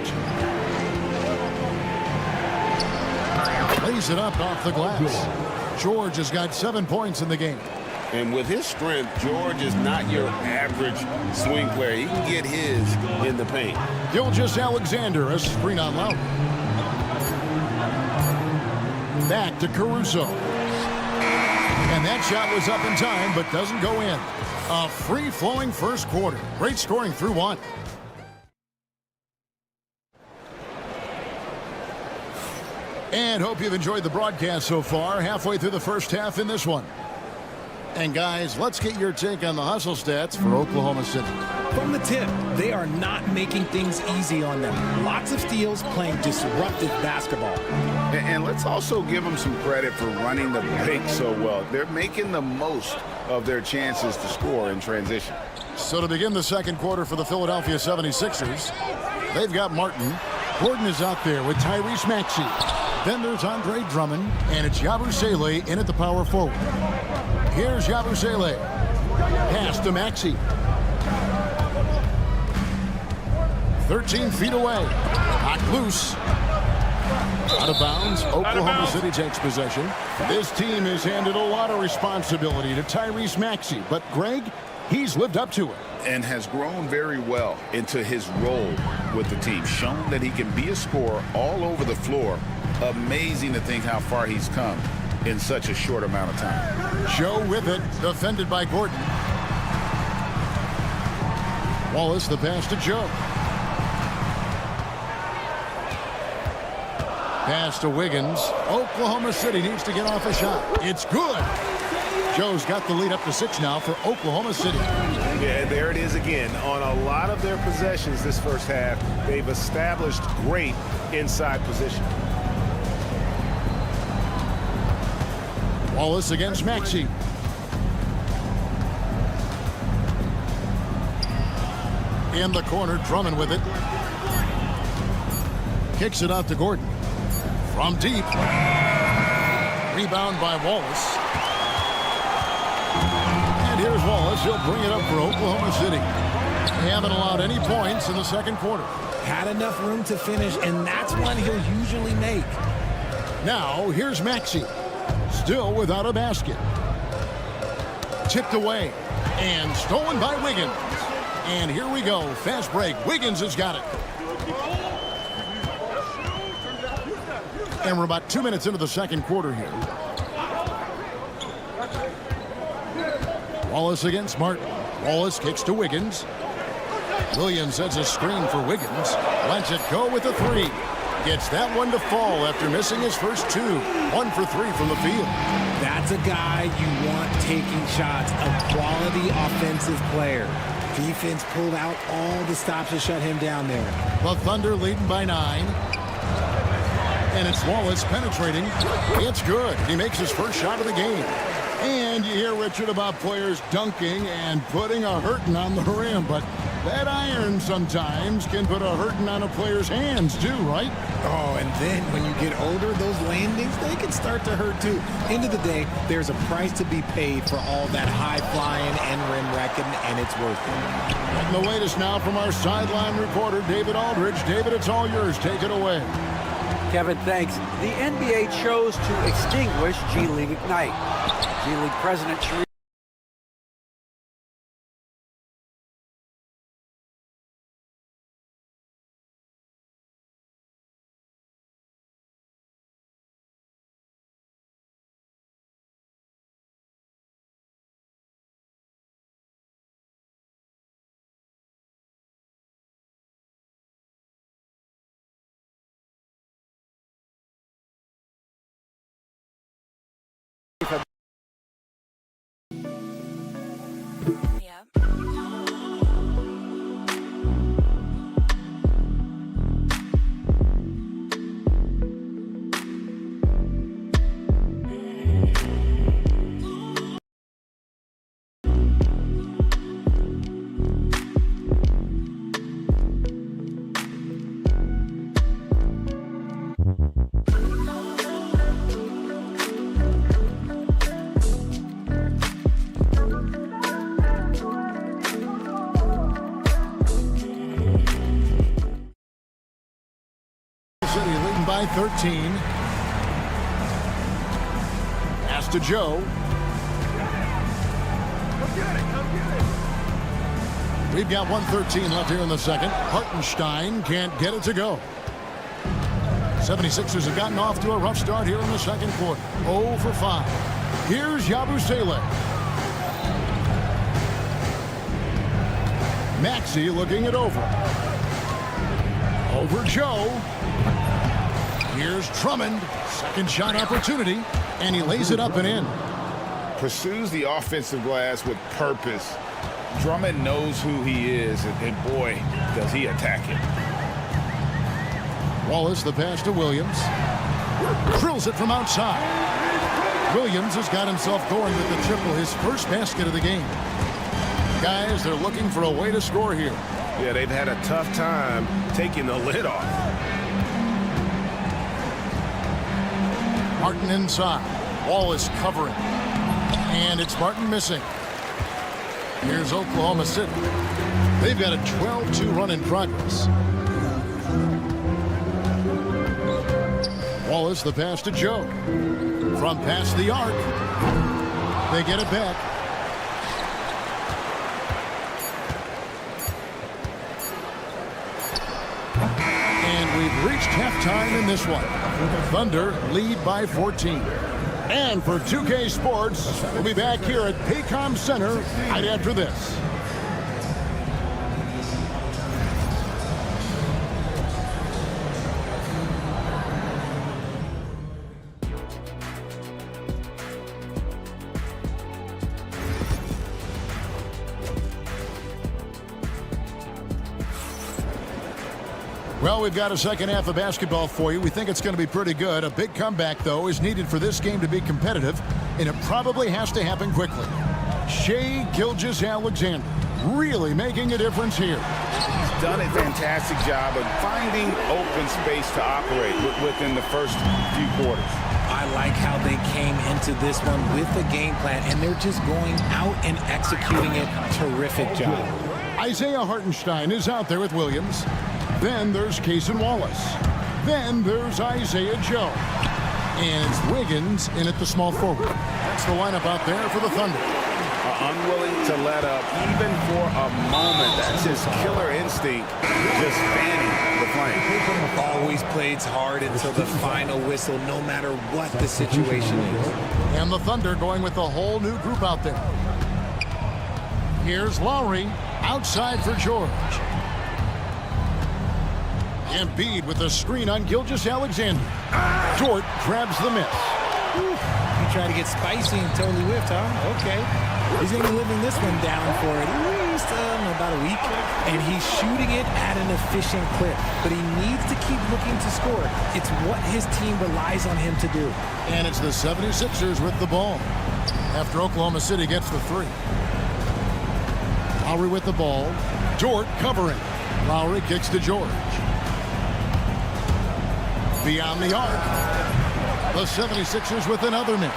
Lays it up off the glass. George has got 7 points in the game. And with his strength, George is not your average swing player. He can get his in the paint. Gilgeous-Alexander, a screen on Lowry. Back to Caruso. And that shot was up in time, but doesn't go in. A free-flowing first quarter. Great scoring through one. And hope you've enjoyed the broadcast so far. Halfway through the first half in this one. And guys, let's get your take on the hustle stats for Oklahoma City. From the tip, they are not making things easy on them. Lots of steals, playing disruptive basketball. And let's also give them some credit for running the break so well. They're making the most of their chances to score in transition. So to begin the second quarter for the Philadelphia 76ers, they've got Martin. Gordon is out there with Tyrese Maxey. Then there's Andre Drummond, and it's Yabusele in at the power forward. Here's Yabusele. Pass to Maxey. 13 feet away. Knocked loose. Out of bounds. Oklahoma City takes possession. This team has handed a lot of responsibility to Tyrese Maxey, but Greg, he's lived up to it. And has grown very well into his role with the team. Shown that he can be a scorer all over the floor. Amazing to think how far he's come in such a short amount of time. Joe with it, defended by Gordon. Wallace the pass to Joe. Pass to Wiggins. Oklahoma City needs to get off a shot. It's good. Joe's got the lead up to 6 now for Oklahoma City. Yeah, there it is again. On a lot of their possessions this first half, they've established great inside position. Wallace against Maxey. In the corner, Drummond with it. Kicks it out to Gordon. From deep. Rebound by Wallace. And here's Wallace. He'll bring it up for Oklahoma City. They haven't allowed any points in the second quarter. Had enough room to finish, and that's one he'll usually make. Now, here's Maxey. Still without a basket. Tipped away. And stolen by Wiggins. And here we go. Fast break. Wiggins has got it. And we're about 2 minutes into the second quarter here. Wallace against Martin. Wallace kicks to Wiggins. Williams sets a screen for Wiggins. Lets it go with a three. Gets that one to fall after missing his first 2. 1 for 3 from the field. That's a guy you want taking shots. A quality offensive player. Defense pulled out all the stops to shut him down there. The Thunder leading by 9. And it's Wallace penetrating. It's good. He makes his first shot of the game. And you hear, Richard, about players dunking and putting a hurting on the rim. But that iron sometimes can put a hurting on a player's hands, too, right? Oh, and then when you get older, those landings, they can start to hurt, too. End of the day, there's a price to be paid for all that high-flying and rim wrecking, and it's worth it. And the latest now from our sideline reporter, David Aldridge. David, it's all yours. Take it away. Kevin, thanks. The NBA chose to extinguish G League Ignite. G League President Sharif by 13. Pass to Joe. We've got 1:13 left here in the second. Hartenstein can't get it to go. 76ers have gotten off to a rough start here in the second quarter. 0 for 5. Here's Yabusele. Maxey looking it over. Over Joe. Here's Drummond. Second shot opportunity. And he lays it up and in. Pursues the offensive glass with purpose. Drummond knows who he is, and boy, does he attack it. Wallace, the pass to Williams. Drills it from outside. Williams has got himself going with the triple, his first basket of the game. Guys, they're looking for a way to score here. Yeah, they've had a tough time taking the lid off. Martin inside. Wallace covering. And it's Martin missing. Here's Oklahoma City. They've got a 12-2 run in progress. Wallace, the pass to Joe. From past the arc. They get it back. And we've reached halftime in this one. The Thunder lead by 14. And for 2K Sports, we'll be back here at Paycom Center right after this. Well, we've got a second half of basketball for you. We think it's going to be pretty good. A big comeback, though, is needed for this game to be competitive, and it probably has to happen quickly. Shai Gilgeous-Alexander really making a difference here. He's done a fantastic job of finding open space to operate within the first few quarters. I like how they came into this one with a game plan, and they're just going out and executing it. Terrific job. Isaiah Hartenstein is out there with Williams. Then there's Cason Wallace. Then there's Isaiah Joe. And it's Wiggins in at the small forward. That's the lineup out there for the Thunder. Unwilling to let up even for a moment. That's his killer instinct, just fanning the flame. Always plays hard until the final whistle, no matter what the situation is. And the Thunder going with a whole new group out there. Here's Lowry outside for George. Embiid with a screen on Gilgeous-Alexander. Dort grabs the miss. He tried to get spicy and totally whiffed, huh? Okay. He's going to be living this one down for at least about a week. And he's shooting it at an efficient clip. But he needs to keep looking to score. It's what his team relies on him to do. And it's the 76ers with the ball after Oklahoma City gets the three. Lowry with the ball. Dort covering. Lowry kicks to George. Beyond the arc. The 76ers with another miss.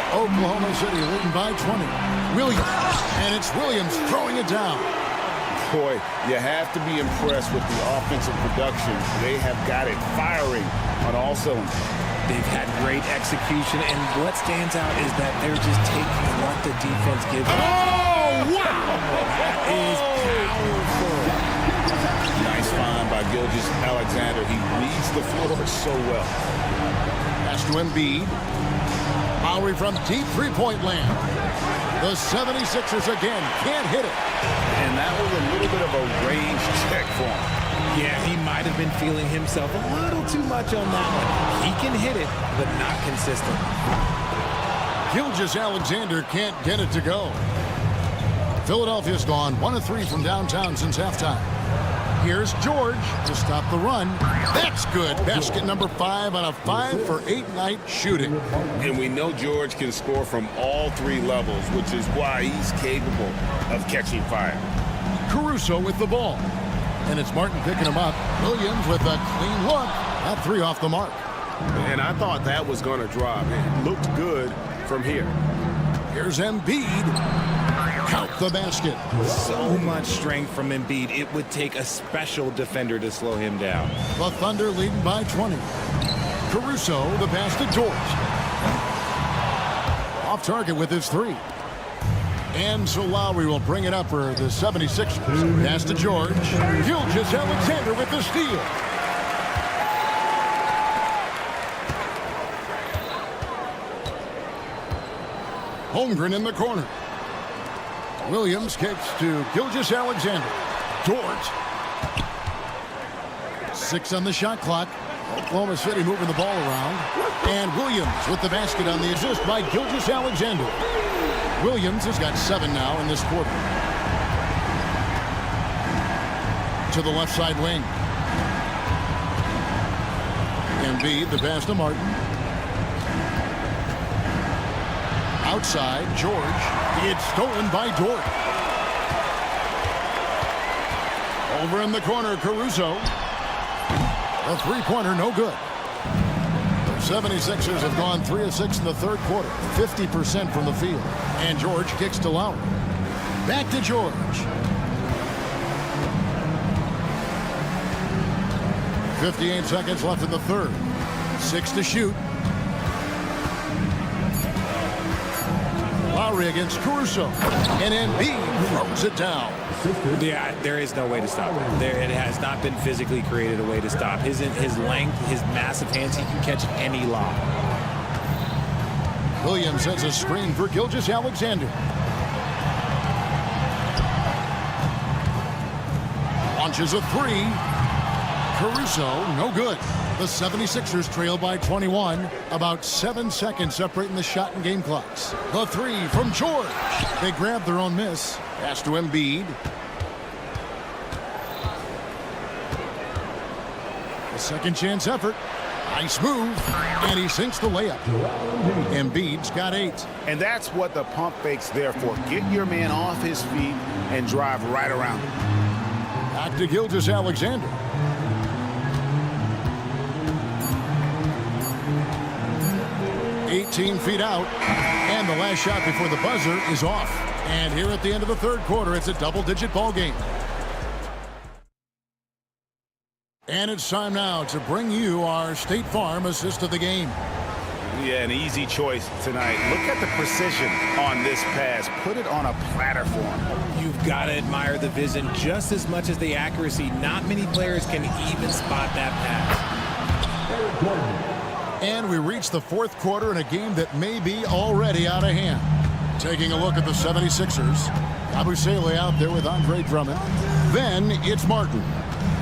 Oklahoma City leading by 20. Williams. And it's Williams throwing it down. Boy, you have to be impressed with the offensive production. They have got it firing on all cylinders. They've had great execution, and what stands out is that they're just taking what the defense gives them. Oh, wow! That is powerful. Nice find by Gilgeous-Alexander. He reads the floor so well. Pass to Embiid. Lowry from deep three-point land. The 76ers again can't hit it. And that was a little bit of a range check for him. Yeah, he might have been feeling himself a little too much on that one. He can hit it, but not consistent. Gilgeous-Alexander can't get it to go. Philadelphia's gone 1 of 3 from downtown since halftime. Here's George to stop the run. That's good. Basket number 5 on a 5 for 8 night shooting. And we know George can score from all 3 levels, which is why he's capable of catching fire. Caruso with the ball. And it's Martin picking him up. Williams with a clean look. That 3 off the mark. And I thought that was going to drop. It looked good from here. Here's Embiid. Count the basket. So much strength from Embiid. It would take a special defender to slow him down. The Thunder leading by 20. Caruso, the pass to George. Off target with his three. And so Lowry will bring it up for the 76ers. Pass to George. Gilgeous-Alexander with the steal. Holmgren in the corner. Williams kicks to Gilgeous-Alexander. Dort. 6 on the shot clock. Oklahoma City moving the ball around. And Williams with the basket on the assist by Gilgeous-Alexander. Williams has got 7 now in this quarter. To the left side wing. Embiid, the pass to Martin. Outside, George. It's stolen by Dort. Over in the corner, Caruso. A three-pointer, no good. The 76ers have gone 3 of 6 in the third quarter. 50% from the field. And George kicks to Lowry. Back to George. .58 seconds left in the third. 6 to shoot. Lowry against Caruso. And Embiid throws it down. Yeah, there is no way to stop it. It has not been physically created a way to stop. His length, his massive hands, he can catch any lob. Williams sends a screen for Gilgeous-Alexander. Launches a three. Caruso, no good. The 76ers trail by 21. About 7 seconds separating the shot and game clocks. The three from George. They grab their own miss. Pass to Embiid. A second chance effort. Nice move. And he sinks the layup. Embiid's got 8. And that's what the pump fake's there for. Get your man off his feet and drive right around him. Back to Gilgeous-Alexander. .18 feet out, and the last shot before the buzzer is off. And here at the end of the third quarter, it's a double-digit ball game. And it's time now to bring you our State Farm assist of the game. Yeah, an easy choice tonight. Look at the precision on this pass. Put it on a platter for him. You've got to admire the vision just as much as the accuracy. Not many players can even spot that pass. And we reach the fourth quarter in a game that may be already out of hand. Taking a look at the 76ers. Abusele out there with Andre Drummond. Then it's Martin.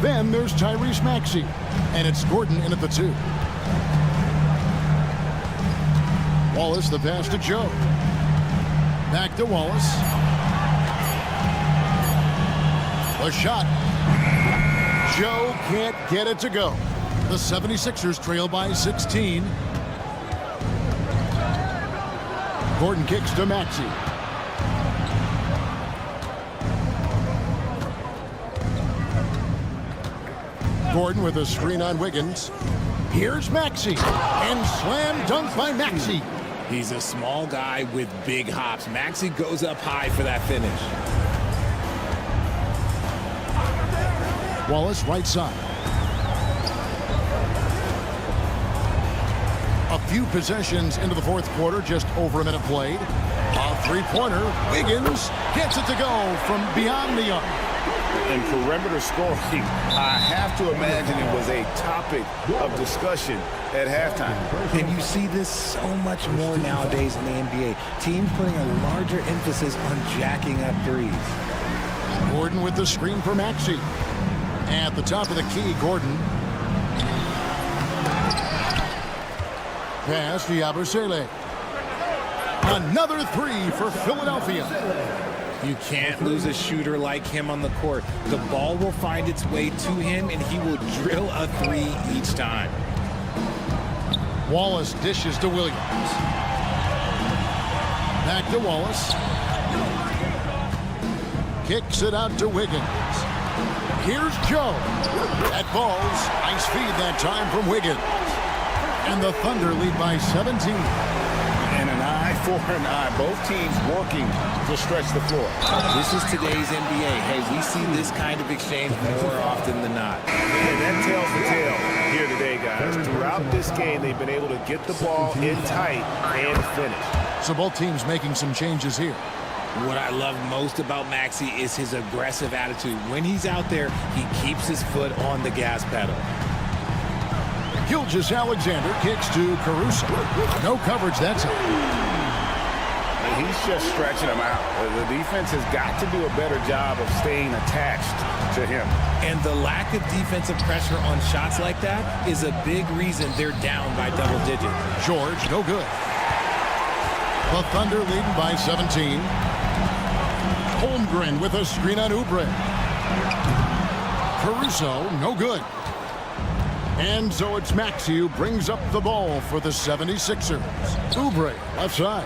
Then there's Tyrese Maxey. And it's Gordon in at the 2. Wallace the pass to Joe. Back to Wallace. The shot. Joe can't get it to go. The 76ers trail by 16. Gordon kicks to Maxey. Gordon with a screen on Wiggins. Here's Maxey. And slam dunk by Maxey. He's a small guy with big hops. Maxey goes up high for that finish. Wallace right side. A few possessions into the fourth quarter, just over a minute played. A three-pointer. Wiggins gets it to go from beyond the arc. In perimeter scoring, I have to imagine it was a topic of discussion at halftime. And you see this so much more nowadays in the NBA. Teams putting a larger emphasis on jacking up threes. Gordon with the screen for Maxey. At the top of the key, Gordon. Pass to Abusele. Another three for Philadelphia. You can't lose a shooter like him on the court. The ball will find its way to him, and he will drill a three each time. Wallace dishes to Williams. Back to Wallace. Kicks it out to Wiggins. Here's Joe. That falls. Nice feed that time from Wiggins. And the Thunder lead by 17. And an eye eye for an eye. Both teams working to stretch the floor. This is today's NBA. Hey, we see this kind of exchange more often than not. And that tells the tale here today, guys. Throughout this game, they've been able to get the ball in tight and finish. So both teams making some changes here. What I love most about Maxey is his aggressive attitude. When he's out there, he keeps his foot on the gas pedal. Gilgeous-Alexander kicks to Caruso. No coverage that time. He's just stretching him out. The defense has got to do a better job of staying attached to him. And the lack of defensive pressure on shots like that is a big reason they're down by double digits. George, no good. The Thunder leading by 17. Holmgren with a screen on Oubre. Caruso, no good. And so it's Maxey who brings up the ball for the 76ers. Oubre, left side.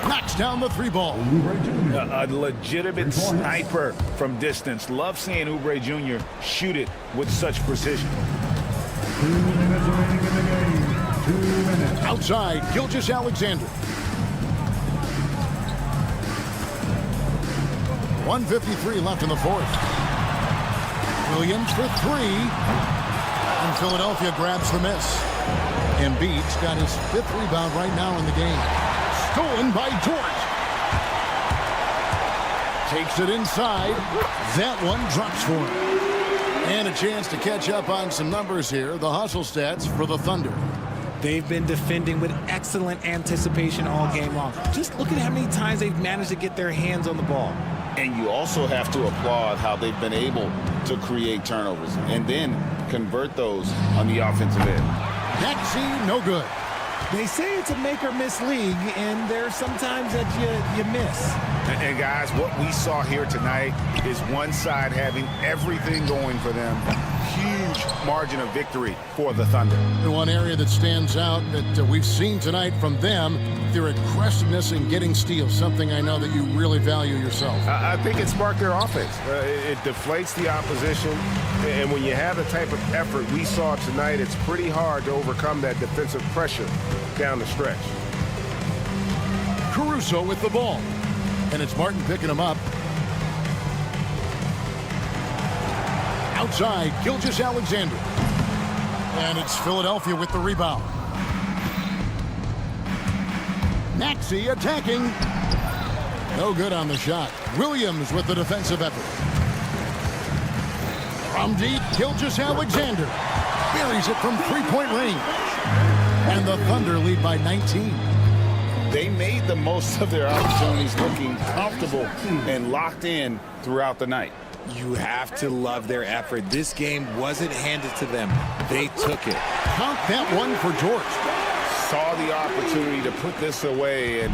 Knocks down the three ball. A legitimate sniper from distance. Love seeing Oubre Jr. shoot it with such precision. 2 minutes remaining in the game. 2 minutes. Outside, Gilgeous-Alexander. 1:53 left in the fourth. Williams for three. And Philadelphia grabs the miss. Embiid's got his 5th rebound right now in the game. Stolen by George. Takes it inside. That one drops for him. And a chance to catch up on some numbers here. The hustle stats for the Thunder. They've been defending with excellent anticipation all game long. Just look at how many times they've managed to get their hands on the ball. And you also have to applaud how they've been able to create turnovers and then convert those on the offensive end. Maxey, no good. They say it's a make-or-miss league, and there's sometimes that you miss. And guys, what we saw here tonight is one side having everything going for them. Huge margin of victory for the Thunder. The one area that stands out that we've seen tonight from them, their aggressiveness in getting steals, something I know that you really value yourself. I think it sparked their offense. It deflates the opposition, and when you have the type of effort we saw tonight, it's pretty hard to overcome that defensive pressure down the stretch. Caruso with the ball, and it's Martin picking him up. Outside, Gilgeous-Alexander. And it's Philadelphia with the rebound. Maxey attacking. No good on the shot. Williams with the defensive effort. From deep, Gilgeous-Alexander buries it from three-point range. And the Thunder lead by 19. They made the most of their opportunities, looking comfortable and locked in throughout the night. You have to love their effort. This game wasn't handed to them. They took it. Count that one for George. Saw the opportunity to put this away and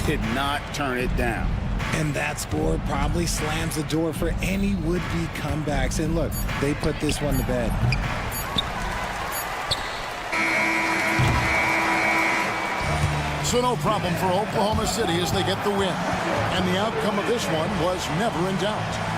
did not turn it down. And that score probably slams the door for any would-be comebacks. And look, they put this one to bed. So no problem for Oklahoma City as they get the win. And the outcome of this one was never in doubt.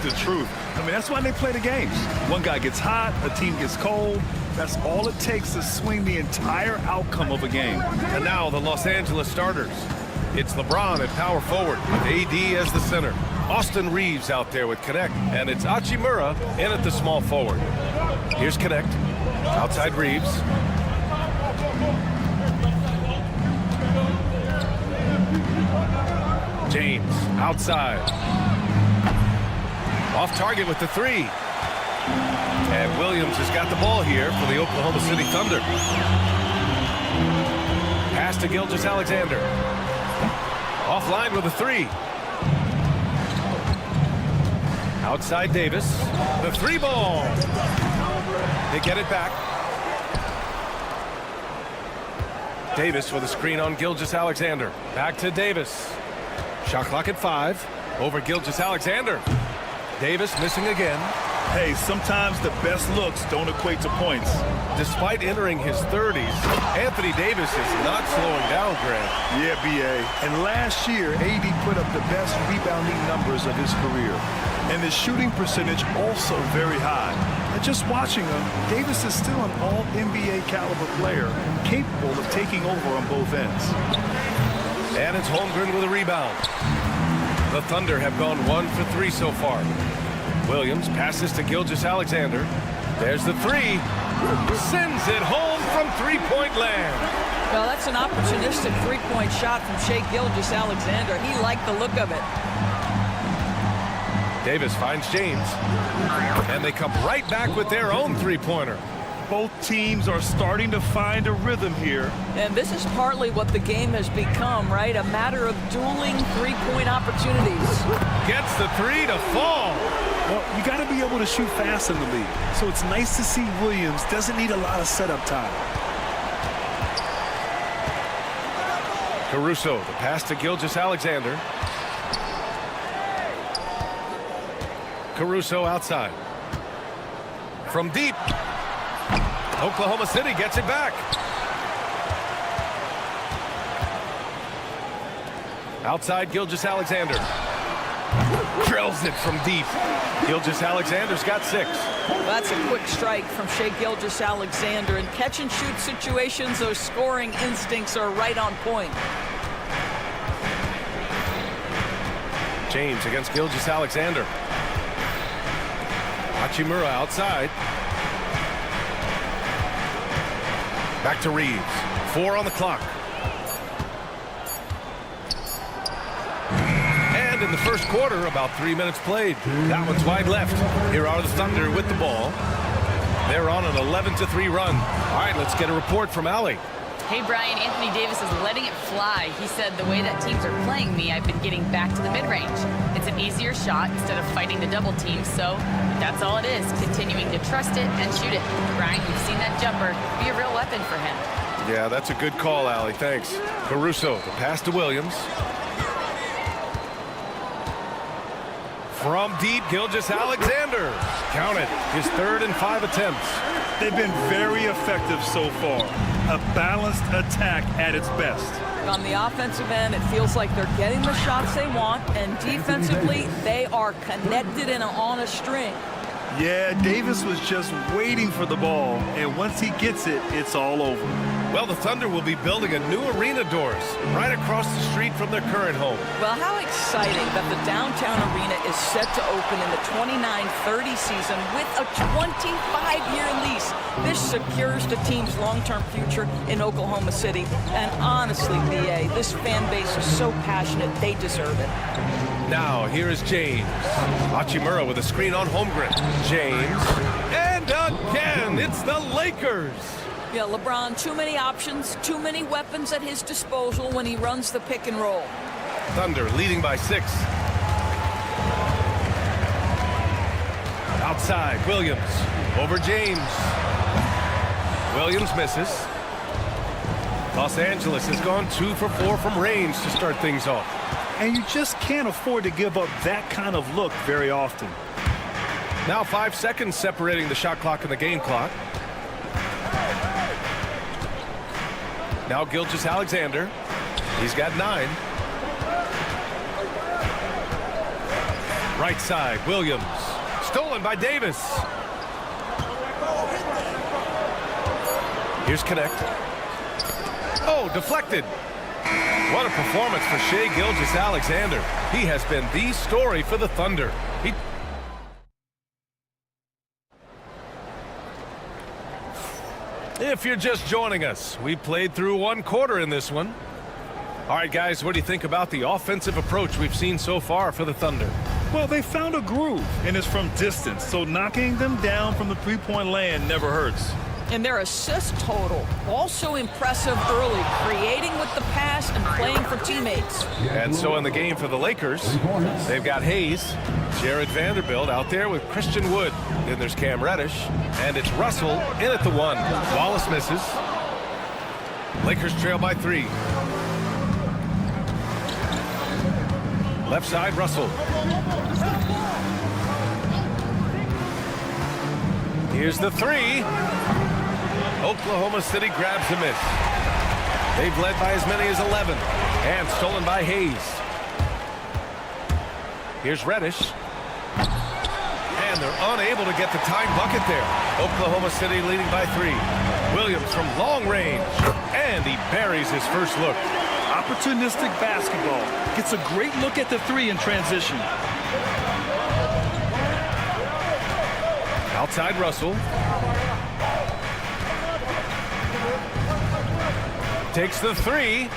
the truth. I mean, that's why they play the games. One guy gets hot, a team gets cold. That's all it takes to swing the entire outcome of a game. And now the Los Angeles starters. It's LeBron at power forward with AD as the center. Austin Reeves out there with Connect. And it's Hachimura in at the small forward. Here's Connect. Outside Reeves. James outside. Off target with the three. And Williams has got the ball here for the Oklahoma City Thunder. Pass to Gilgeous-Alexander. Offline with a three. Outside Davis. The three ball. They get it back. Davis with a screen on Gilgeous-Alexander. Back to Davis. Shot clock at 5. Over Gilgeous-Alexander. Davis missing again. Hey, sometimes the best looks don't equate to points. Despite entering his 30s, Anthony Davis is not slowing down, Grant. Yeah, B.A. And last year, AD put up the best rebounding numbers of his career. And his shooting percentage also very high. And just watching him, Davis is still an all-NBA caliber player, capable of taking over on both ends. And it's Holmgren with a rebound. The Thunder have gone 1 for 3 so far. Williams passes to Gilgeous-Alexander. There's the three. Sends it home from three-point land. Well, that's an opportunistic three-point shot from Shai Gilgeous-Alexander. He liked the look of it. Davis finds James. And they come right back with their own three-pointer. Both teams are starting to find a rhythm here. And this is partly what the game has become, right? A matter of dueling three-point opportunities. Gets the three to fall. Well, you got to be able to shoot fast in the league. So it's nice to see Williams doesn't need a lot of setup time. Caruso, the pass to Gilgeous-Alexander. Caruso outside. From deep. Oklahoma City gets it back. Outside Gilgeous-Alexander. Drills it from deep. Gilgeous-Alexander's got 6. Well, that's a quick strike from Shai Gilgeous-Alexander. In catch-and-shoot situations, those scoring instincts are right on point. James against Gilgeous-Alexander. Hachimura outside. Back to Reeves. 4 on the clock. And in the first quarter, about 3 minutes played. That one's wide left. Here are the Thunder with the ball. They're on an 11-3 run. All right, let's get a report from Allie. Hey, Brian, Anthony Davis is letting it fly. He said, the way that teams are playing me, I've been getting back to the mid-range. It's an easier shot instead of fighting the double team, so that's all it is, continuing to trust it and shoot it. Brian, you've seen that jumper be a real weapon for him. Yeah, that's a good call, Allie. Thanks. Caruso, the pass to Williams. From deep, Gilgeous-Alexander. Count it, his 3rd and 5 attempts. They've been very effective so far. A balanced attack at its best. On the offensive end, it feels like they're getting the shots they want, and defensively, they are connected and on a string. Yeah, Davis was just waiting for the ball, and once he gets it, it's all over. Well, the Thunder will be building a new arena, Doris, right across the street from their current home. Well, how exciting that the downtown arena is set to open in the 29-30 season with a 25-year lease. This secures the team's long-term future in Oklahoma City. And honestly, BA, this fan base is so passionate, they deserve it. Now, here is James. Hachimura with a screen on Holmgren. James. And again, it's the Lakers. Yeah, LeBron, too many options, too many weapons at his disposal when he runs the pick and roll. Thunder leading by 6. Outside, Williams. Over James. Williams misses. Los Angeles has gone 2 for 4 from range to start things off. And you just can't afford to give up that kind of look very often. Now 5 seconds separating the shot clock and the game clock. Now Gilgeous-Alexander. He's got 9. Right side, Williams. Stolen by Davis. Here's Connect. Oh, deflected. What a performance for Shai Gilgeous-Alexander. He has been the story for the Thunder. If you're just joining us, we played through one quarter in this one. All right, guys, what do you think about the offensive approach we've seen so far for the Thunder? Well, they found a groove, and it's from distance, so knocking them down from the three-point land never hurts. And their assist total, also impressive early, creating with the pass and playing for teammates. And so in the game for the Lakers, they've got Hayes, Jared Vanderbilt out there with Christian Wood. Then there's Cam Reddish, and it's Russell in at the 1. Wallace misses. Lakers trail by 3. Left side, Russell. Here's the 3. Oklahoma City grabs the miss. They've led by as many as 11. And stolen by Hayes. Here's Reddish. And they're unable to get the tying bucket there. Oklahoma City leading by 3. Williams from long range. And he buries his first look. Opportunistic basketball. Gets a great look at the 3 in transition. Outside Russell. Takes the 3.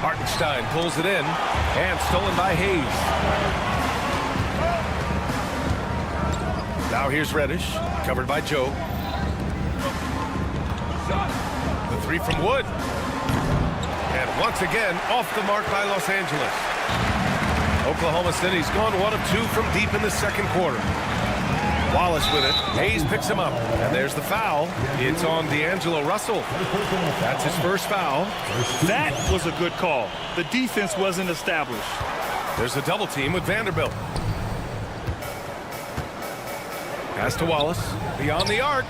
Hartenstein pulls it in. And stolen by Hayes. Now here's Reddish. Covered by Joe. The 3 from Wood. And once again, off the mark by Los Angeles. Oklahoma City's gone 1 of 2 from deep in the second quarter. Wallace with it. Hayes picks him up. And there's the foul. It's on D'Angelo Russell. That's his first foul. That was a good call. The defense wasn't established. There's a double team with Vanderbilt. Pass to Wallace. Beyond the arc.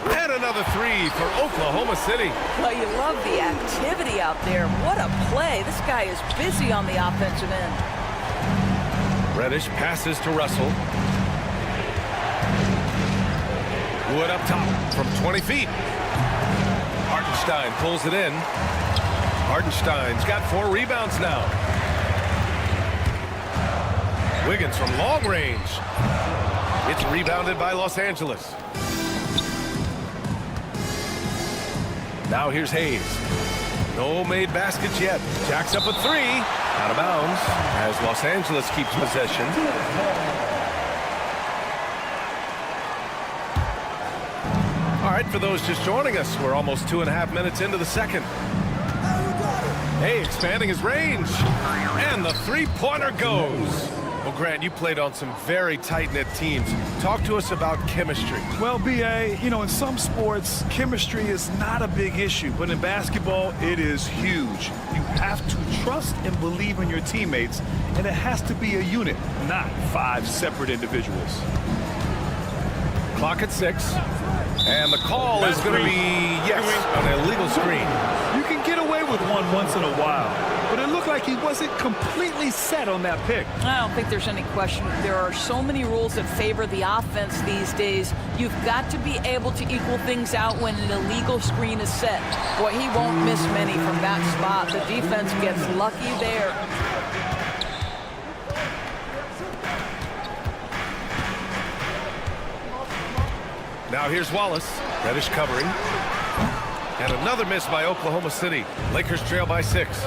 And another 3 for Oklahoma City. Well, you love the activity out there. What a play. This guy is busy on the offensive end. Reddish passes to Russell. Wood up top from 20 feet. Hartenstein pulls it in. Hartenstein's got 4 rebounds now. Wiggins from long range. It's rebounded by Los Angeles. Now here's Hayes. No made baskets yet. Jacks up a 3. Out of bounds as Los Angeles keeps possession. All right, for those just joining us, we're almost 2.5 minutes into the second. Hey, expanding his range. And the 3-pointer goes. Well, Grant, you played on some very tight-knit teams. Talk to us about chemistry. Well, B.A., you know, in some sports, chemistry is not a big issue. But in basketball, it is huge. You have to trust and believe in your teammates. And it has to be a unit, not 5 separate individuals. Clock at 6. And the call is going to be, yes, an illegal screen. You can get away with one once in a while, but it looked like he wasn't completely set on that pick. I don't think there's any question. There are so many rules that favor the offense these days. You've got to be able to equal things out when an illegal screen is set. Boy, he won't miss many from that spot. The defense gets lucky there. Now here's Wallace. Reddish covering. And another miss by Oklahoma City. Lakers trail by 6.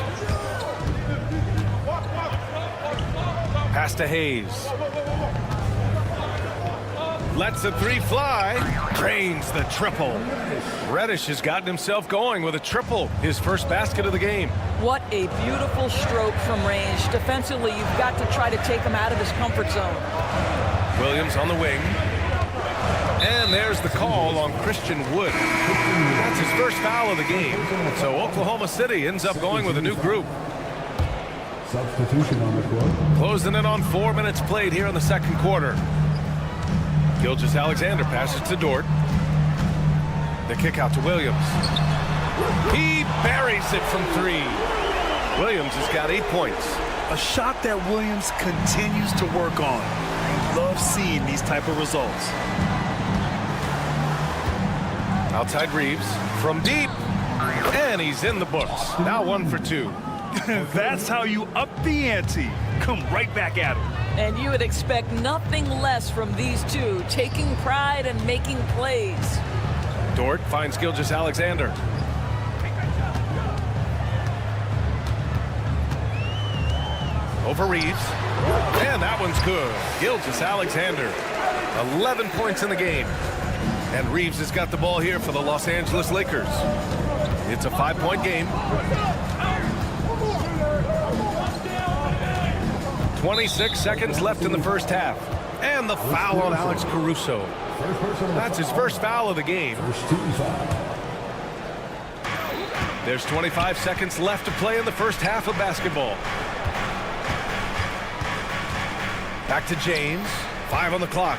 Pass to Hayes. Lets the 3 fly. Drains the triple. Reddish has gotten himself going with a triple. His first basket of the game. What a beautiful stroke from range. Defensively, you've got to try to take him out of his comfort zone. Williams on the wing. And there's the call on Christian Wood. That's his first foul of the game. So Oklahoma City ends up going with a new group. Substitution on the court. Closing in on 4 minutes played here in the second quarter. Gilgeous-Alexander passes to Dort. The kick out to Williams. He buries it from 3. Williams has got 8 points. A shot that Williams continues to work on. Love seeing these type of results. Outside Reeves from deep. And he's in the books. Now 1 for 2. That's how you up the ante. Come right back at him. And you would expect nothing less from these two, taking pride and making plays. Dort finds Gilgeous-Alexander. Over Reeves. And that one's good. Gilgeous-Alexander. 11 points in the game. And Reeves has got the ball here for the Los Angeles Lakers. It's a 5-point game. 26 seconds left in the first half. And the foul on Alex Caruso. That's his first foul of the game. There's 25 seconds left to play in the first half of basketball. Back to James. 5 on the clock.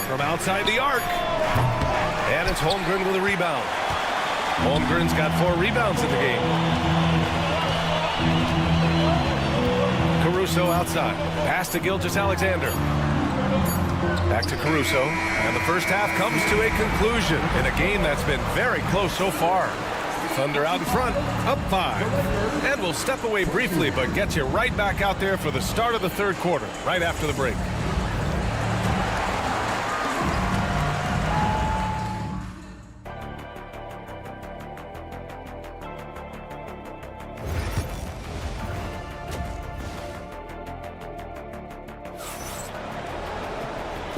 From outside the arc. And it's Holmgren with a rebound. Holmgren's got 4 rebounds in the game. Caruso outside. Pass to Gilgeous-Alexander. Back to Caruso. And the first half comes to a conclusion in a game that's been very close so far. Thunder out in front, up 5. And we'll step away briefly, but get you right back out there for the start of the third quarter, right after the break.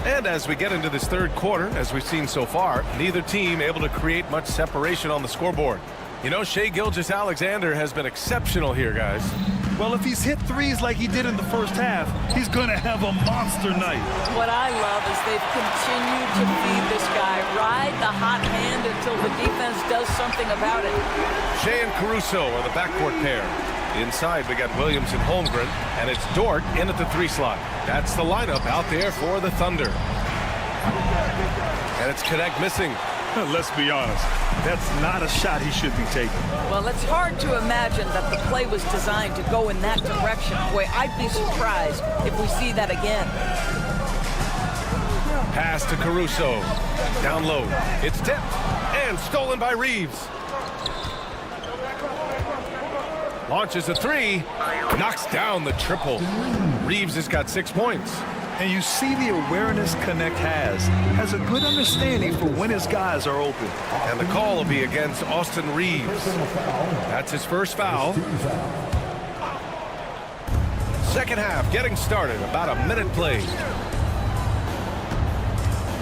And as we get into this third quarter, as we've seen so far, neither team able to create much separation on the scoreboard. You know, Shai Gilgeous-Alexander has been exceptional here, guys. Well, if he's hit threes like he did in the first half, he's going to have a monster night. What I love is they've continued to feed this guy, ride the hot hand until the defense does something about it. Shai and Caruso are the backcourt pair. Inside, we got Williams and Holmgren, and it's Dort in at the 3 slot. That's the lineup out there for the Thunder. And it's Connect missing. Let's be honest, that's not a shot he should be taking. Well, it's hard to imagine that the play was designed to go in that direction. Boy, I'd be surprised if we see that again. Pass to Caruso. Down low. It's tipped and stolen by Reeves. Launches a 3. Knocks down the triple. Reeves has got 6 points. And you see the awareness Connect has a good understanding for when his guys are open. And the call will be against Austin Reeves. That's his first foul. Second half getting started. About a minute played.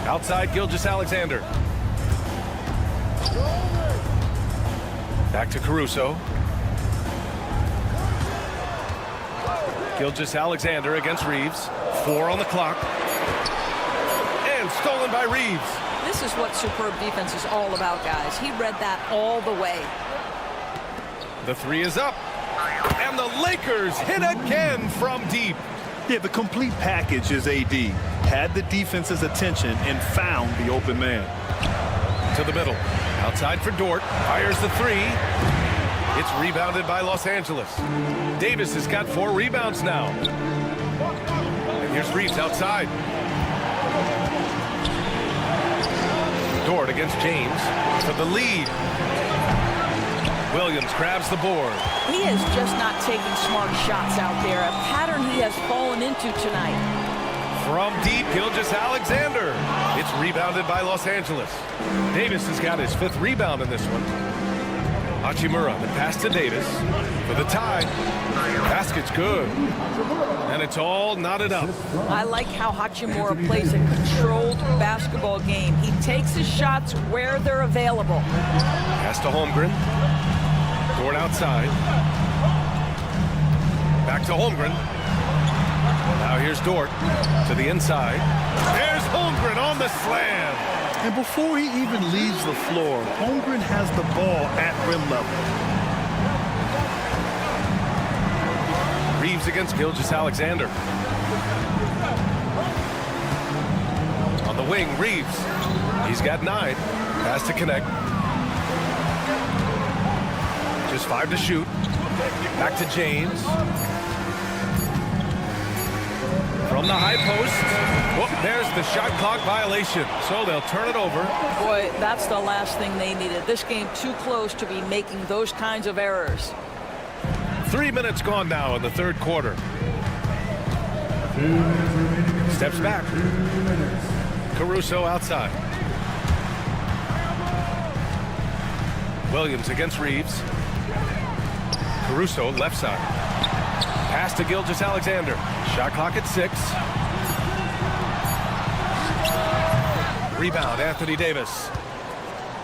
Outside Gilgeous-Alexander. Back to Caruso. Gilgeous-Alexander against Reeves. 4 on the clock. And stolen by Reeves. This is what superb defense is all about, guys. He read that all the way. The 3 is up. And the Lakers hit again from deep. Yeah, the complete package is AD. Had the defense's attention and found the open man. To the middle. Outside for Dort. Fires the 3. It's rebounded by Los Angeles. Davis has got 4 rebounds now. And here's Reeves outside. Dort against James for the lead. Williams grabs the board. He is just not taking smart shots out there, a pattern he has fallen into tonight. From deep, Gilgeous-Alexander. It's rebounded by Los Angeles. Davis has got his 5th rebound in this one. Hachimura, the pass to Davis for the tie. Basket's good. And it's all knotted up. I like how Hachimura plays a controlled basketball game. He takes his shots where they're available. Pass to Holmgren. Dort outside. Back to Holmgren. Now here's Dort to the inside. There's Holmgren on the slam. And before he even leaves the floor, Holmgren has the ball at rim level. Reeves against Gilgeous-Alexander. On the wing, Reeves. He's got 9. Pass to Connect. Just 5 to shoot. Back to James. From the high post. Whoop, there's the shot clock violation. So they'll turn it over. Boy, that's the last thing they needed. This game too close to be making those kinds of errors. 3 minutes gone now in the third quarter. Steps back. Caruso outside. Williams against Reeves. Caruso left side. Pass to Gilgeous-Alexander. Shot clock at 6. Rebound, Anthony Davis.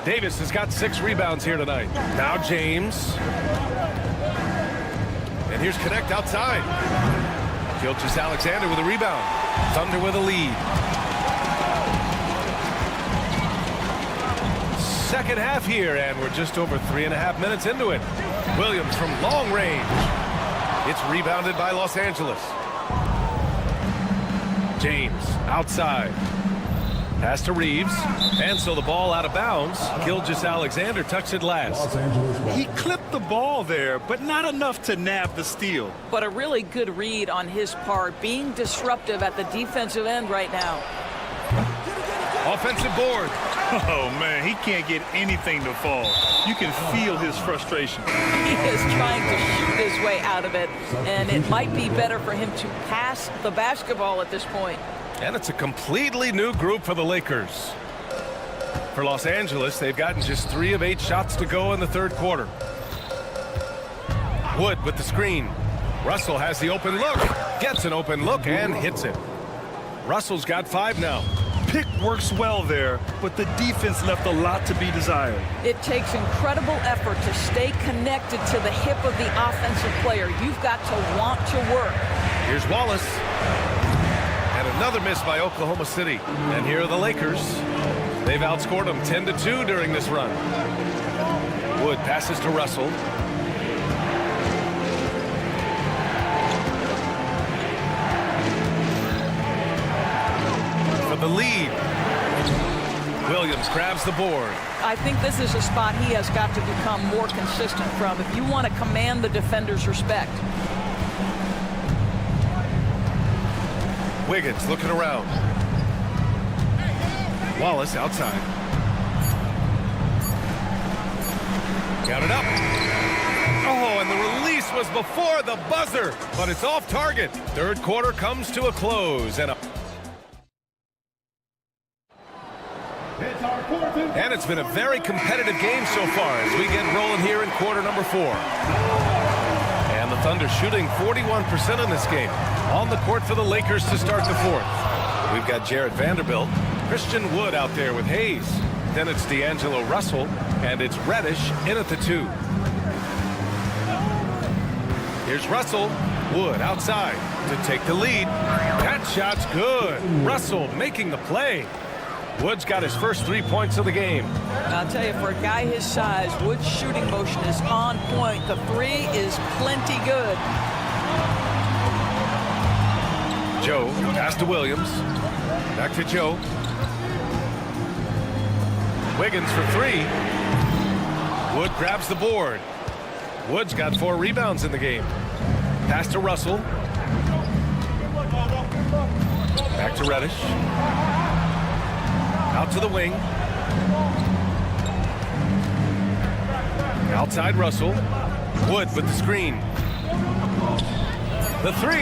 Davis has got 6 rebounds here tonight. Now James. And here's Connect outside. Gilgeous-Alexander with a rebound. Thunder with a lead. Second half here, and we're just over 3.5 minutes into it. Williams from long range. It's rebounded by Los Angeles. James outside. Pass to Reeves. And so the ball out of bounds. Gilgeous-Alexander touched it last. He clipped the ball there, but not enough to nab the steal. But a really good read on his part, being disruptive at the defensive end right now. Offensive board. Oh, man, he can't get anything to fall. You can feel his frustration. He is trying to shoot his way out of it, and it might be better for him to pass the basketball at this point. And it's a completely new group for the Lakers. For Los Angeles, they've gotten just 3 of 8 shots to go in the third quarter. Wood with the screen. Russell has the open look. Gets an open look and hits it. Russell's got 5 now. Pick works well there, but the defense left a lot to be desired. It takes incredible effort to stay connected to the hip of the offensive player. You've got to want to work. Here's Wallace. And another miss by Oklahoma City. And here are the Lakers. They've outscored them 10-2 during this run. Wood passes to Russell. For the lead. Williams grabs the board. I think this is a spot he has got to become more consistent from if you want to command the defender's respect. Wiggins looking around. Wallace outside. Got it up. Oh, and the release was before the buzzer, but it's off target. Third quarter comes to a close, and it's been a very competitive game so far as we get rolling here in quarter number 4. And the Thunder shooting 41% in this game. On the court for the Lakers to start the 4th. We've got Jarrett Vanderbilt, Christian Wood out there with Hayes. Then it's D'Angelo Russell, and it's Reddish in at the 2. Here's Russell. Wood outside to take the lead. That shot's good. Russell making the play. Wood's got his first 3 points of the game. I'll tell you, for a guy his size, Wood's shooting motion is on point. The 3 is plenty good. Joe, pass to Williams. Back to Joe. Wiggins for 3. Wood grabs the board. Wood's got 4 rebounds in the game. Pass to Russell. Back to Reddish. Out to the wing. Outside Russell. Wood with the screen. The 3.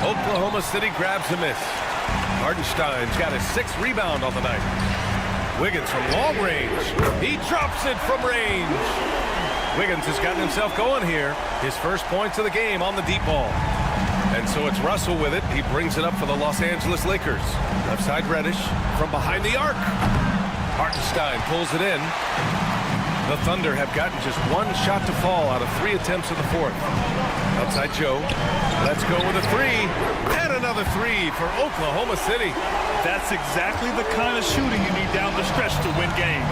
Oklahoma City grabs a miss. Hartenstein's got his 6th rebound on the night. Wiggins from long range. He drops it from range. Wiggins has gotten himself going here. His first points of the game on the deep ball. And so it's Russell with it. He brings it up for the Los Angeles Lakers. Left side Reddish from behind the arc. Hartenstein pulls it in. The Thunder have gotten just 1 shot to fall out of 3 attempts in the 4th. Outside Joe. Let's go with a 3. And another 3 for Oklahoma City. That's exactly the kind of shooting you need down the stretch to win games.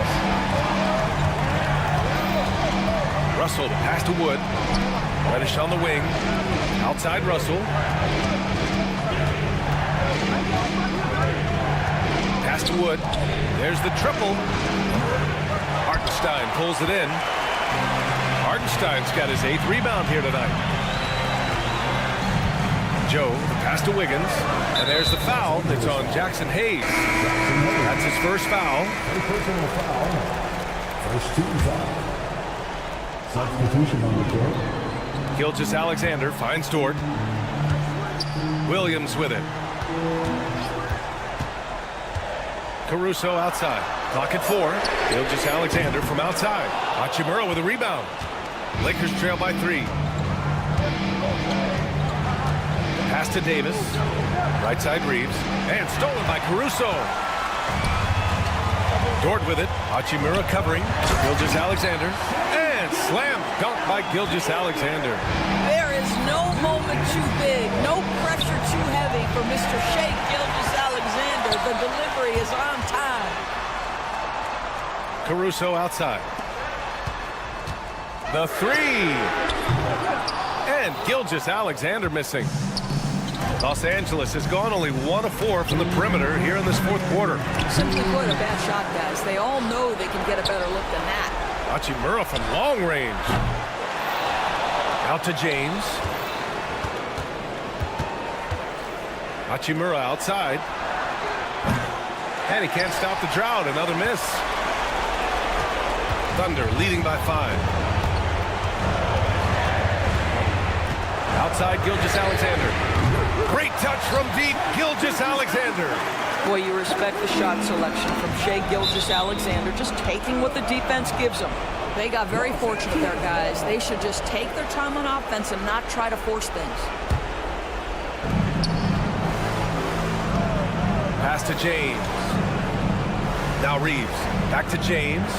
Russell to pass to Wood. Reddish on the wing. Outside Russell. Pass to Wood. There's the triple. Hartenstein pulls it in. Hartenstein's got his 8th rebound here tonight. Joe, the pass to Wiggins, and there's the foul. It's on Jackson Hayes. That's his first foul. Personal foul. First team foul. Substitution on the court. Gilgeous-Alexander finds Dort. Williams with it. Caruso outside. Clock at 4. Gilgeous-Alexander from outside. Hachimura with a rebound. Lakers trail by 3. Pass to Davis. Right side Reeves. And stolen by Caruso. Dort with it. Hachimura covering. Gilgeous-Alexander. And slam dunk by Gilgeous-Alexander. There is no moment too big, no pressure too heavy for Mr. Shea Gilgeous-Alexander. The delivery is on time. Caruso outside. The 3. And Gilgeous-Alexander missing. Los Angeles has gone only 1 of 4 from the perimeter here in this 4th quarter. Simply put, a bad shot, guys. They all know they can get a better look than that. Hachimura from long range. Out to James. Hachimura outside. And he can't stop the drought. Another miss. Thunder leading by 5. Outside Gilgeous-Alexander. Great touch from deep, Gilgeous-Alexander. Boy, you respect the shot selection from Shea Gilgeous-Alexander, just taking what the defense gives them. They got very fortunate there, guys. They should just take their time on offense and not try to force things. Pass to James. Now Reeves. Back to James.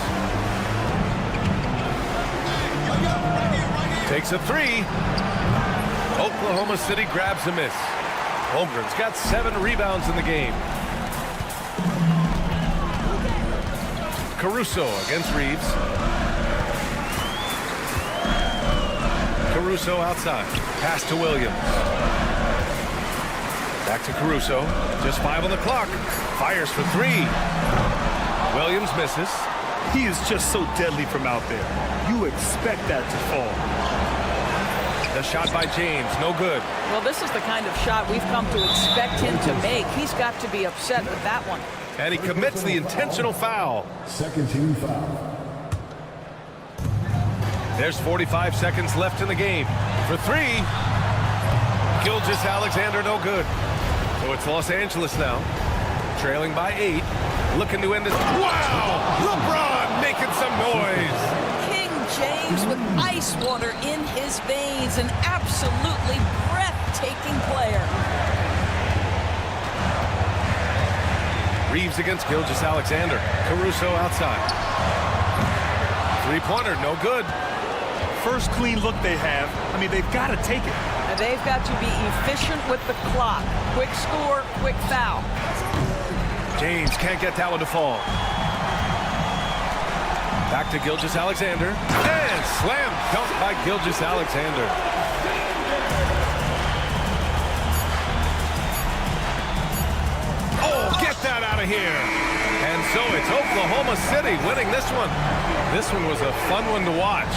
Takes a 3. Oklahoma City grabs a miss. Holmgren's got 7 rebounds in the game. Caruso against Reeves. Caruso outside. Pass to Williams. Back to Caruso. Just 5 on the clock. Fires for 3. Williams misses. He is just so deadly from out there. You expect that to fall. The shot by James, no good. Well, this is the kind of shot we've come to expect him to make. He's got to be upset with that one. And he commits the intentional foul. Second team foul. There's 45 seconds left in the game. For 3, Gilgeous-Alexander, no good. So it's Los Angeles now, trailing by 8, looking to end this. Wow! LeBron making some noise. King James with ice water in his veins, an absolutely breathtaking player. Reeves against Gilgeous-Alexander. Caruso outside. 3-pointer, no good. First clean look they have. I mean, they've got to take it. And they've got to be efficient with the clock. Quick score, quick foul. James can't get that one to fall. Back to Gilgeous-Alexander. And slam dunk by Gilgeous-Alexander. Oh, get that out of here. And so it's Oklahoma City winning this one. This one was a fun one to watch.